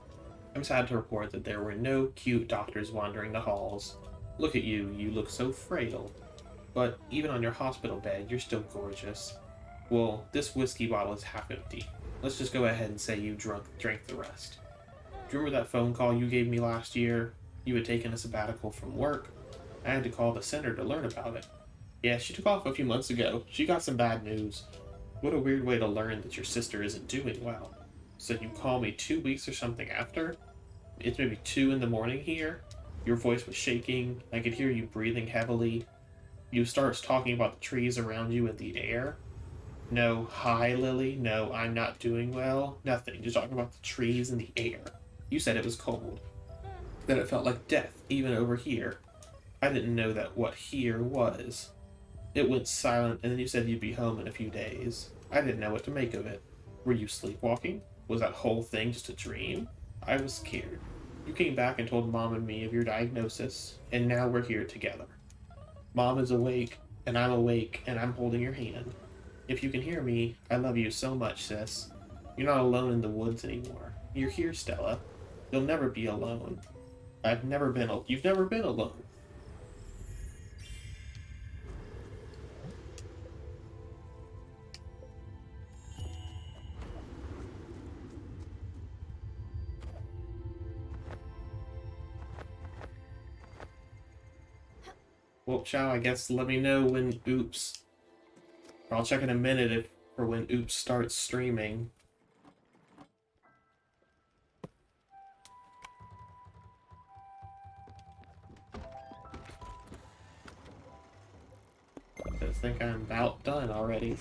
Speaker 1: I'm sad to report that there were no cute doctors wandering the halls. Look at you, you look so frail. But even on your hospital bed, you're still gorgeous. Well, this whiskey bottle is half empty. Let's just go ahead and say you drank the rest. Do you remember that phone call you gave me last year? You had taken a sabbatical from work. I had to call the center to learn about it. Yeah, she took off a few months ago. She got some bad news. What a weird way to learn that your sister isn't doing well. So you call me 2 weeks or something after? It's maybe 2 in the morning here. Your voice was shaking. I could hear you breathing heavily. You start talking about the trees around you and the air. No, hi, Lily. No, I'm not doing well. Nothing. Just talking about the trees and the air. You said it was cold. That it felt like death, even over here. I didn't know that what here was. It went silent, and then you said you'd be home in a few days. I didn't know what to make of it. Were you sleepwalking? Was that whole thing just a dream? I was scared. You came back and told Mom and me of your diagnosis, and now we're here together. Mom is awake, and I'm holding your hand. If you can hear me, I love you so much, sis. You're not alone in the woods anymore. You're here, Stella. You'll never be alone. You've never been alone. Well, Chow, I guess let me know when Oops. Or I'll check in a minute for when Oops starts streaming. I think I'm about done already.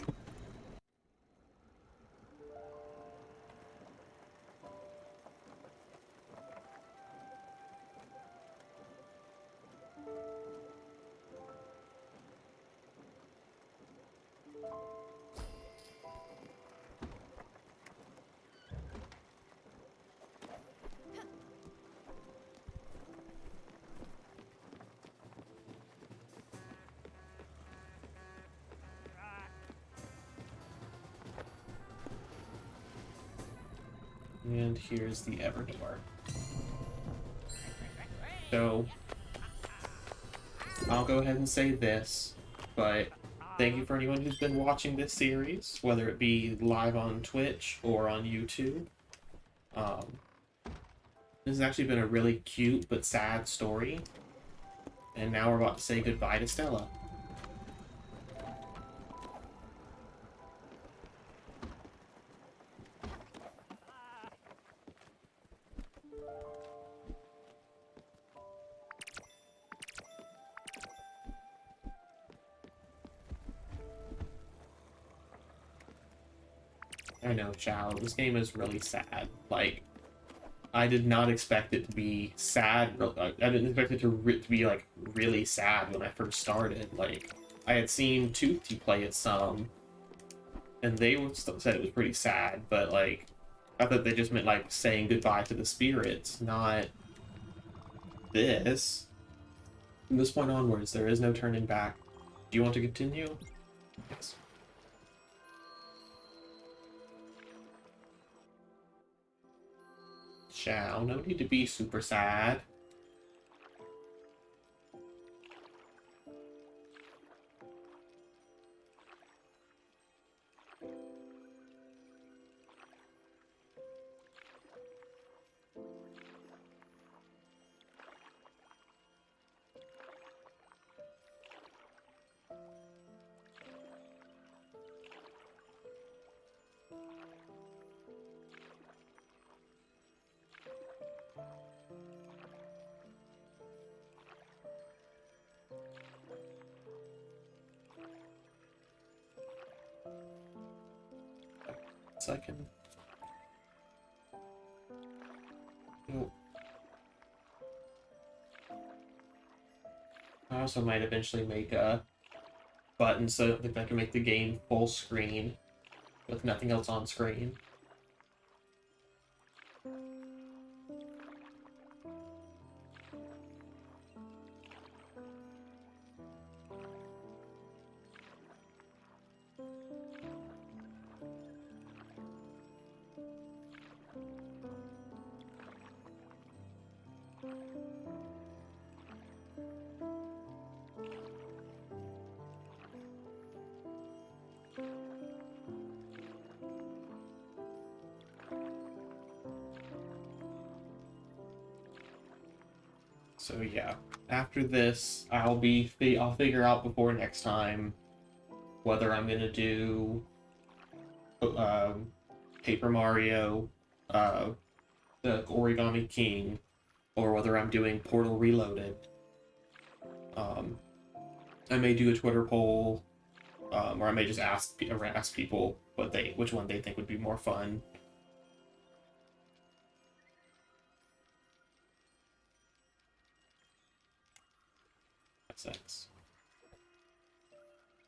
Speaker 1: And here's the ever door. So, I'll go ahead and say this, but thank you for anyone who's been watching this series, whether it be live on Twitch or on YouTube. This has actually been a really cute but sad story, and now we're about to say goodbye to Stella. I know, Chow, this game is really sad. Like, I did not expect it to be sad. I didn't expect it to be, like, really sad when I first started. Like, I had seen Toothy play it some, and they said it was pretty sad, but, like, I thought they just meant, like, saying goodbye to the spirits, not this. From this point onwards, there is no turning back. Do you want to continue? Yes. Chow, no need to be super sad. Second. Nope. I also might eventually make a button so that I can make the game full screen with nothing else on screen. So yeah, after this, I'll figure out before next time whether I'm gonna do Paper Mario, the Origami King, or whether I'm doing Portal Reloaded. I may do a Twitter poll, or I may just ask people which one they think would be more fun. Sense.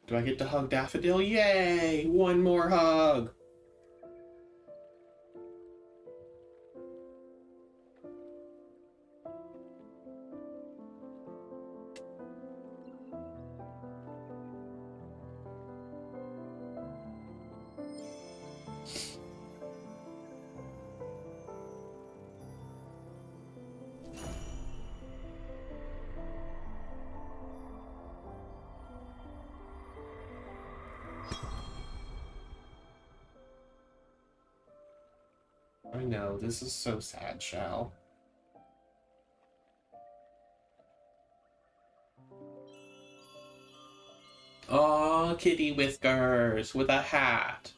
Speaker 1: Do I get to hug Daffodil? Yay! One more hug! I know, this is so sad, Shao. Aw, Kitty Whiskers with a hat.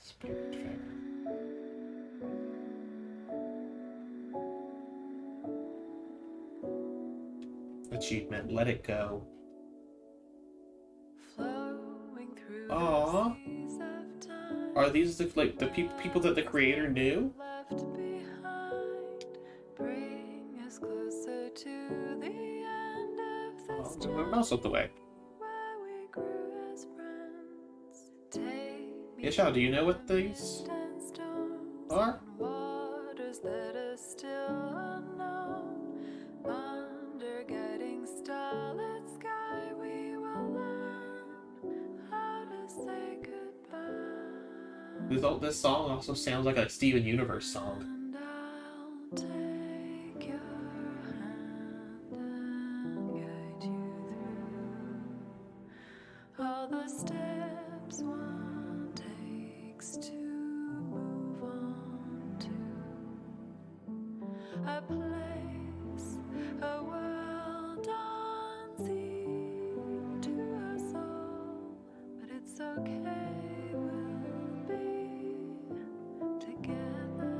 Speaker 1: Spiritfarer. Achievement, let it go. Aww. Are these the people that the creator knew? Oh, the mouse out the way. Yeshao, do you know what these are?
Speaker 3: answers that are still unknown. Under guiding starlit sky, we will learn how to say goodbye.
Speaker 1: This song also sounds like a Steven Universe song.
Speaker 3: And I'll take your hand and guide you through all the steps one takes to move on to a place, a world unseen to us all. But it's okay, we'll be together.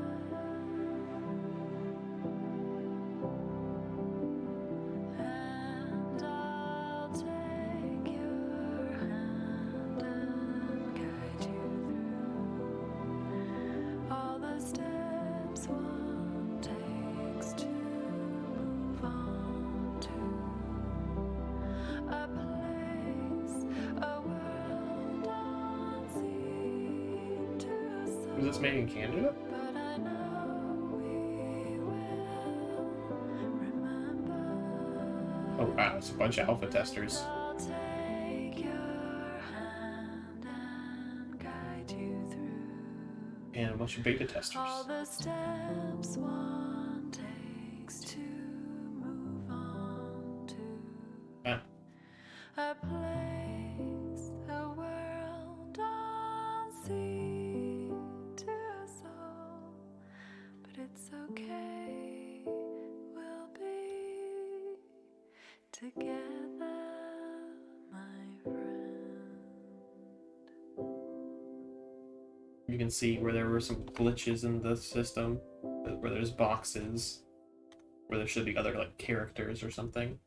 Speaker 3: And I'll take your hand and guide you through all the steps one takes to move on to a place, a world unseen to us all.
Speaker 1: Is this made in Canada?
Speaker 3: But I know we will remember.
Speaker 1: Oh wow, it's a bunch of alpha testers.
Speaker 3: I'll take your hand and guide you through
Speaker 1: And a bunch of beta testers.
Speaker 3: all the steps one takes to move on to
Speaker 1: Ah,
Speaker 3: a place, a world unseen to us all. But it's okay, we'll be together, my friend.
Speaker 1: you can see where there were some glitches in the system, where there's boxes, where there should be other like characters or something.